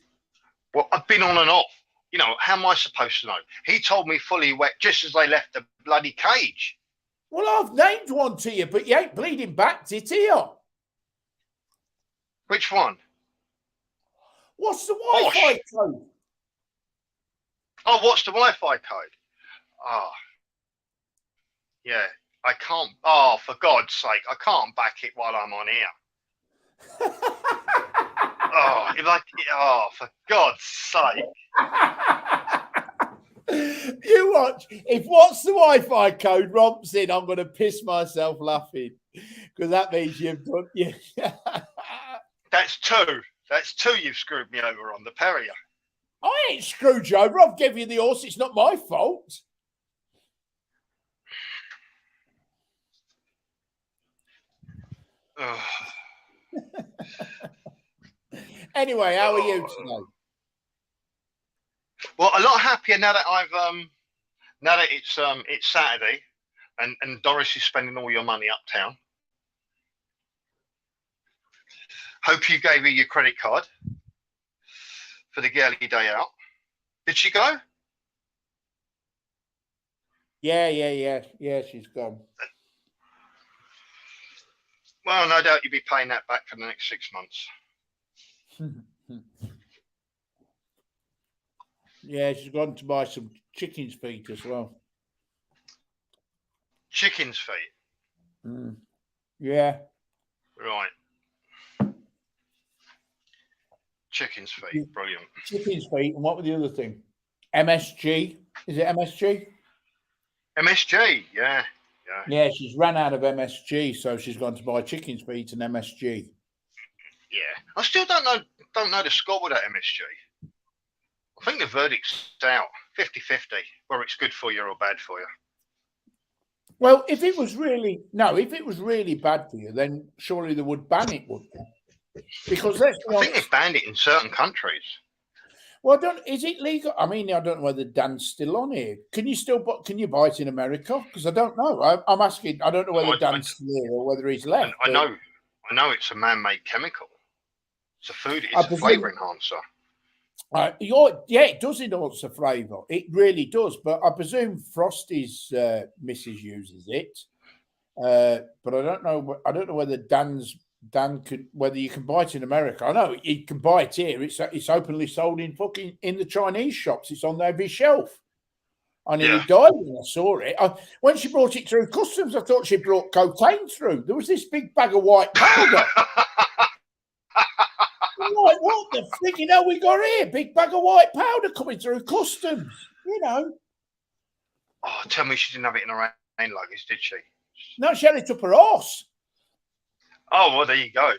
Well, I've been on and off. You know, how am I supposed to know? He told me fully wet just as they left the bloody cage. Well, I've named one to you, but you ain't bleeding backed it here. Which one? What's the Wi-Fi code? Oh, what's the Wi-Fi code? Oh, yeah, I can't. Oh, for God's sake, I can't back it while I'm on here. For God's sake. You watch. If what's the Wi-Fi code romps in, I'm going to piss myself laughing because that means you've done. Yeah. That's 2. That's 2 you've screwed me over on, the pair of you. I ain't screwed you over. I've given you the horse. It's not my fault. Anyway, how are you today? Well, a lot happier now that it's Saturday, and Doris is spending all your money uptown. Hope you gave her your credit card for the girly day out. Did she go? Yeah, she's gone. Well, no doubt you'll be paying that back for the next 6 months. Yeah, she's gone to buy some chicken's feet as well. Chicken's feet? Yeah. Right. Chicken's feet, brilliant. Chicken's feet, and what was the other thing? MSG? Is it MSG? MSG, yeah. Yeah, she's ran out of MSG, so she's gone to buy chicken's feet and MSG. Yeah, I still don't know the score with that MSG. I think the verdict's out 50-50, whether it's good for you or bad for you. Well, if it was really bad for you, then surely they would ban it, wouldn't they? Because I think they've banned it in certain countries. Well, is it legal? I mean, I don't know whether Dan's still on here. Can you buy it in America? Because I don't know. I'm asking. I don't know whether Dan's still here or whether he's left. I know it's a man-made chemical. It's a food. It's a flavour enhancer. Yeah, it does enhance the flavour. It really does. But I presume Frosty's missus uses it. But I don't know. I don't know whether whether you can buy it in America. I know you can buy it here. It's openly sold in the Chinese shops. It's on every shelf. I nearly died when I saw it. When she brought it through customs, I thought she brought cocaine through. There was this big bag of white powder. I'm like, what the freaking hell we got here? Big bag of white powder coming through customs, you know. Oh, tell me she didn't have it in her hand luggage, did she? No, she had it up her arse. Oh, well, there you go.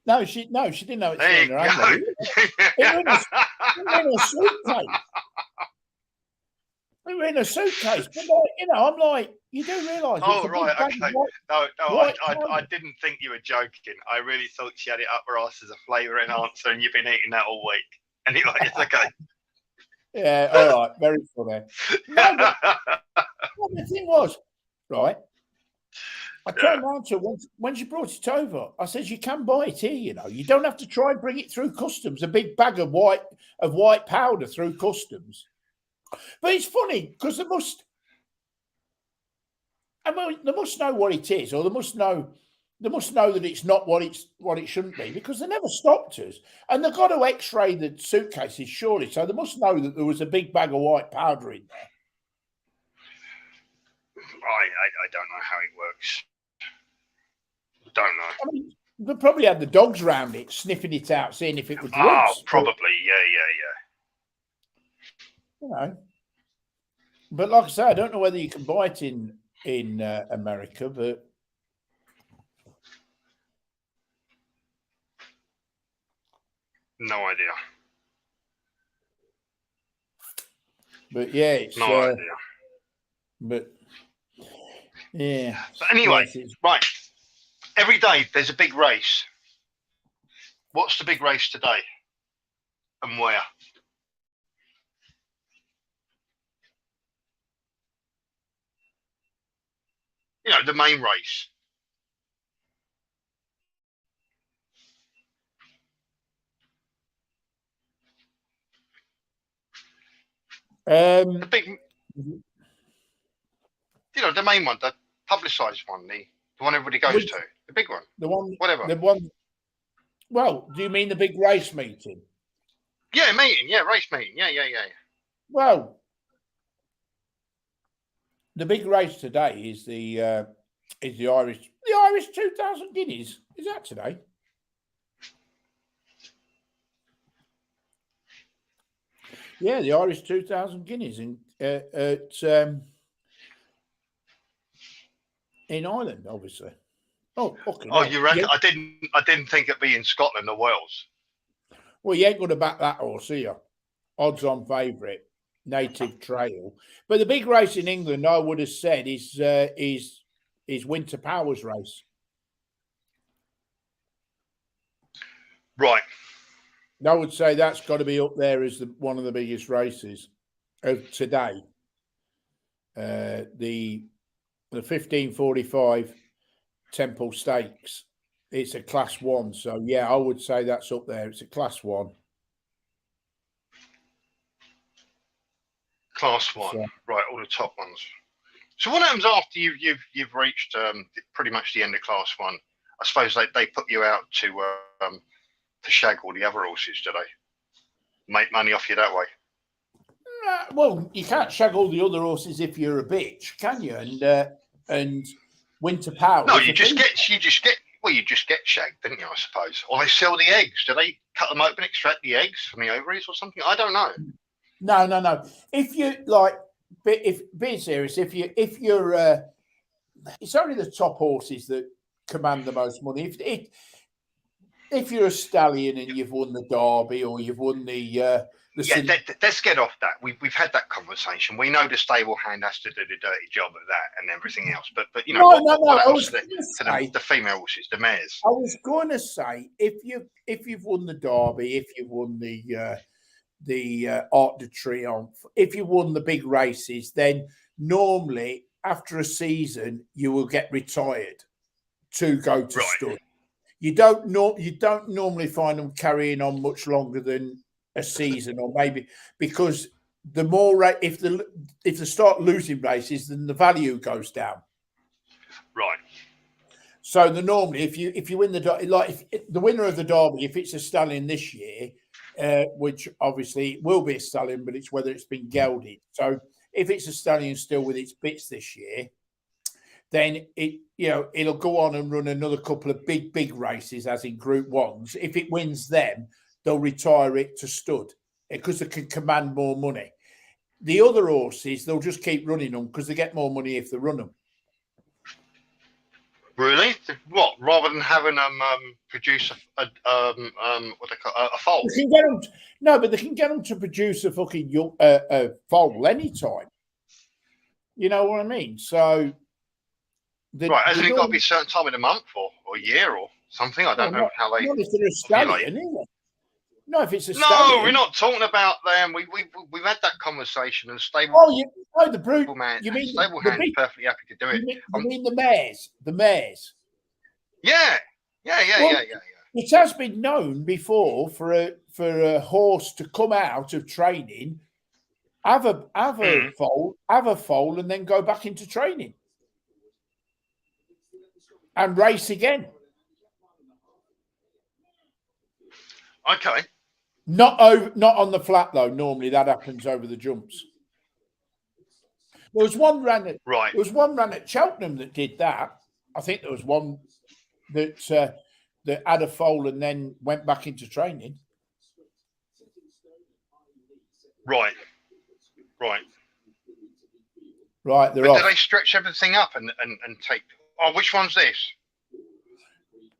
no, she didn't have it There in you her hand luggage. It was in a suitcase. We were in a suitcase, but I'm like, you do realise. Oh, right, okay. No, white I didn't think you were joking. I really thought she had it up her ass as a flavor enhancer, and you've been eating that all week. Anyway, it's okay. Yeah, all right, very funny. No, but the thing was, right, I turned around to her when she brought it over. I said, you can buy it here, you don't have to try and bring it through customs, a big bag of white powder through customs. But it's funny because they must know what it is, or they must know that it's not what it shouldn't be, because they never stopped us, and they've got to X-ray the suitcases surely, so they must know that there was a big bag of white powder in there. I don't know how it works. Don't know. I mean, they probably had the dogs round it, sniffing it out, seeing if it was drugs. Oh, probably, yeah. But like I say, I don't know whether you can buy it in America, but No idea. But yeah, it's No idea. But yeah. But anyway, yes, right. Every day there's a big race. What's the big race today? And where? The main race. The big, the main one, the publicised one, the one everybody goes to, the big one, the one, whatever. The one. Well, do you mean the big race meeting? Yeah, meeting. Yeah, race meeting. Yeah. Well, the big race today is the Irish 2000 Guineas. Is that today? Yeah, the Irish 2000 Guineas in Ireland, obviously. Oh, okay. Oh, you reckon? Yeah. I didn't think it'd be in Scotland or Wales. Well, you ain't going to back that horse here. Odds on favourite, Native Trail. But the big race in England, I would have said, is Winter Powers race. Right. I would say that's got to be up there as one of the biggest races of today. The 1545 Temple Stakes. It's a Class 1, so yeah, I would say that's up there. It's a Class 1. Class 1, so, right? All the top ones. So what happens after you've reached pretty much the end of Class 1? I suppose they put you out to shag all the other horses, do they? Make money off you that way? Well, you can't shag all the other horses if you're a bitch, can you? And Winter Power. No, you just get shagged, didn't you? I suppose, or they sell the eggs. Do they cut them open, extract the eggs from the ovaries or something? I don't know. No. If you being serious, if you're, it's only the top horses that command the most money. If you're a stallion and you've won the Derby or you've won the let's get off that. We've had that conversation. We know the stable hand has to do the dirty job of that and everything else. But what happens to the female horses, the mares? I was going to say if you've won the Derby, if you've won the Arc de Triomphe, if you won the big races, then normally after a season you will get retired to go to stud. You don't normally find them carrying on much longer than a season, or maybe because the more if they start losing races, then the value goes down. Right. So normally, if you win if the winner of the Derby, if it's a stallion this year, which obviously it will be a stallion, but it's whether it's been gelded. So if it's a stallion still with its bits this year, then it'll go on and run another couple of big races, as in Group 1s. If it wins them, they'll retire it to stud because they can command more money. the other horses, they'll just keep running them because they get more money if they run them. Really? What? Rather than having them produce what they call a foal? They can get them but they can get them to produce a fucking foal anytime. You know what I mean? So, Right? Hasn't it got to be a certain time of the month or year or something? I don't know how they. Not if they're a stallion, is it? No, if it's a No, stallion. we're not talking about them. We've had that conversation, and stable. The brute. Man, You mean stable hand's perfectly happy to do it. You mean the mares? The mares. Yeah. It has been known before for a horse to come out of training, have a foal, and then go back into training and race again. Okay. Not on the flat though. Normally that happens over the jumps. There was one ran at Cheltenham that did that. I think there was one that had a foal and then went back into training. Right. They're off. Do they stretch everything up and take? Oh, which one's this?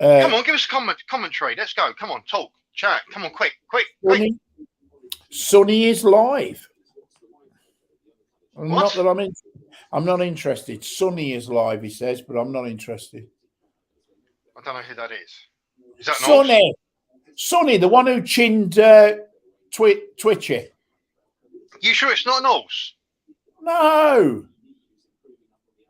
Come on, give us commentary. Let's go. Come on, talk, chat. Come on, quick. Sonny is live. What? Not that I'm not interested. Sonny is live, he says, but I'm not interested. I don't know who that is. Is that an Sonny, the one who chinned Twitchy. You sure it's not an horse? No.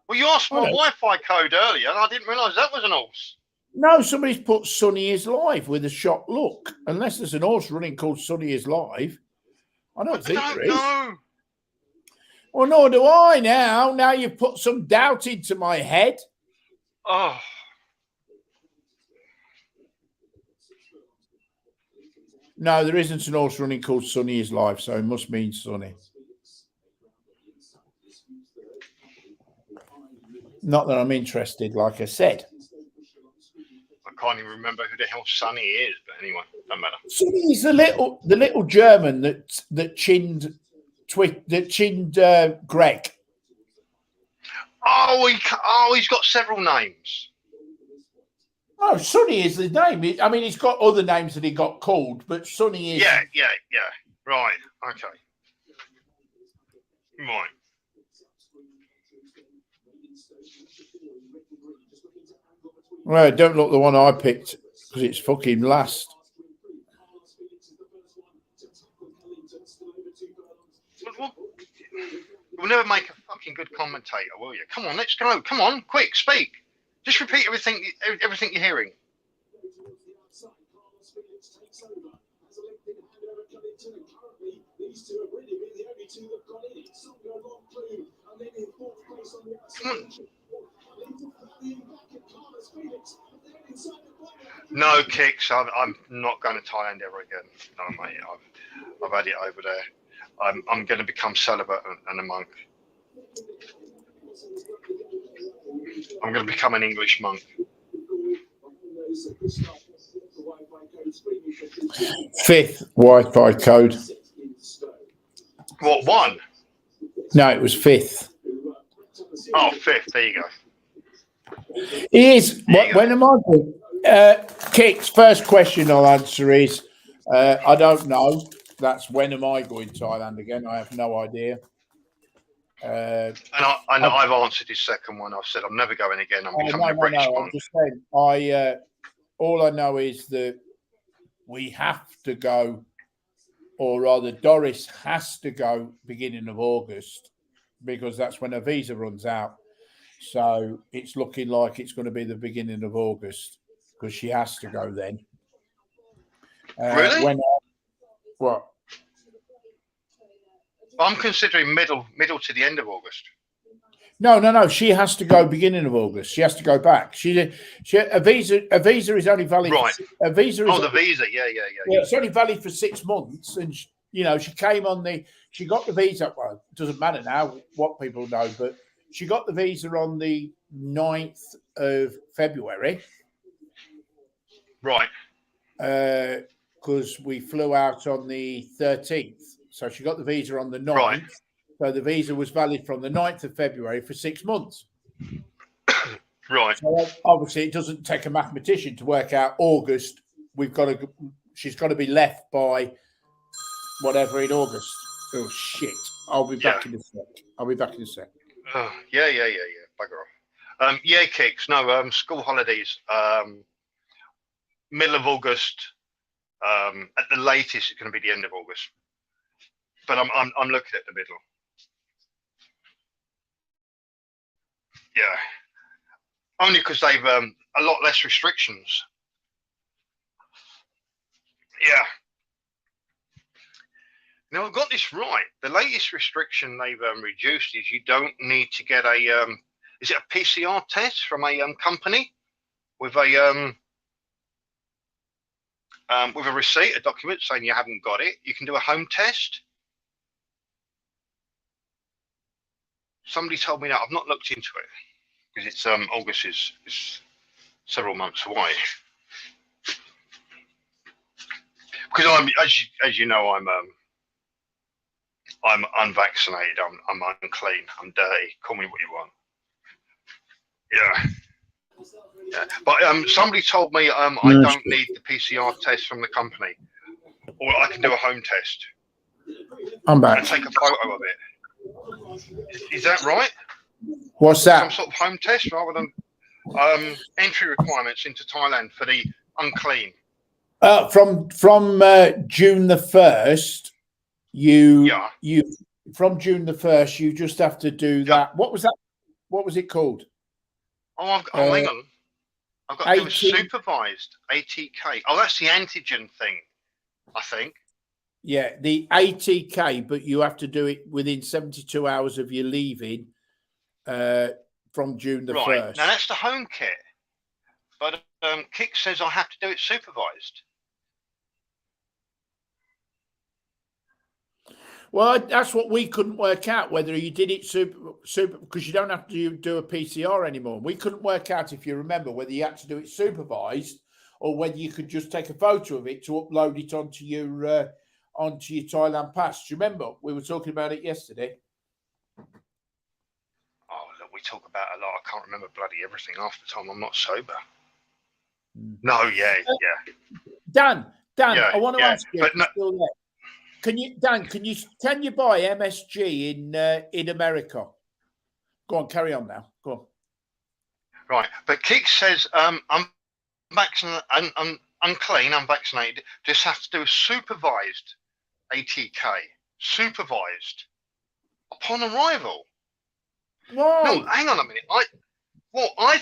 Well, you asked my Wi-Fi code earlier, and I didn't realise that was an horse. No, somebody's put Sonny is live with a shot look. Unless there's an horse running called Sonny is live. I don't think there is. No. Well, nor do I now. Now you've put some doubt into my head. Oh. No, there isn't an horse running called Sonny is live, so it must mean Sonny. Not that I'm interested, like I said. I can't even remember who the hell Sonny is, but anyway, doesn't matter. Sonny is the little German that chinned Greg. Oh, he's got several names. Oh, Sonny is the name. I mean, he's got other names that he got called, but Sonny is. Yeah. Right. Okay. Right. Well, don't look the one I picked because it's fucking last. We'll never make a fucking good commentator, will you? Come on, let's go. Come on, quick, speak. Just repeat everything you're hearing. No kicks. I'm not going to Thailand ever again. No, mate. I've had it over there. I'm going to become celibate and a monk. I'm going to become an English monk. Fifth Wi-Fi code. What, one? No, it was fifth. Oh, fifth. There you go. He is. When am I going? Kicks, first question I'll answer is, I don't know. That's when am I going to Thailand again? I have no idea. And I've answered his second one. I've said I'm never going again. I'm becoming a British monk. I'm just saying, all I know is that we have to go, or rather Doris has to go beginning of August, because that's when her visa runs out. So it's looking like it's going to be the beginning of August because she has to go then. Really? What? I'm considering middle to the end of August. No. She has to go beginning of August. She has to go back. A visa is only valid. Right. A visa. The visa. Yeah. It's only valid for 6 months, and she came on she got the visa. Well, it doesn't matter now what people know, but she got the visa on the 9th of February. Right. Because we flew out on the 13th. So she got the visa on the 9th. Right. So the visa was valid from the 9th of February for 6 months. Right. So obviously, it doesn't take a mathematician to work out August. She's got to be left by whatever in August. Oh shit! I'll be back in a sec. Yeah. Bugger off. Yeah, Kicks. No, school holidays. Middle of August. At the latest, it's going to be the end of August. But I'm looking at the middle. Yeah. Only because they've a lot less restrictions. Yeah. Now I've got this right. The latest restriction they've reduced is you don't need to get a is it a PCR test from a company with a receipt, a document saying you haven't got it. You can do a home test. Somebody told me that. I've not looked into it because it's August is several months away. Because I'm, as you know, I'm unvaccinated. I'm unclean. I'm dirty. Call me what you want. Yeah. But somebody told me I don't need the PCR test from the company, or I can do a home test. I'm back. And take a photo of it. Is that right? What's that? Some sort of home test rather than entry requirements into Thailand for the unclean. From June the 1st, from June the 1st, you just have to do that. What was that? What was it called? Oh, hang on. I've got to do a supervised ATK. Oh, that's the antigen thing, I think. Yeah, the ATK, but you have to do it within 72 hours of your leaving from June the 1st. Now, that's the home kit. But Kick says I have to do it supervised. Well, that's what we couldn't work out, whether you did it super because you don't have to do a PCR anymore. We couldn't work out, if you remember, whether you had to do it supervised or whether you could just take a photo of it to upload it onto your Thailand pass. Do you remember? We were talking about it yesterday. Oh, look, we talk about a lot. I can't remember bloody everything half the time. I'm not sober. No, yeah. Dan, yeah, I want to ask you. But no, still there. Can you buy MSG in America? Go on, carry on now. Go on. Right, but Kick says I'm vaccinated, I'm unclean, I'm vaccinated. Just have to do a supervised ATK, supervised upon arrival. No, hang on a minute. I thought I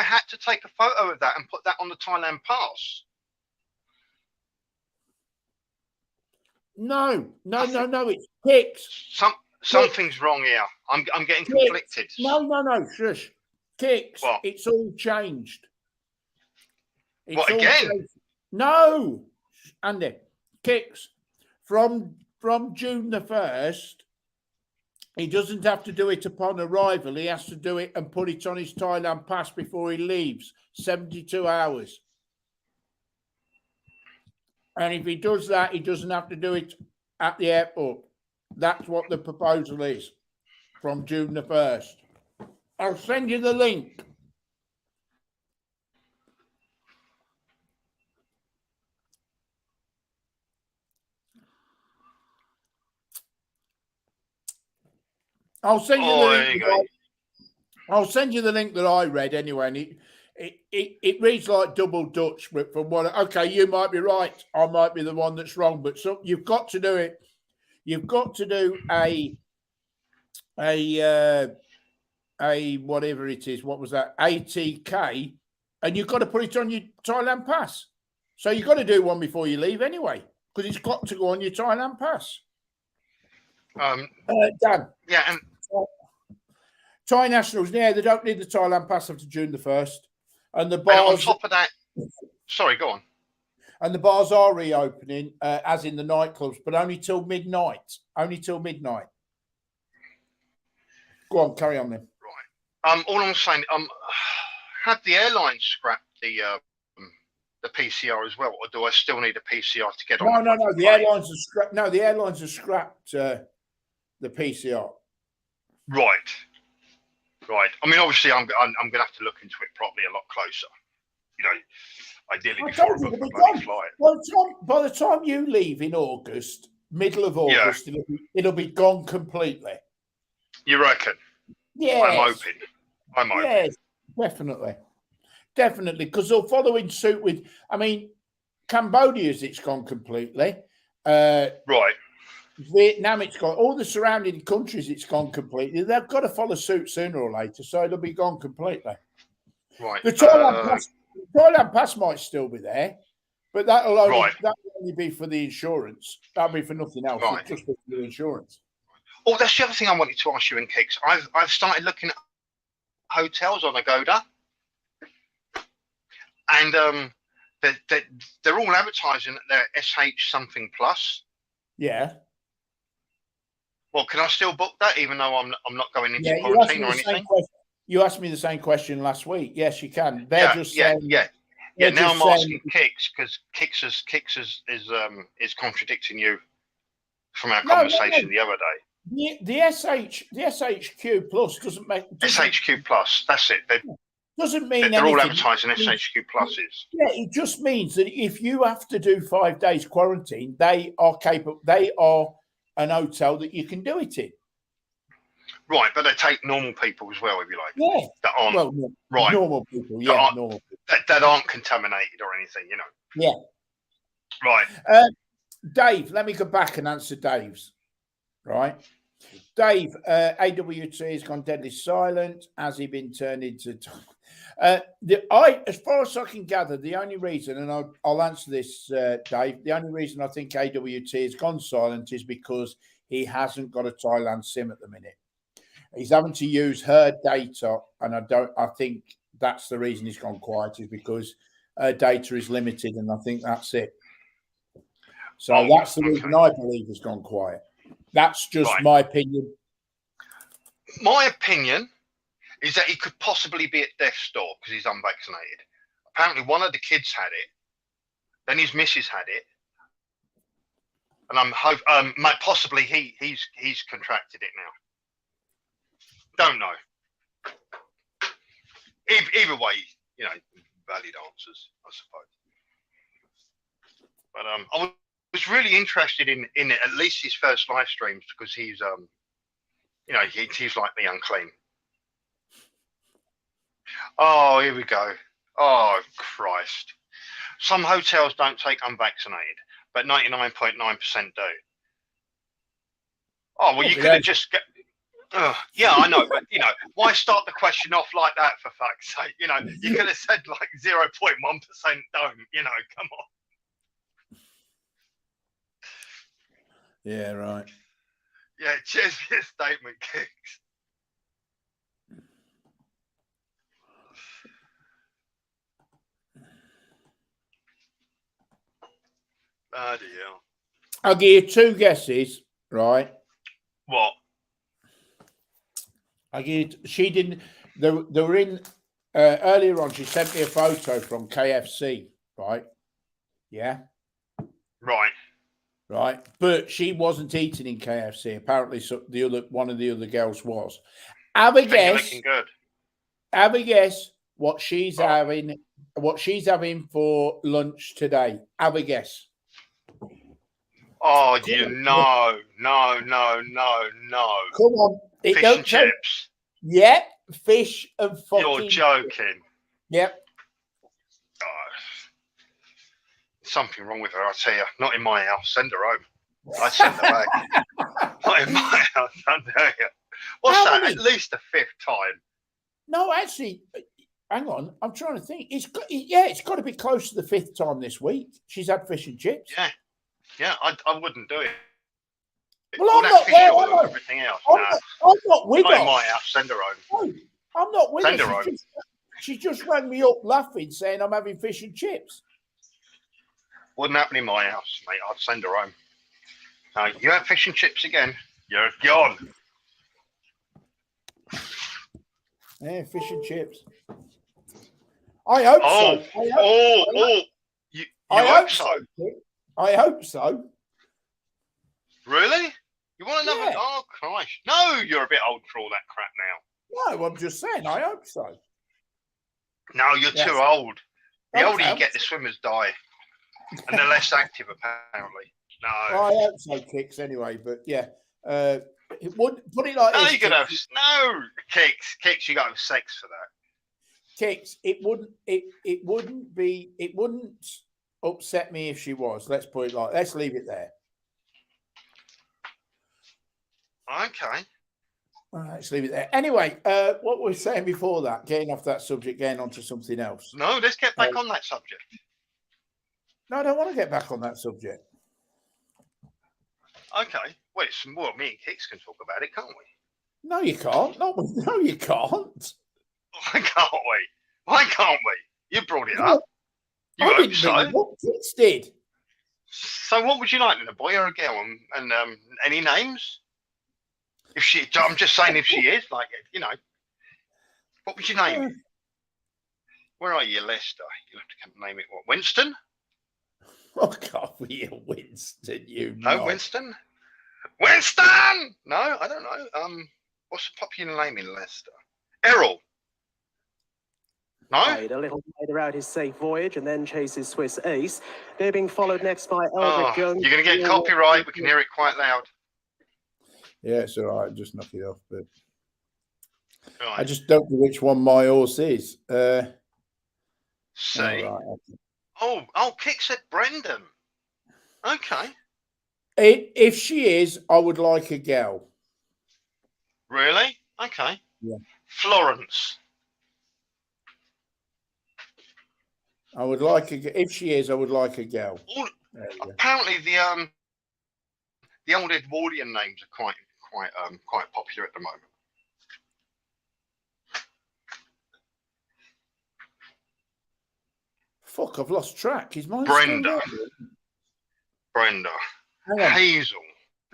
had to take a photo of that and put that on the Thailand pass. No. It's Kicks. Something's wrong here. I'm getting conflicted. No. Shush. Kicks. What? It's all changed. What again? Changed. No, Andy. Kicks. From June the 1st, he doesn't have to do it upon arrival. He has to do it and put it on his Thailand pass before he leaves. 72 hours. And if he does that, he doesn't have to do it at the airport. That's what the proposal is from June the 1st. I'll send you the link. I'll send you the link. I'll send you the link that I read anyway. And it reads like double Dutch, but from what, okay, you might be right. I might be the one that's wrong, but so you've got to do it. You've got to do a whatever it is. What was that? ATK, and you've got to put it on your Thailand pass. So you've got to do one before you leave anyway, because it's got to go on your Thailand pass. Dan. Yeah, and Thai nationals, they don't need the Thailand pass after June the 1st. And the bars, and on top of that, sorry, go on. And the bars are reopening, as in the nightclubs, but only till midnight. Go on, carry on then. Right. All I'm saying, have the airlines scrapped the PCR as well, or do I still need a PCR to get on? No. The airlines are scrapped. No, the airlines are scrapped. the PCR. Right. Right. I mean, obviously, I'm going to have to look into it properly a lot closer. You know, ideally I before I told you book it'll the be bloody gone. flight. By the time you leave in August, middle of August, it'll be gone completely. You reckon? Yes. I'm hoping. Yes, definitely, because they'll follow in suit with. I mean, Cambodia's it's gone completely. Right. Vietnam, it's gone. All the surrounding countries, it's gone completely. They've got to follow suit sooner or later, so it'll be gone completely. Right. The Thailand pass might still be there, but that'll only be for the insurance. That'll be for nothing else. Right. It's just for the insurance. Oh, that's the other thing I wanted to ask you and Kicks. I've started looking at hotels on Agoda, and they're all advertising that they're SH something plus. Yeah. Well, can I still book that even though I'm not going into quarantine or anything? You asked me the same question last week. Yes, you can. They're just saying. Yeah. Now I'm asking Kicks because Kicks is contradicting you from our conversation the other day. The SHQ plus doesn't make SHQ plus. That's it. Doesn't mean they're all anything. advertising SHQ pluses. Yeah, it just means that if you have to do 5 days quarantine, they are capable. They are an hotel that you can do it in. Right, but they take normal people as well, if you like. Yeah. That aren't normal people. Yeah, normal people. That aren't contaminated or anything, you know. Yeah. Right. Dave, let me go back and answer Dave's. Right. Dave, AWT has gone deadly silent. Has he been turned into? As far as I can gather, the only reason, and I'll answer this, Dave. The only reason I think AWT has gone silent is because he hasn't got a Thailand SIM at the minute. He's having to use her data, and I think that's the reason he's gone quiet, is because her data is limited, and I think that's it. So that's the reason I believe he's gone quiet. That's just my opinion. My opinion is that he could possibly be at death's door because he's unvaccinated. Apparently, one of the kids had it, then his missus had it, and possibly he's contracted it now. Don't know. Either way, you know, valid answers, I suppose. But I was really interested in at least his first live streams because he's you know, he's like the unclean. Oh, here we go. Oh, Christ. Some hotels don't take unvaccinated, but 99.9% do. Oh, well, you could have just... yeah, I know, but, you know, why start the question off like that, for fuck's sake? You know, you could have said, like, 0.1% don't, you know, come on. Yeah, right. Yeah, cheers for your statement, Kicks. Bloody hell. I'll give you 2 guesses, right? What? She didn't. They were in earlier on. She sent me a photo from KFC, right? Yeah. Right. But she wasn't eating in KFC. Apparently, one of the other girls was. Have a guess. Looking good. Have a guess what she's having. What she's having for lunch today. Have a guess. Oh, no. Come on. Fish and chips. Yeah, fish and fucking. You're joking. Yep. Oh, something wrong with her, I tell you. Not in my house. Send her home. I send her back. Not in my house, I tell you. What's that? At least the 5th time. No, actually, hang on. I'm trying to think. It's got to be close to the 5th time this week. She's had fish and chips. Yeah, I wouldn't do it. Well, I'm not there. Everything else. I'm not with her. Not in my house. Send her home. No, I'm not with Send her. her home. She just rang me up laughing, saying I'm having fish and chips. Wouldn't happen in my house, mate. I'd send her home. No, you have fish and chips again. You're gone. Yeah, fish and chips. I hope so. You hope so? I hope so. Really? You want another? Yeah. Oh Christ! No, you're a bit old for all that crap now. No, I'm just saying. I hope so. No, you're Yes. too old. The older you Okay. get, the swimmers die, and they're less active apparently. No. I hope so, Kicks. Anyway, but yeah, it would put it like No, this. you could have Kicks. no kicks. You got to have sex for that. Kicks. It wouldn't upset me if she was. Let's put it like. Let's leave it there. Okay. All right, let's leave it there. Anyway, what we were saying before that, getting off that subject, getting onto something else. No, let's get back on that subject. No, I don't want to get back on that subject. Okay. Well, me and Kicks can talk about it, can't we? No, you can't. No, you can't. Why can't we? Why can't we? You brought it up. You I hope didn't so. mean what Kicks did. So, what would you like, then, a boy or a girl? And any names? If she, I'm just saying, if she is, like, you know, what would you name it? Where are you, Lester? You'll have to come name it. What, Winston? Oh, God, we Winston, you No, know. Winston. Winston! No, I don't know. What's the popular name in Leicester? Errol. No. A little later out his safe voyage and then chases Swiss Ace. They're being followed next by Oh, Eldrick Jones. you're going to get copyright. We can hear it quite loud. Yeah, it's all right. Just knock it off. But I Right. just don't know which one my horse is. See. All right. Oh, Kick said Brendan. Okay. If she is, I would like a girl. Really? Okay. Yeah. Florence. I would like if she is, I would like a girl. All, There we go. apparently, the old Edwardian names are quite popular at the moment. Fuck, I've lost track. Is mine Brenda. still there? Brenda. Hang on. Hazel.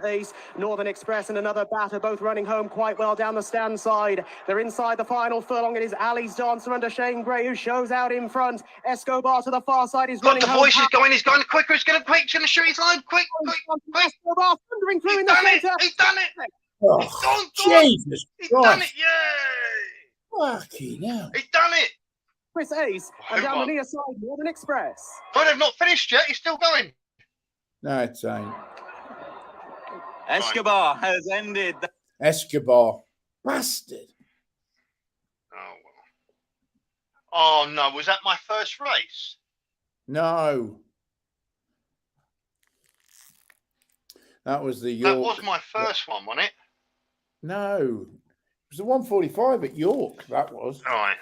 Ace, Northern Express and another batter, both running home quite well down the stand side. They're inside the final furlong. It is Ali's Dancer under Shane Gray who shows out in front. Escobar to the far side is Look, running the home. voice is going. He's going quicker. He's going to quick. He's going to shoot his line. Quick. Escobar thundering through in He's the done it. centre. He's done it. Oh, Go on. Jesus He's done Christ. it. Yay. Fucking hell. He's done it. Swiss Ace Who and down won? the near side, Northern Express. But they've not finished yet. He's still going. No, it ain't. Escobar has ended. Escobar. Bastard. Oh, well. Oh, no. Was that my first race? No. That was the York. That was my first one, wasn't it? No. It was the 145 at York, that was. All right.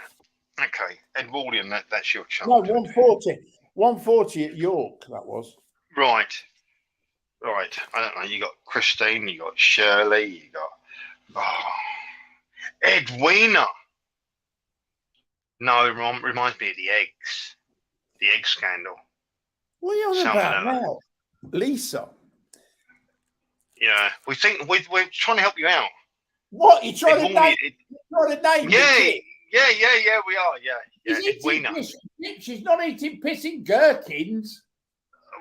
Okay. Edwardian, that's your chance. No, 140. 140 at York, that was. Right. Right. I don't know. You got Christine, you got Shirley, you got Edwina. No, it reminds me of the eggs. The egg scandal. What are you on Something about like that. now? Lisa. Yeah. We're trying to help you out. What? You're trying to Edwina, name, the yeah, kid? yeah, we are. Yeah. He's eating Edwina. piss. She's not eating piss in gherkins.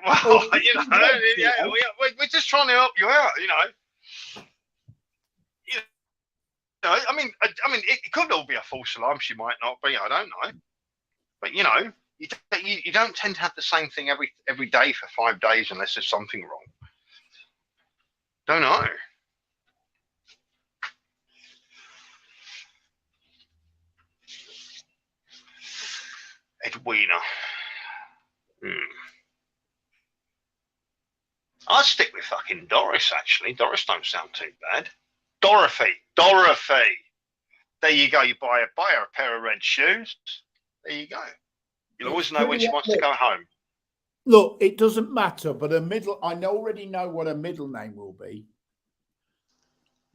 Well, Oh, you know, yeah. we're just trying to help you out, you know. I mean, it could all be a false alarm. She might not be. I don't know. But you know, you don't tend to have the same thing every day for 5 days unless there's something wrong. Don't know. Edwina. I'll stick with fucking Doris, actually. Doris don't sound too bad. Dorothy. There you go. You buy her a pair of red shoes. There you go. You'll always know when she wants to go home. Look, it doesn't matter, but I already know what her middle name will be.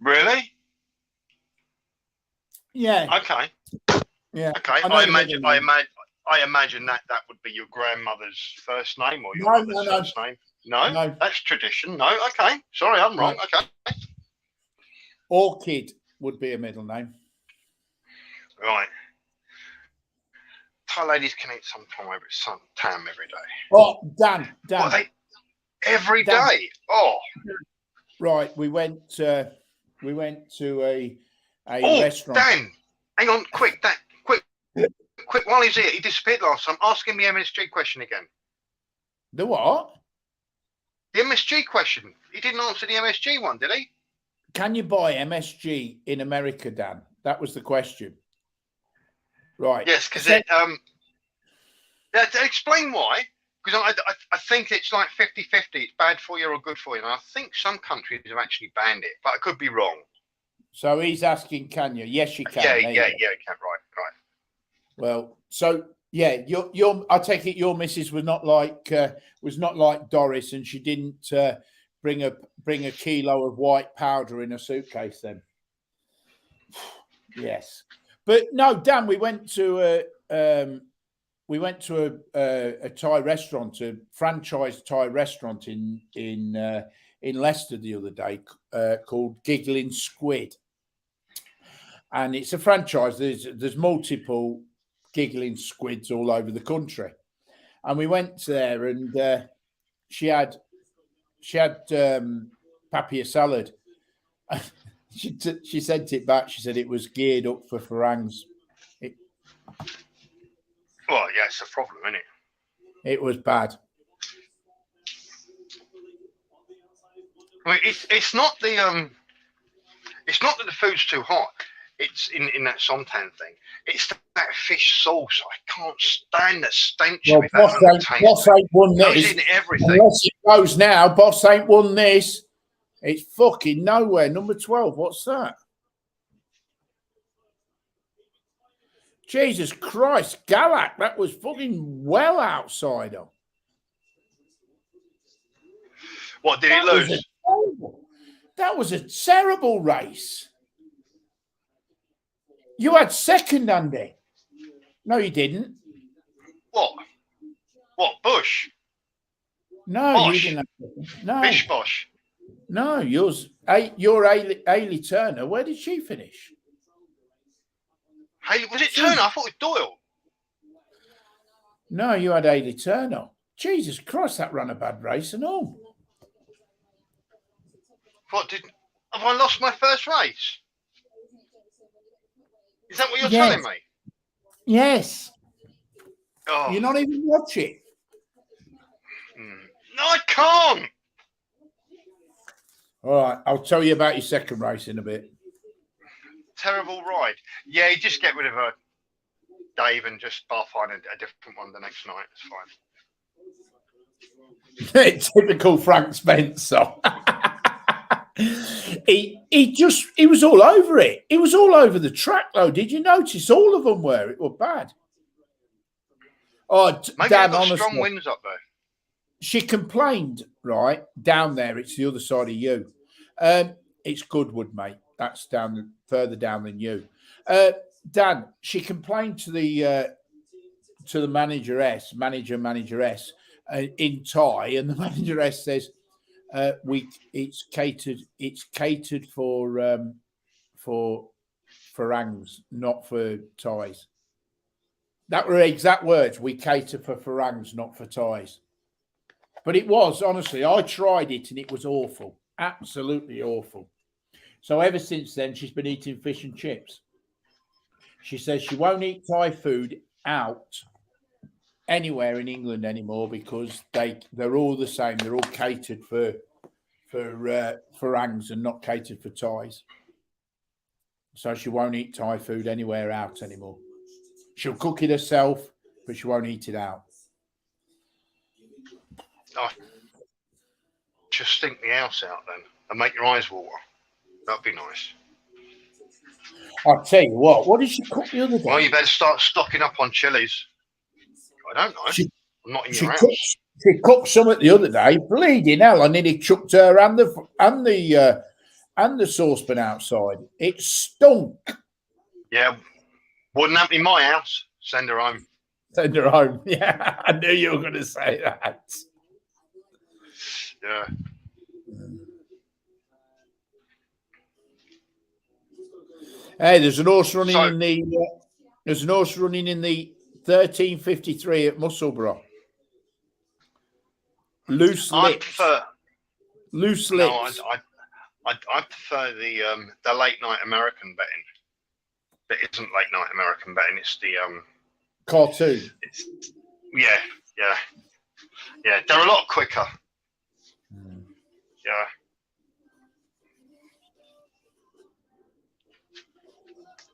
Really? Yeah. Okay. Yeah. Okay. I know I the imagine middle that would be your grandmother's first name or your No, mother's no. first name. No? No. That's tradition. No. Okay. Sorry, I'm wrong. No. Okay. Orchid would be a middle name. Right. Thai ladies can eat sometime over some time every day. Oh, Dan. What, every Dan. day? Oh. Right, we went to a Oh, restaurant. Dan, hang on, quick, Dan, quick. While he's here, he disappeared last time. Ask him the MSG question again. The what? The MSG question. He didn't answer the MSG one, did he? Can you buy MSG in America, Dan? That was the question. Right. Yes, because explain why. Because I think it's like 50-50. It's bad for you or good for you. And I think some countries have actually banned it, but I could be wrong. So he's asking, can you? Yes, you can. Yeah, There you yeah, go. yeah, you can. Right. Well, so yeah, your I take it your missus was not like Doris, and she didn't bring a kilo of white powder in a suitcase then. Yes, but no, Dan, we went to a Thai restaurant, a franchise Thai restaurant in Leicester the other day called Giggling Squid, and it's a franchise. There's multiple Giggling Squids all over the country, and we went there, and she had papaya salad. She sent it back. She said it was geared up for farangs. Well, yeah, it's a problem, isn't it? It was bad. I mean, it's not that the food's too hot. It's in that suntan thing. It's that fish sauce. I can't stand the stench of it. Boss ain't won Goes this. in everything. Unless it goes now, Boss ain't won this. It's fucking nowhere. Number 12. What's that? Jesus Christ, Galak. That was fucking well outside of. What did it lose? That was a terrible race. You had second, Andy. No, you didn't. What? Bush? No, Bosch. you didn't. Have no, Bish Bosh. no. Your Ailey Turner. Where did she finish? Hey, was it Turner? I thought it was Doyle. No, you had Ailey Turner. Jesus Christ, that ran a bad race and all. Have I lost my first race? Is that what you're Yes. telling me? Yes. Oh, You're not even watching. no, I can't. All right, I'll tell you about your second race in a bit. Terrible ride. Yeah, you just get rid of her, Dave, and just bar find a different one the next night. It's fine. Typical Frank Spencer. He was all over it. He was all over the track, though. Did you notice all of them were? It were bad. Oh, Maybe Dan, they've got honestly, strong winds up there. she complained, right, down there. It's the other side of you. It's Goodwood, mate. That's further down than you. Dan, she complained to the manager S in Thai, and the manager S says, it's catered for farangs, not for Thais. That were exact words. We cater for farangs, not for Thais. But it was, honestly, I tried it and it was awful. Absolutely awful. So ever since then, she's been eating fish and chips. She says she won't eat Thai food out anywhere in England anymore because they're all the same. They're all catered for farangs and not catered for Thais. So she won't eat Thai food anywhere out anymore. She'll cook it herself, but she won't eat it out. Oh, just stink the house out then and make your eyes water. That'd be nice. I'll tell you what did she cook the other day? Well, you better start stocking up on chilies. I don't know. I'm not in your house. She cooked something the other day. Bleeding hell! I nearly chucked her and the saucepan outside. It stunk. Yeah, wouldn't happen in my house. Send her home. Send her home. Yeah, I knew you were going to say that. Yeah. Hey, there's an horse running in the 1353 at Musselburgh. Loose lips. Loose lips. No, I prefer the late night American betting. But it isn't late night American betting. It's the Cartoon. yeah. They're a lot quicker. Yeah.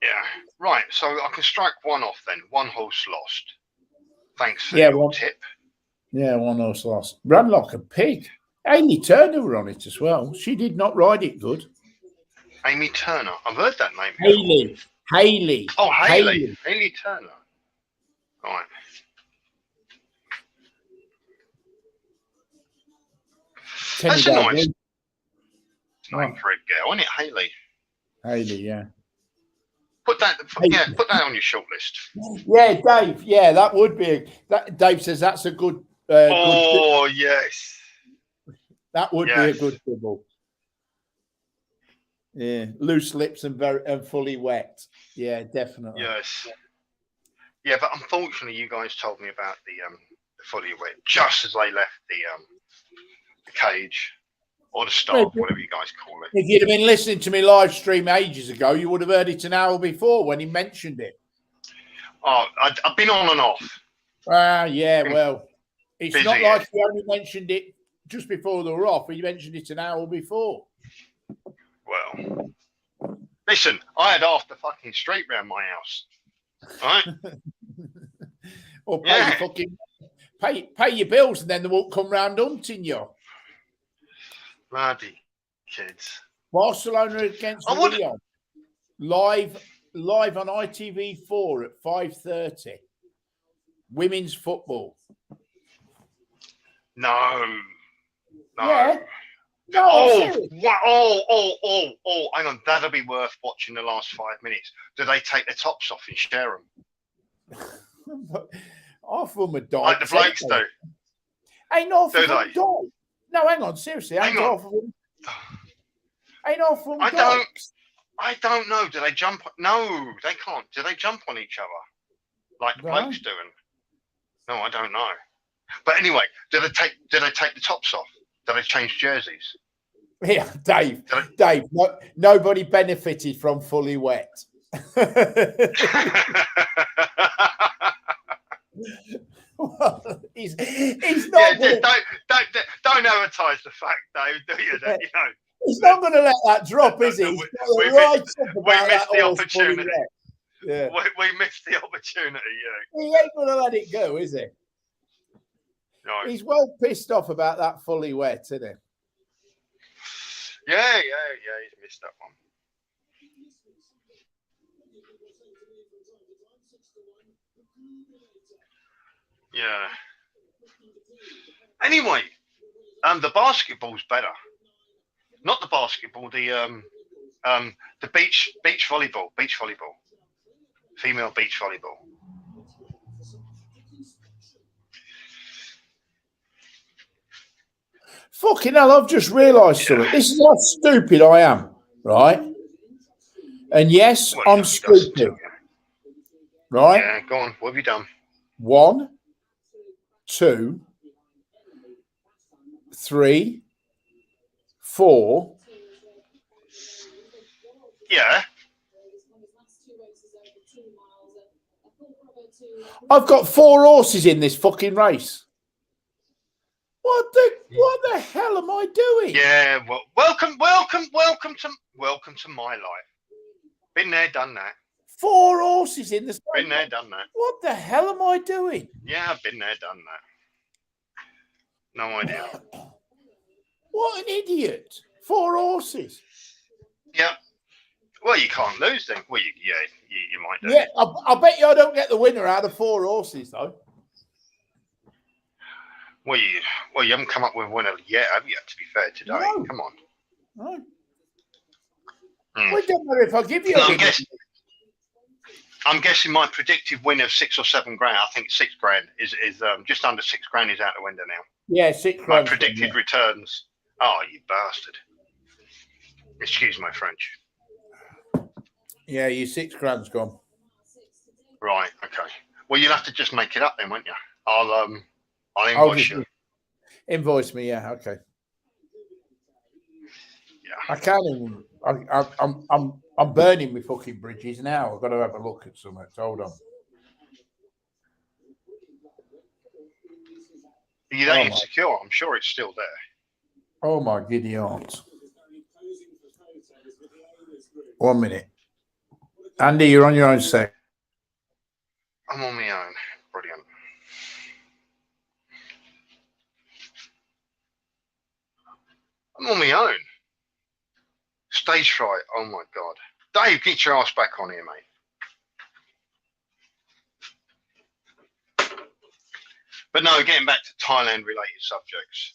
Yeah. Right. So I can strike one off then. One horse lost. Thanks for your tip. Yeah, one horse lost. Ran like a pig. Amy Turner were on it as well. She did not ride it good. Amy Turner. I've heard that name. Hayley. Oh, Hayley Turner. All right. That's a nice name for a girl, isn't it, Hayley? Hayley, yeah. Put that on your shortlist. Yeah, Dave. Yeah, that would be. Dave says that's a good. Good, yes. That would be a good dribble. Yeah, loose lips and fully wet. Yeah, definitely. Yes. Yeah, but unfortunately, you guys told me about the fully wet just as they left the cage or the start, whatever you guys call it. If you'd have been listening to me live stream ages ago, you would have heard it an hour before when he mentioned it. Oh, I've been on and off. Yeah, well, it's not like he only mentioned it just before they were off. He mentioned it an hour before. Well, listen, I had half the fucking street round my house. Right? Or pay your bills and then they won't come round hunting you. Bloody kids. Barcelona against Lyon. Live on ITV4 at 5:30. Women's football. No. Yeah. Hang on. That'll be worth watching the last 5 minutes. Do they take their tops off and share them? Half of them are dying. Like the blokes do. Ain't half of them die. No, hang on. Seriously. Ain't half of them I don't know. Do they jump? No, they can't. Do they jump on each other like the blokes doing? No, I don't know. But anyway, do they take the tops off? Do they change jerseys? Yeah, Dave. Nobody benefited from fully wet. Well, he's not. Yeah, don't advertise the fact, Dave. Do you? That, he's not going to let that drop, is he? We missed the opportunity. Yeah, we missed the opportunity. Yeah, he ain't going to let it go, is he? No. He's well pissed off about that fully wet, isn't he? Yeah. He's missed that one. Yeah. Anyway, the basketball's better. Not the basketball, the beach volleyball, female beach volleyball. Fucking hell, I've just realised something. This is how stupid I am, right? And yes, I'm stupid. Right? Yeah, go on. What have you done? 1, 2, 3, 4. Yeah. I've got 4 horses in this fucking race. What the hell am I doing? Yeah, well, welcome to my life. Been there, done that. 4 horses in the same. Been there, done that. What the hell am I doing? Yeah, I've been there, done that. No idea. What an idiot! 4 horses. Yeah. Well, you can't lose then. Well, you might do. Yeah, I bet you I don't get the winner out of 4 horses though. Well, you haven't come up with a winner yet, have you? To be fair today, No. Come on. No. Well, it don't matter if I give you a winner. I'm guessing my predicted win of 6 or 7 grand. I think 6 grand is just under 6 grand is out the window now. Yeah, 6 grand. My predicted returns. Oh, you bastard! Excuse my French. Yeah, your 6 grand's gone. Right. Okay. Well, you'll have to just make it up then, won't you? I'll invoice you. Invoice me, yeah. Okay. I can't even. I'm burning my fucking bridges now. I've got to have a look at something. Hold on. You don't insecure. I'm sure it's still there. Oh my giddy aunt. 1 minute. Andy, you're on your own sec. I'm on my own. Brilliant. I'm on my own. Stage fright. Oh my God. Dave, get your ass back on here, mate. But no, getting back to Thailand related subjects.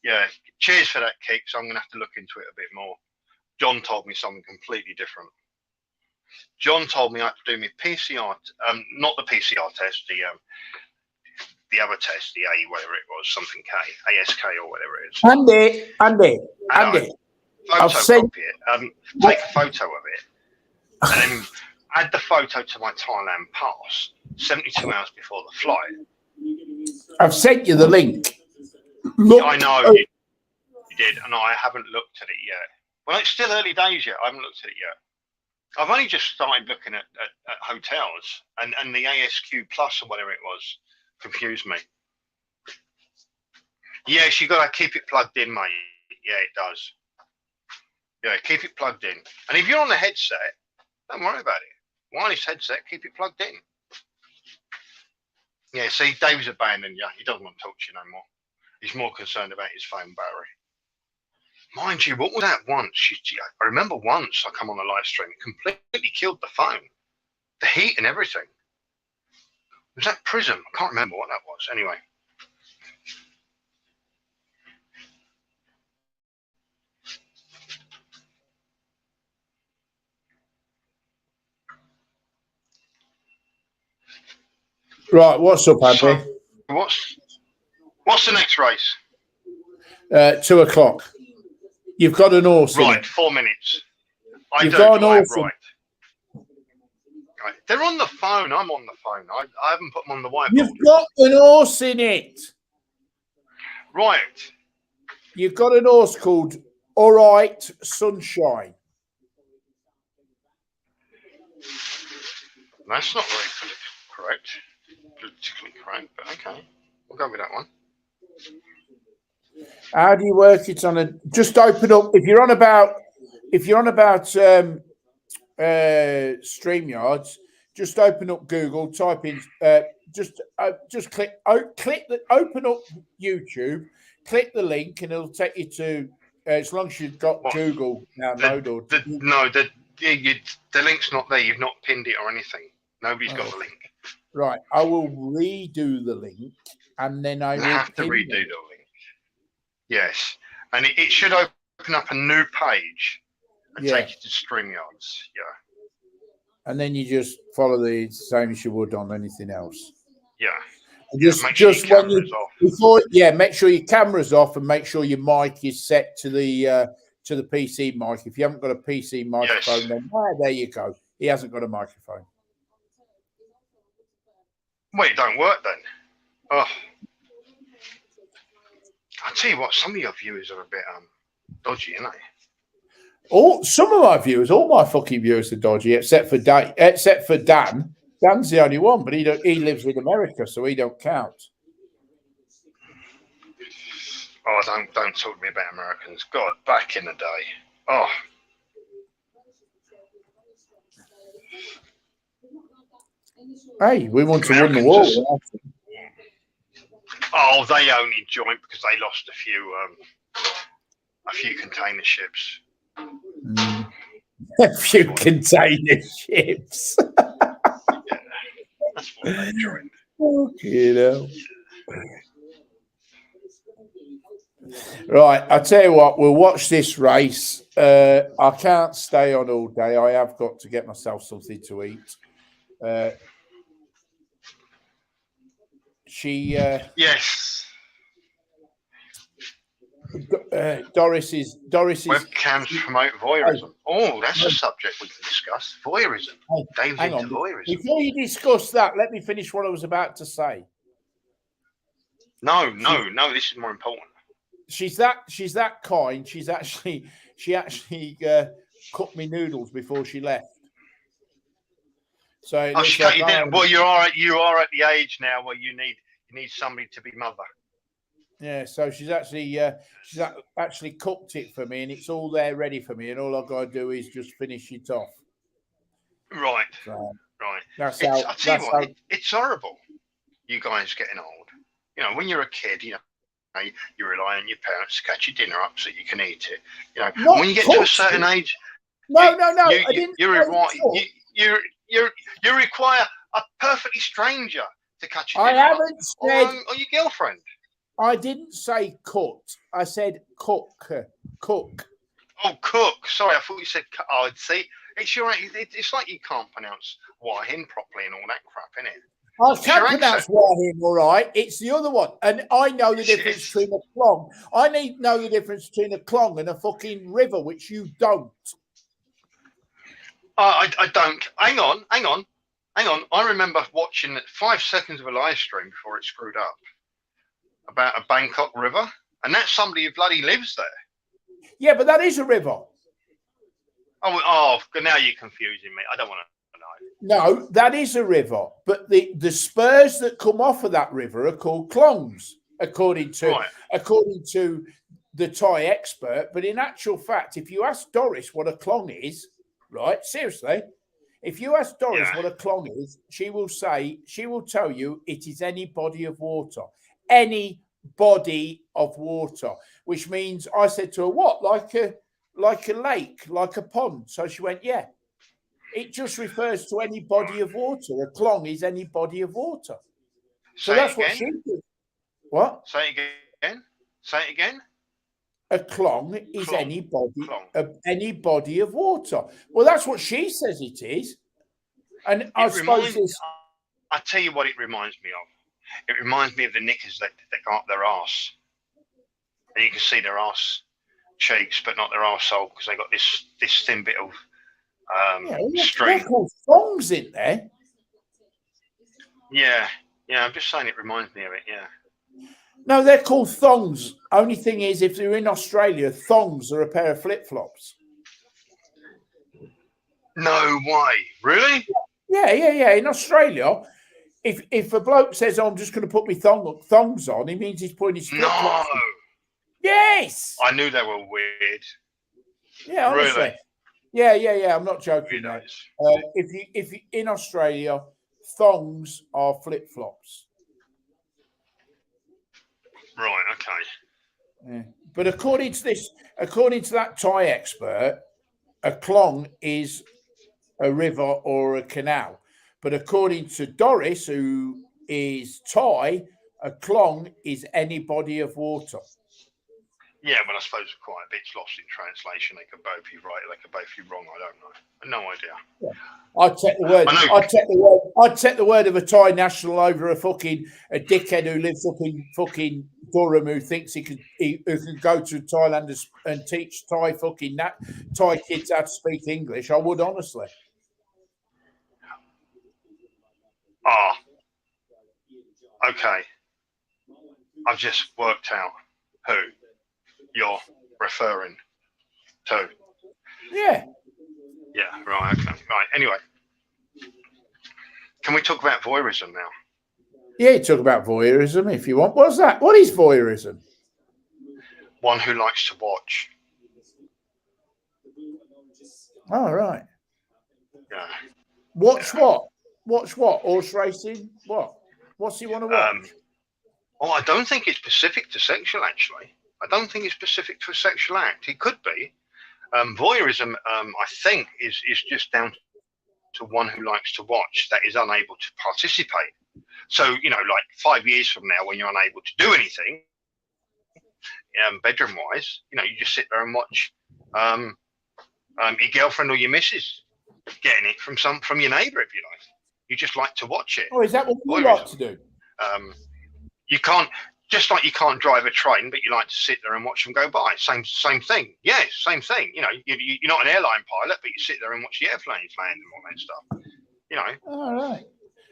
Yeah, cheers for that, Kicks. I'm going to have to look into it a bit more. John told me something completely different. John told me I had to do my PCR, not the PCR test, the other test, the A, whatever it was, something K, ASK or whatever it is. Andy. Photocopy it. Take a photo of it, and then add the photo to my Thailand pass 72 hours before the flight. I've sent you the link. Look, I know you did, and I haven't looked at it yet. Well, it's still early days yet. I haven't looked at it yet. I've only just started looking at hotels, and the ASQ Plus or whatever it was confused me. Yes, you got to keep it plugged in, mate. Yeah, it does. Yeah, keep it plugged in. And if you're on the headset, don't worry about it. Wireless headset, keep it plugged in. Yeah, see, Dave's abandoned you. He doesn't want to talk to you no more. He's more concerned about his phone battery. Mind you, what was that once? I remember once I come on a live stream, it completely killed the phone. The heat and everything. Was that Prism? I can't remember what that was. Anyway. Right, what's up, Andy? So, what's the next race? 2 o'clock. You've got an horse. Right, 4 minutes. You've got an horse. Right. They're on the phone. I'm on the phone. I haven't put them on the whiteboard. You've got an horse in it. Right. You've got an horse called All Right Sunshine. That's not very politically correct, but okay. We'll go with that one. How do you work it on a? Just open up. If you're on about StreamYards, just open up Google. Type in. Just click. Open up YouTube. Click the link, and it'll take you to. As long as you've got Google download the link's not there. You've not pinned it or anything. Nobody's got the link. Right. I will redo the link, and then I will have to redo the link. Yes, and it should open up a new page and take you to StreamYards. Yeah. And then you just follow the same as you would on anything else. Yeah. Just when you make sure your camera's off and make sure your mic is set to the PC mic. If you haven't got a PC microphone, then there you go. He hasn't got a microphone. Well, it don't work then. Oh. I'll tell you what, some of your viewers are a bit dodgy, aren't they? Some of my viewers, all my fucking viewers are dodgy, except for Dan. Dan's the only one, but he lives in America, so he don't count. Oh, don't talk to me about Americans. God, back in the day. Oh. Hey, we want to win the war. Oh, they only joined because they lost a few container ships. A few container ships. Yeah, that's why they joined. You know. Right, I tell you what, we'll watch this race. I can't stay on all day. I have got to get myself something to eat. Yes. Doris is webcams promote voyeurism. Oh, that's a subject we can discuss. Voyeurism. Dave's into voyeurism. Before you discuss that, let me finish what I was about to say. No, this is more important. She's that kind. She's she actually cooked me noodles before she left. So it Oh, looks she cut like you I down. am- Well, you are at the age now where you need somebody to be mother. yeah. So she's actually cooked it for me, and it's all there ready for me, and all I've got to do is just finish it off. Right, So right. that's It's, how. I tell you That's what, how. it's horrible. You guys getting old. You know, when you're a kid, you rely on your parents to catch your dinner up so you can eat it. You know, Not when you get to a cooked. certain age, No. you, I you, didn't. you, say require, cooked. you require a perfectly stranger to catch your I dinner up, haven't said. or your girlfriend. I didn't say cut. I said cook. Cook. Oh, cook. Sorry, I thought you said. Oh, see, it's your. It's like you can't pronounce Wahin properly and all that crap, isn't it? I It's your can pronounce accent. Wahim all right. It's the other one. And I know the difference It's- between a clong. I need to know the difference between a clong and a fucking river, which you don't. I don't. Hang on. I remember watching 5 seconds of a live stream before it screwed up about a Bangkok river, and that's somebody who bloody lives there. Yeah, but that is a river. Oh, now you're confusing me. I don't want to know. No, that is a river. But the spurs that come off of that river are called clongs, according to the Thai expert. But in actual fact, if you ask Doris what a clong is, right? Seriously, if you ask Doris what a clong is, she will tell you it is any body of water. Any body of water, which means I said to her, what, like a lake, like a pond? So she went, yeah. It just refers to any body of water. A clong is any body of water. So that's what she did. What? Say it again. A clong is Clong. any body of water. Well, that's what she says it is. And I suppose I tell you what it reminds me of. It reminds me of the knickers that go up their arse. And you can see their arse cheeks, but not their arsehole, because they got this thin bit of string. They're called thongs in there. Yeah, I'm just saying it reminds me of it, yeah. No, they're called thongs. Only thing is, if you're in Australia, thongs are a pair of flip-flops. No way. Really? Yeah. In Australia, if a bloke says, oh, I'm just going to put my thongs on, he means he's putting his flip-flops on. Yes. I knew they were weird. Yeah, honestly. Really? Yeah. I'm not joking. Nice. If you in Australia, thongs are flip-flops. Right, okay. Yeah. But according to that Thai expert, a clong is a river or a canal. But according to Doris, who is Thai, a clong is any body of water. Yeah, but I suppose quite a bit's lost in translation. They could both be right, they could both be wrong. I don't know. No idea. Yeah. I'd take the word. I'd take the word of a Thai national over a dickhead who lives up in fucking Durham who thinks he can go to Thailand and teach Thai kids how to speak English. I would honestly. Okay. I've just worked out who you're referring to. Yeah. Yeah, right, okay. Right, anyway. Can we talk about voyeurism now? Yeah, talk about voyeurism if you want. What's that? What is voyeurism? One who likes to watch. Oh, right. Yeah. Watch what? Watch what? Horse racing? What? What's he want to watch? I don't think it's specific to sexual, actually. I don't think it's specific to a sexual act. It could be. Voyeurism, I think, is just down to one who likes to watch that is unable to participate. So, like 5 years from now, when you're unable to do anything, bedroom-wise, you just sit there and watch your girlfriend or your missus getting it from your neighbour, if you like. You just like to watch it. Oh, is that what you like to do? You can't, just like you can't drive a train, but you like to sit there and watch them go by. Same thing. Yeah, same thing. You're not an airline pilot, but you sit there and watch the airplanes land and all that stuff. All right.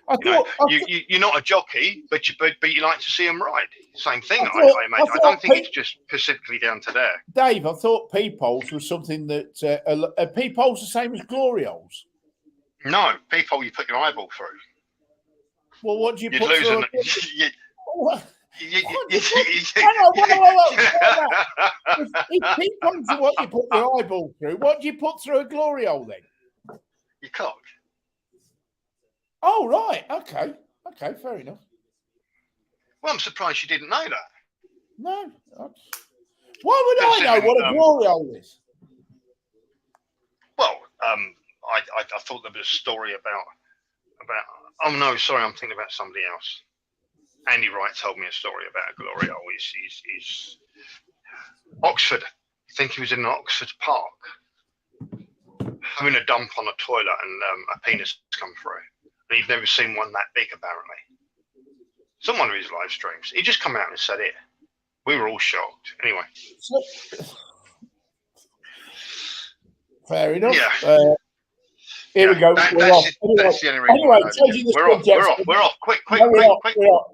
I You know, thought, you're not a jockey, but you like to see them ride. Same thing, I imagine. I thought don't think it's just specifically down to there. Dave, I thought peepholes was something that are peepholes the same as glorioles. No, people you put your eyeball through. Well, what do you You'd put lose through? an. What? You- Hang on, if peepholes are what you put your eyeball through, what do you put through a gloriole then? Your cock. Oh, right. Okay, fair enough. Well, I'm surprised you didn't know that. No. Why would I know what a gloriole is? Well, I thought there was a story about. Oh no, sorry, I'm thinking about somebody else. Andy Wright told me a story about a gloriole. He's Oxford. I think he was in Oxford Park having a dump on a toilet, and a penis come through. And he'd never seen one that big, apparently. Some one of his live streams. He just come out and said it. We were all shocked. Anyway. Fair enough. Yeah. Here we go. That's the only reason. Anyway, we're off. Quick. No, we're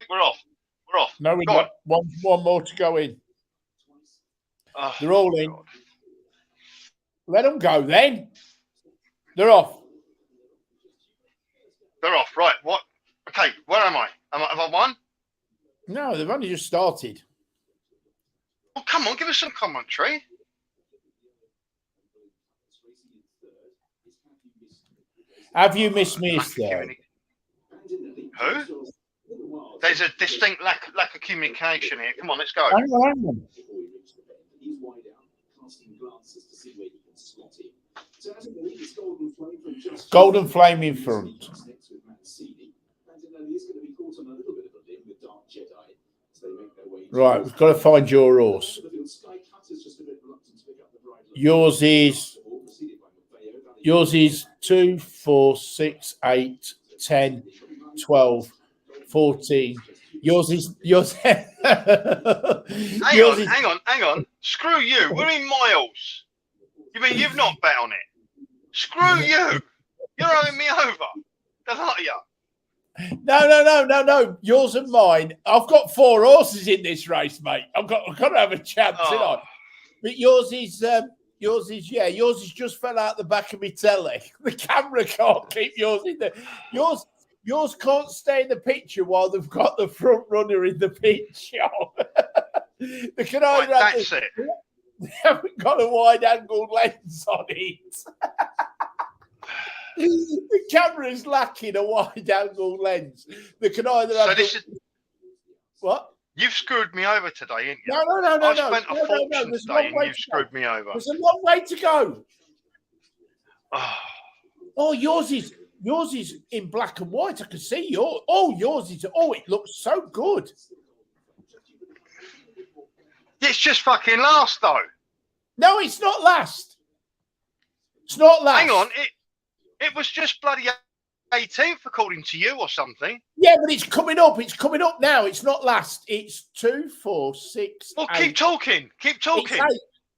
We're off. No, we got one more to go in. Oh, They're all in. God. Let them go then. They're off. They're off. Right. What? Okay. Where am I? Have I won? No, they've only just started. Oh, come on. Give us some commentary. Have you missed me, there? Who? There's a distinct lack of communication here. Come on, let's go. Hang on. Golden Flame in front. Right, we've got to find your horse. Yours is 2, 4, 6, 8, 10, 12, 14. Hang on. Screw you. We're in miles. You mean you've not bet on it? Screw you. You're having me over. The lot of you. No. Yours and mine. I've got 4 horses in this race, mate. I've got to have a chance, Oh. But yours is just fell out the back of my telly. The camera can't keep yours in there. Yours can't stay in the picture while they've got the front runner in the picture. They can either That's it. They haven't got a wide angle lens on it. The camera is lacking a wide angle lens. They can either have what? You've screwed me over today, ain't you? No. I spent a fortune today and you've screwed me over. There's a long way to go. Oh, yours is in black and white. I can see yours. Yours is. It looks so good. it's just fucking last though. No, it's not last. It's not last. Hang on, it was just bloody 18th according to you or something. Yeah, but it's coming up. It's coming up now. It's not last. It's 2, 4, 6. Well, 8. keep talking. It's 8.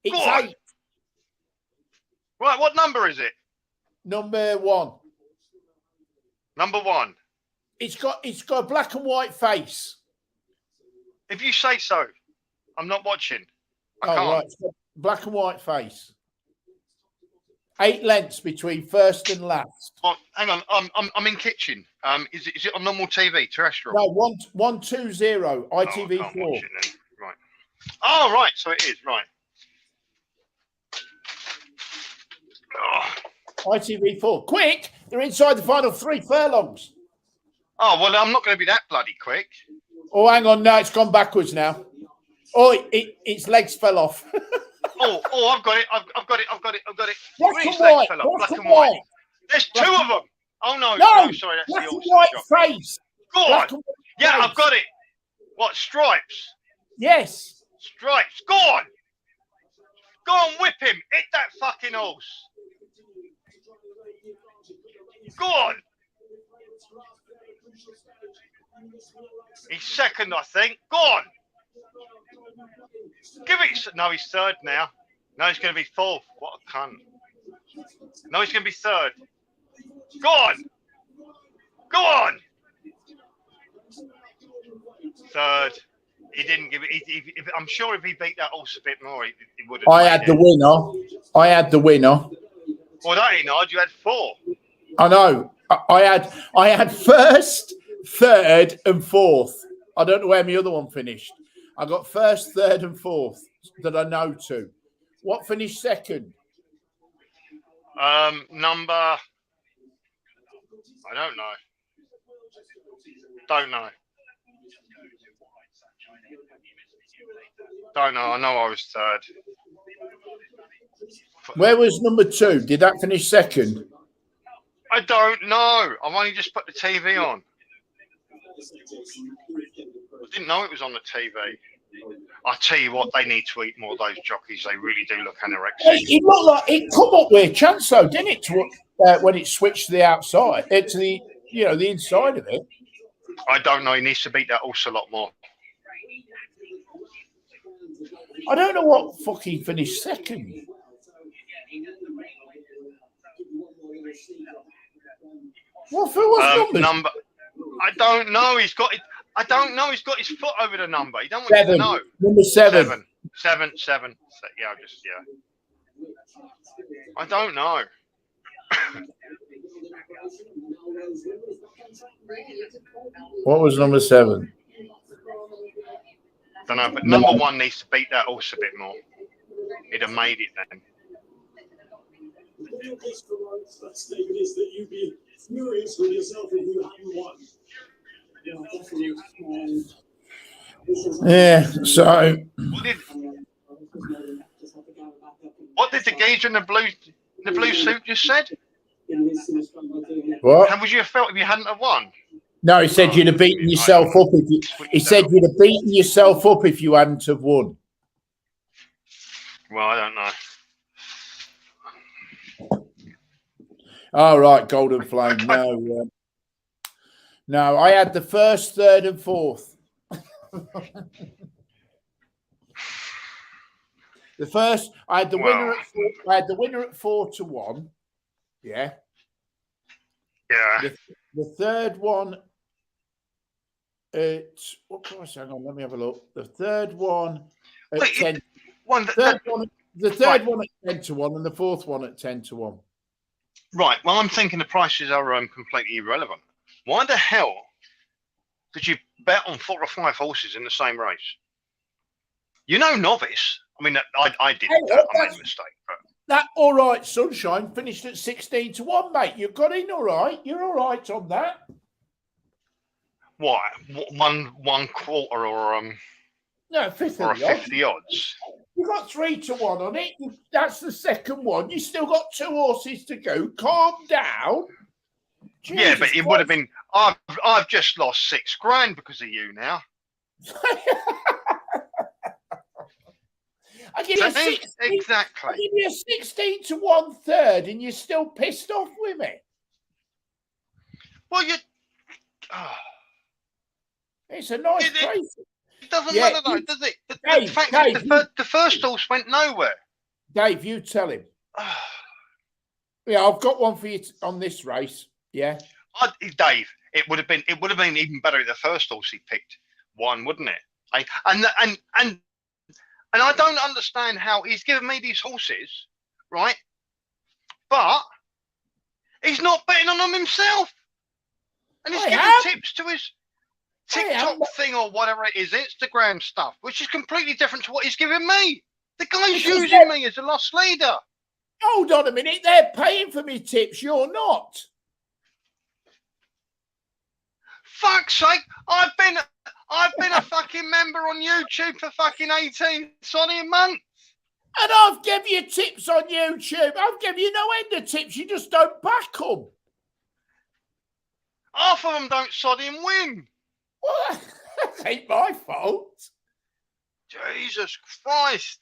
It's 8. Right, what number is it? Number 1. Number 1. It's got a black and white face. If you say so, I'm not watching. I can't. Right. It's got black and white face. 8 lengths between first and last. Well, hang on, I'm in kitchen. Is it on normal TV, terrestrial? No, 120 ITV4. I can't watch it then. Right. Oh, right. So it is right. Oh. ITV4. Quick! They're inside the final 3 furlongs. Oh well, I'm not going to be that bloody quick. Oh, hang on. No, it's gone backwards now. Its legs fell off. I've got it. I've got it. Black and white. Black and white. There's 2 of them. Oh no, sorry, that's black the and white face. Go on. Yeah, face. I've got it. What, stripes? Yes. Stripes. Go on. Go on, whip him. Hit that fucking horse. Go on. He's second, I think. Go on. Give it. No, he's third now. No, he's going to be 4th. What a cunt. No, he's going to be 3rd. Go on. Go on. Third. He didn't give it. I'm sure if he beat that horse a bit more, he would have. I had the winner. I had the winner. Well, that ain't odd. You had 4. I know. I had first, third, and fourth. I don't know where my other one finished. I got first, third, and fourth that I know to. What finished second? Number. I don't know. Don't know. Don't know. I know I was third. Where was number 2? Did that finish second? I don't know. I've only just put the TV on. I didn't know it was on the TV. I tell you what, they need to eat more of those jockeys. They really do look anorexic. It looked like it come up with a chance though, didn't it? When it switched to the outside, to the the inside of it. I don't know. He needs to beat that horse a lot more. I don't know what fucking finished second. What numbers? Number? I don't know. He's got it. I don't know. He's got his foot over the number. He don't want you to know. Number 7. 7. Yeah, I don't know. What was number 7? Don't know, but number 1 needs to beat that horse a bit more. He'd have made it then. Yeah, so What did the geezer in the blue suit just said? what? How would you have felt if you hadn't have won? No, he said you'd have beaten yourself up if you. He said you'd have beaten yourself up if you hadn't have won. Well, I don't know. All right, Golden Flame. No, I had the first, third, and fourth. The first, I had the winner at 4, I had the winner at 4-1. Yeah. Yeah. The third one at what price? Hang on, let me have a look. The third one at 10. The third one at 10-1, and the fourth one at 10-1. Right. Well, I'm thinking the prices are completely irrelevant. Why the hell did you bet on 4 or 5 horses in the same race? Novice. I mean, I didn't. I made a mistake. But that all right, Sunshine finished at 16-1, mate. You got in all right. You're all right on that. What? 1/4 or No, 50 or a odds. 50 odds. You got 3-1 on it. That's the second one. You still got 2 horses to go. Calm down. Jesus Yeah, but it would have been. I've just lost $6,000 because of you now. I give you Exactly. I give you a 16-1 third, and you're still pissed off with me. Well, It's a nice place. It doesn't matter though, does it? The fact is the first horse went nowhere. Dave, you tell him. Yeah, I've got one for you on this race. Yeah, Dave, it would have been even better if the first horse he picked won, wouldn't it? And I don't understand how he's given me these horses, right? But he's not betting on them himself, and he's giving tips to his TikTok thing or whatever it is, Instagram stuff, which is completely different to what he's giving me. The guy's using me as a lost leader. Hold on a minute, they're paying for me tips. You're not. Fuck's sake! I've been a fucking member on YouTube for fucking 18 months. And I've given you tips on YouTube. I've given you no end of tips. You just don't back them. Half of them don't sodding win. Well, that ain't my fault. Jesus Christ.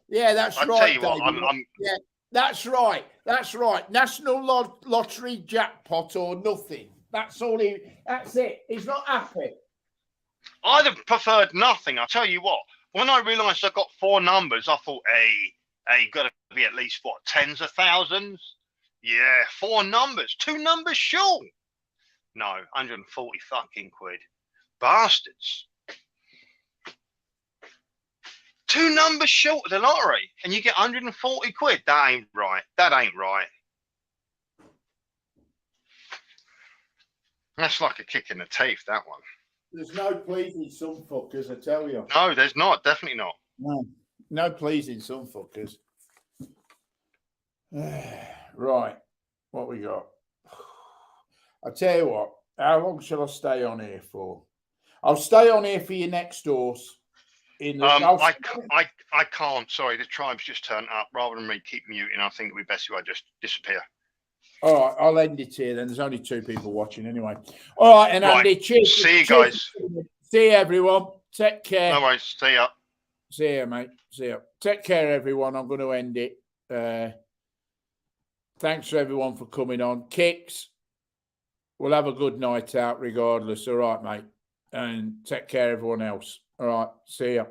Yeah, that's right. I tell you what, yeah, that's right. That's right. National Lottery jackpot or nothing. That's all that's it. He's not happy. I'd have preferred nothing. I'll tell you what. When I realised I got 4 numbers, I thought, hey, got to be at least, tens of thousands? Yeah, 4 numbers. 2 numbers short. No, 140 fucking quid. Bastards. 2 numbers short of the lottery and you get 140 quid. That ain't right. That ain't right. That's like a kick in the teeth, that one. There's no pleasing some fuckers, I tell you. No, there's not. Definitely not. No pleasing some fuckers. Right. What we got? I tell you what. How long shall I stay on here for? I'll stay on here for your next horse. I can't. Sorry, the tribe's just turned up. Rather than me keep muting, I think it would be best if I just disappear. All right, I'll end it here then. There's only 2 people watching anyway. All right, and Andy, cheers. See you guys. See you, everyone. Take care. No worries. See ya. See you, mate. See you. Take care, everyone. I'm going to end it. Thanks for everyone for coming on. Kicks, we'll have a good night out regardless. All right, mate. And take care, everyone else. All right. See ya.